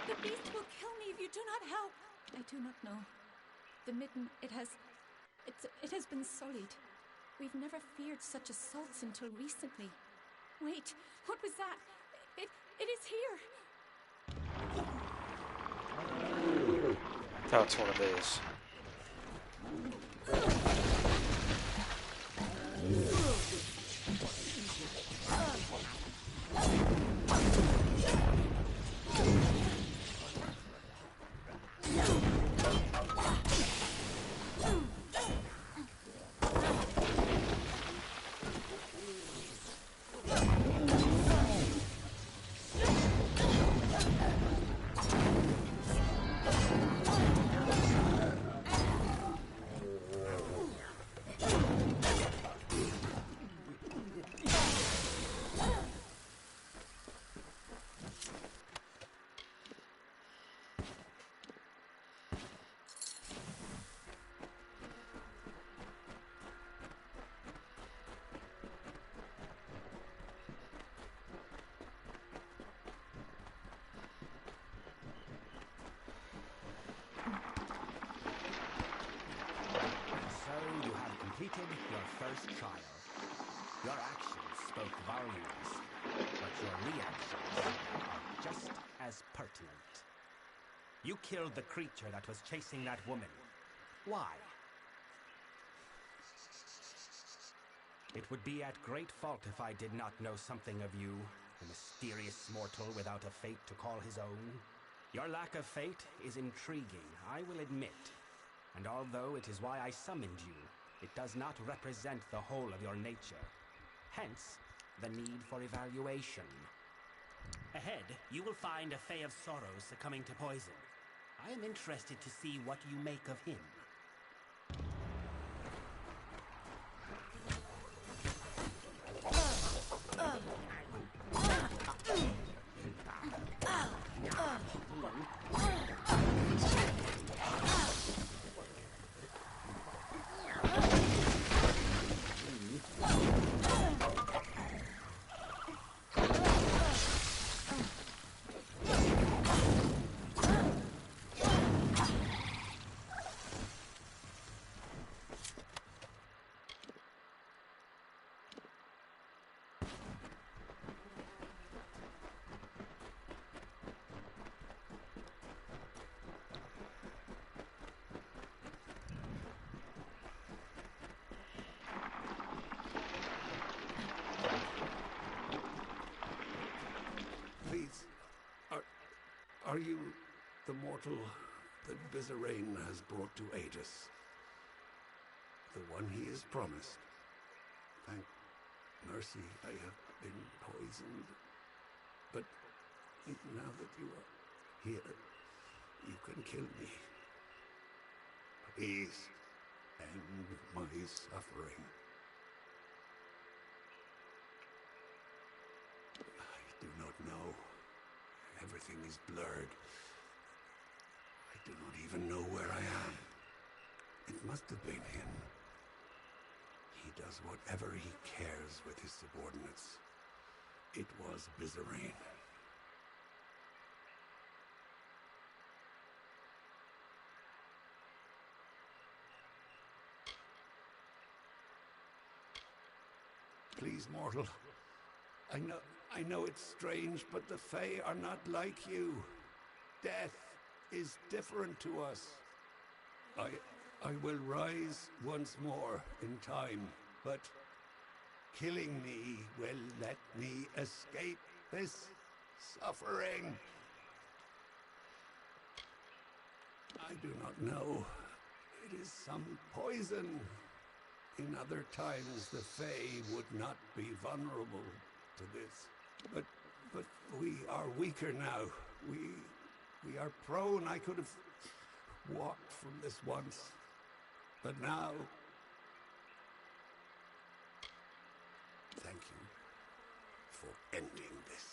The beast will kill me if you do not help. I do not know. The midden, it has been sullied. We've never feared such assaults until recently. Wait, what was that? It is here. Oh, it's one of these. Completed your first trial. Your actions spoke volumes, but your reactions are just as pertinent. You killed the creature that was chasing that woman. Why? It would be at great fault if I did not know something of you, a mysterious mortal without a fate to call his own. Your lack of fate is intriguing, I will admit. And although it is why I summoned you, it does not represent the whole of your nature. Hence, the need for evaluation. Ahead, you will find a Fae of Sorrow succumbing to poison. I am interested to see what you make of him. Are you the mortal that Vizirain has brought to aid us? The one he is promised? Thank mercy I have been poisoned. But now that you are here, you can kill me. Please, end my suffering. I do not know. Everything is blurred. I do not even know where I am. It must have been him. He does whatever he cares with his subordinates. It was Vizirain. Please, mortal. I know it's strange, but the Fae are not like you. Death is different to us. I will rise once more in time, but killing me will let me escape this suffering. I do not know. It is some poison. In other times, the Fae would not be vulnerable to this. But we are weaker now. We are prone. I could have walked from this once. But now... Thank you for ending this.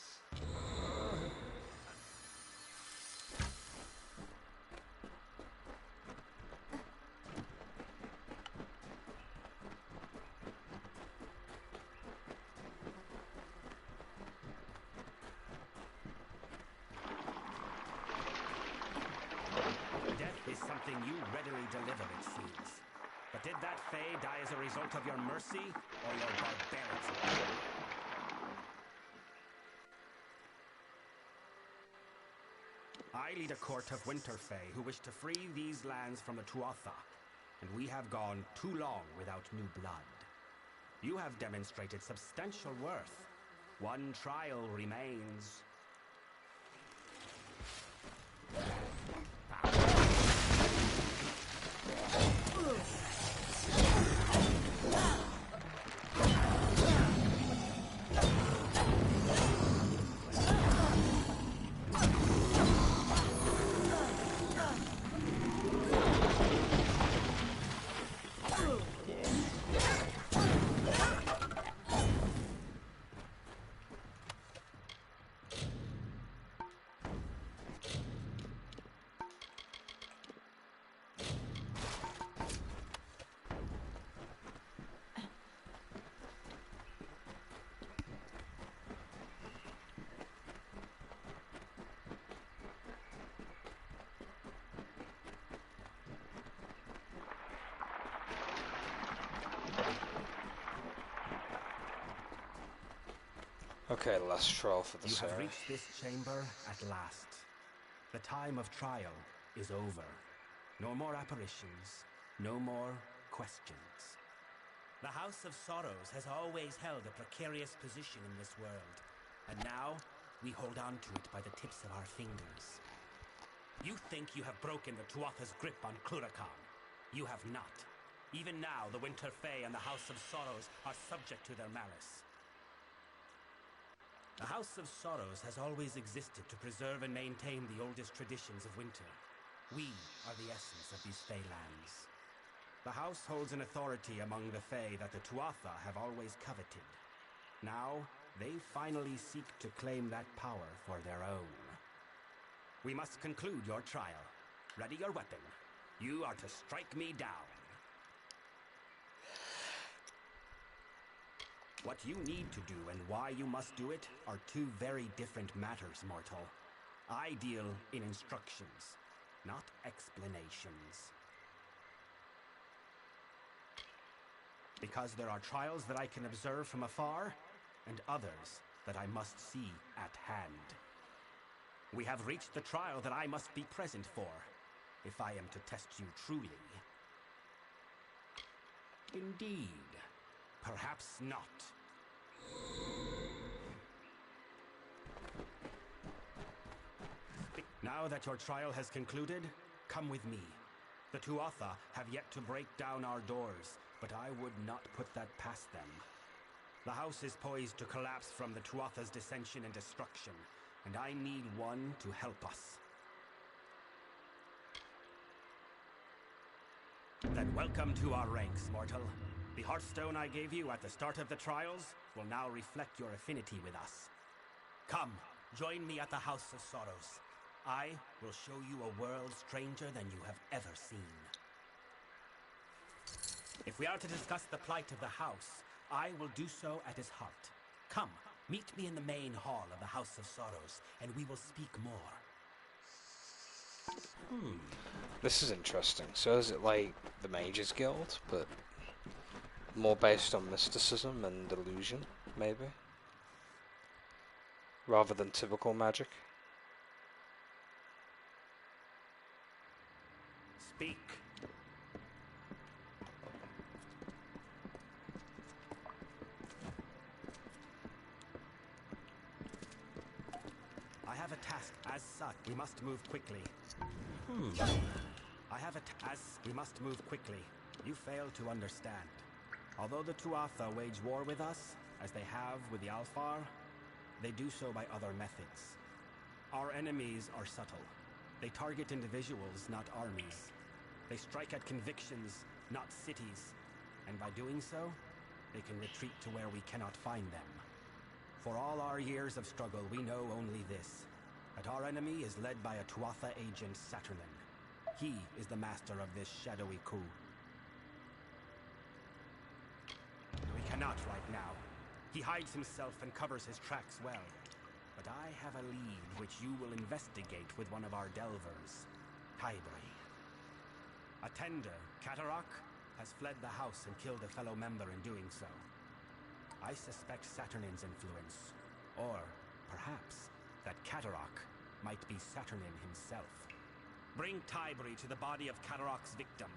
Something you readily deliver, it seems. But did that Fae die as a result of your mercy or your barbarity? I lead a court of Winter Fae who wish to free these lands from the Tuatha, and we have gone too long without new blood. You have demonstrated substantial worth. One trial remains. Okay, last trial for the You have series. reached this chamber at last. The time of trial is over. No more apparitions, no more questions. The House of Sorrows has always held a precarious position in this world, and now we hold on to it by the tips of our fingers. You think you have broken the Tuatha's grip on Cluracan. You have not. Even now, the Winter Fae and the House of Sorrows are subject to their malice. The House of Sorrows has always existed to preserve and maintain the oldest traditions of winter. We are the essence of these Fae lands. The House holds an authority among the Fae that the Tuatha have always coveted. Now, they finally seek to claim that power for their own. We must conclude your trial. Ready your weapon. You are to strike me down. What you need to do and why you must do it are two very different matters, mortal. I deal in instructions, not explanations. Because there are trials that I can observe from afar, and others that I must see at hand. We have reached the trial that I must be present for, if I am to test you truly. Indeed. Perhaps not. Now that your trial has concluded, come with me. The Tuatha have yet to break down our doors, but I would not put that past them. The house is poised to collapse from the Tuatha's dissension and destruction, and I need one to help us. Then welcome to our ranks, mortal. The Hearthstone I gave you at the start of the trials will now reflect your affinity with us. Come, join me at the House of Sorrows. I will show you a world stranger than you have ever seen. If we are to discuss the plight of the house, I will do so at his heart. Come, meet me in the main hall of the House of Sorrows, and we will speak more. This is interesting. So is it like the Mages Guild, but more based on mysticism and illusion, maybe? Rather than typical magic? Speak. I have a task as such. We must move quickly. I have we must move quickly. You fail to understand. Although the Tuatha wage war with us, as they have with the Alfar, they do so by other methods. Our enemies are subtle. They target individuals, not armies. They strike at convictions, not cities. And by doing so, they can retreat to where we cannot find them. For all our years of struggle, we know only this, that our enemy is led by a Tuatha agent, Saturnin. He is the master of this shadowy coup. We cannot right now. He hides himself and covers his tracks well. But I have a lead which you will investigate with one of our delvers, Tybri. A tender, Catarak, has fled the house and killed a fellow member in doing so. I suspect Saturnin's influence, or perhaps that Catarak might be Saturnin himself. Bring Tybri to the body of Catarak's victim.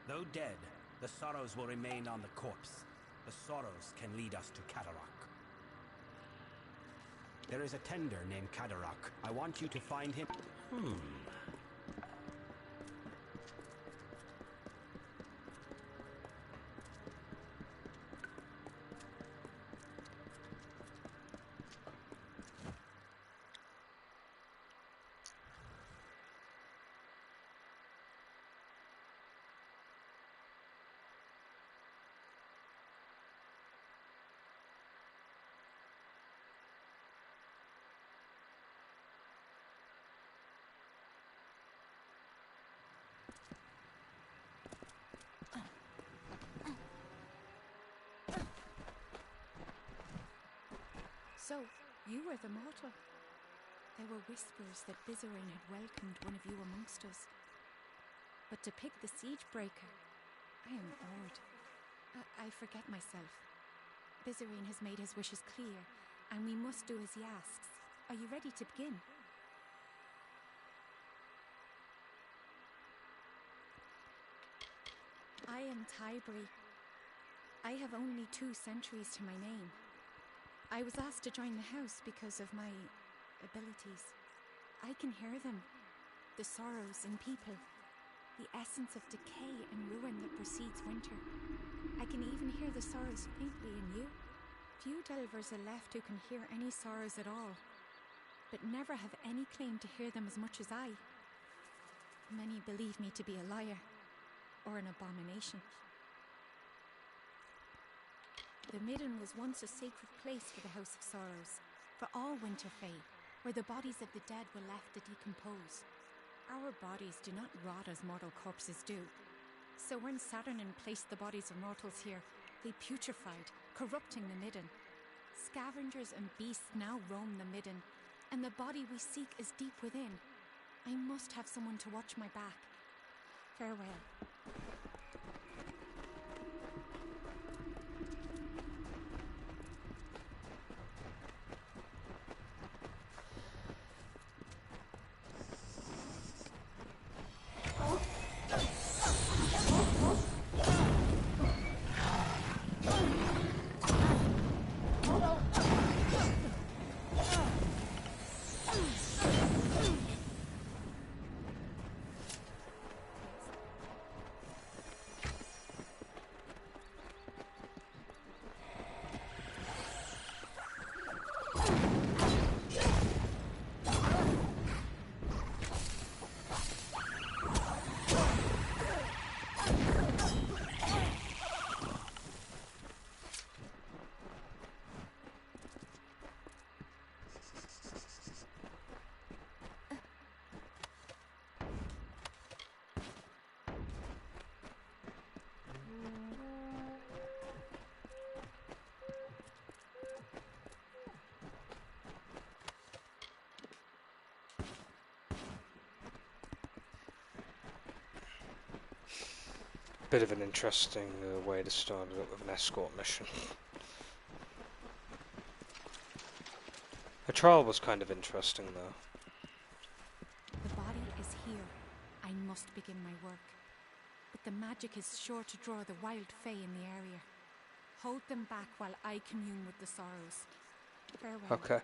Though dead, the Sorrows will remain on the corpse. The Sorrows can lead us to Catarak. There is a tender named Catarak. I want you to find him. So, you were the mortal. There were whispers that Bizarine had welcomed one of you amongst us. But to pick the Siegebreaker, I am awed. I forget myself. Bizarine has made his wishes clear, and we must do as he asks. Are you ready to begin? I am Tybri. I have only 2 centuries to my name. I was asked to join the house because of my abilities. I can hear them, the sorrows in people, the essence of decay and ruin that precedes winter. I can even hear the sorrows faintly in you. Few delvers are left who can hear any sorrows at all, but never have any claim to hear them as much as I. Many believe me to be a liar, or an abomination. The Midden was once a sacred place for the House of Sorrows, for all winter fae, where the bodies of the dead were left to decompose. Our bodies do not rot as mortal corpses do. So when Saturnin placed the bodies of mortals here, they putrefied, corrupting the Midden. Scavengers and beasts now roam the Midden, and the body we seek is deep within. I must have someone to watch my back. Farewell. Bit of an interesting way to start it with an escort mission. The trial was kind of interesting though. The body is here. I must begin my work. But the magic is sure to draw the wild fae in the area. Hold them back while I commune with the sorrows. Farewell. Okay.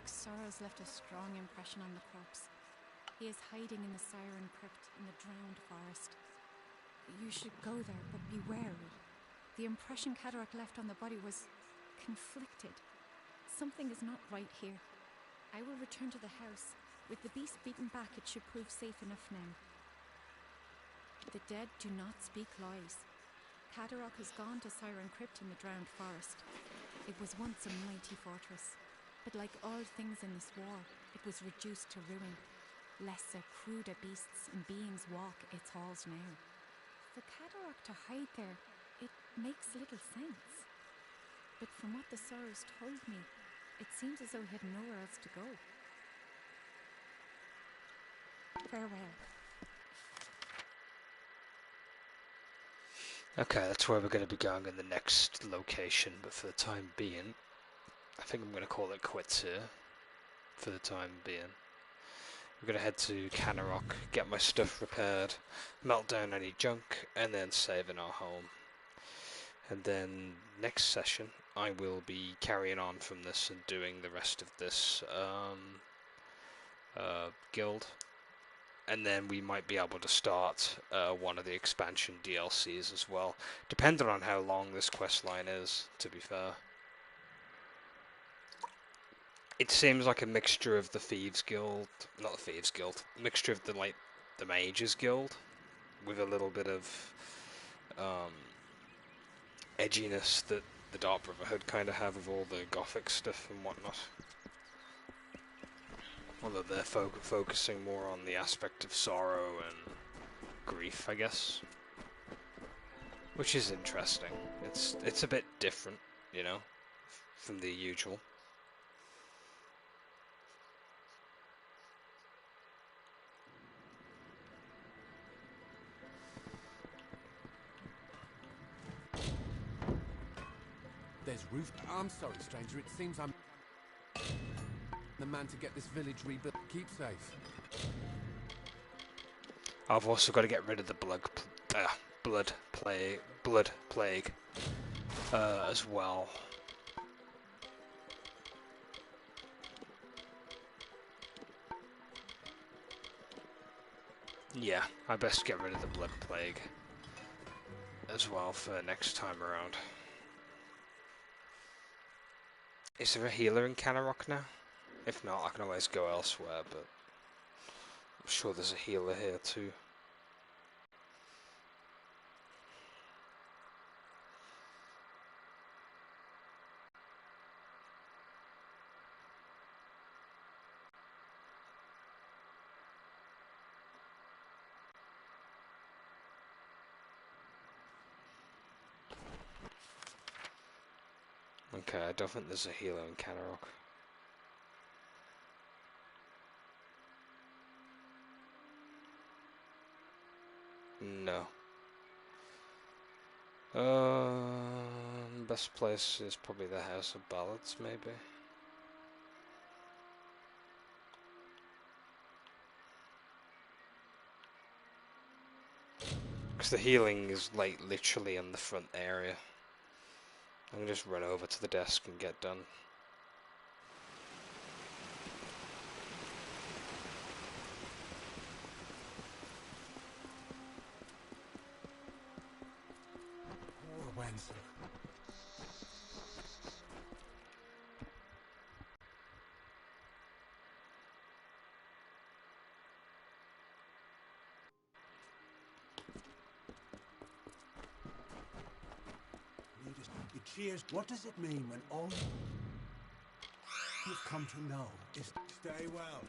Sorrows left a strong impression on the corpse. He is hiding in the Siren Crypt in the drowned forest. You should go there, but be wary. The impression Cadoric left on the body was conflicted. Something is not right here. I will return to the house. With the beast beaten back, it should prove safe enough now. The dead do not speak lies. Cadarok has gone to Siren Crypt in the Drowned Forest. It was once a mighty fortress, but like all things in this war, it was reduced to ruin. Lesser, cruder beasts and beings walk its halls now. For Cadarok to hide there, it makes little sense. But from what the Sorrows told me, it seems as though he had nowhere else to go. Farewell. Okay, that's where we're going to be going in the next location, but for the time being, I think I'm going to call it quits here. For the time being. We're going to head to Canarok, get my stuff repaired, melt down any junk, and then save in our home. And then next session, I will be carrying on from this and doing the rest of this guild. And then we might be able to start one of the expansion DLCs as well, depending on how long this quest line is, to be fair. It seems like a mixture of the Thieves Guild, not the Thieves Guild, mixture of the Mages Guild, with a little bit of edginess that the Dark Brotherhood kind of have with all the gothic stuff and whatnot. Although they're focusing more on the aspect of sorrow and grief, I guess. Which is interesting. It's a bit different, you know, from the usual. There's roof. I'm sorry, stranger. It seems I'm the man to get this village rebuilt. Keep safe. I've also got to get rid of the blood plague as well. Yeah, I best get rid of the blood plague as well for next time around. Is there a healer in Canarok now? If not, I can always go elsewhere, but I'm sure there's a healer here too. Okay, I don't think there's a healer in Canarok. No. Best place is probably the House of Ballads, maybe. Because the healing is like literally in the front area. I can just run over to the desk and get done. Poor Wenzel. It cheers. What does it mean when all you've come to know is stay well?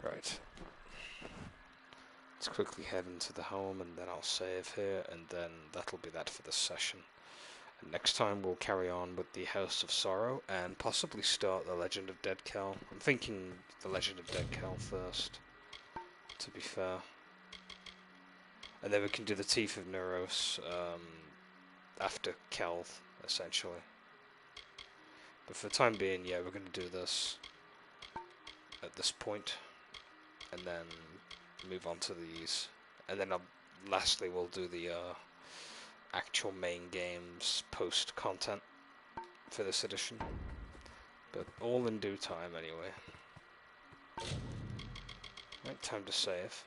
Right. Let's quickly head into the home, and then I'll save here, and then that'll be that for this session. And next time we'll carry on with the House of Sorrow, and possibly start the Legend of Dead Kel. I'm thinking the Legend of Dead Kel first, to be fair. And then we can do the Teeth of Neuros after Kel, essentially. But for the time being, yeah, we're going to do this at this point, and then move on to these, and then lastly we'll do the actual main game's post content for this edition, but all in due time anyway. Right, time to save.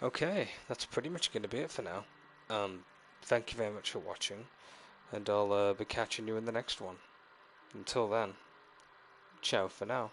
Okay, that's pretty much going to be it for now. Thank you very much for watching, and I'll be catching you in the next one. Until then, ciao for now.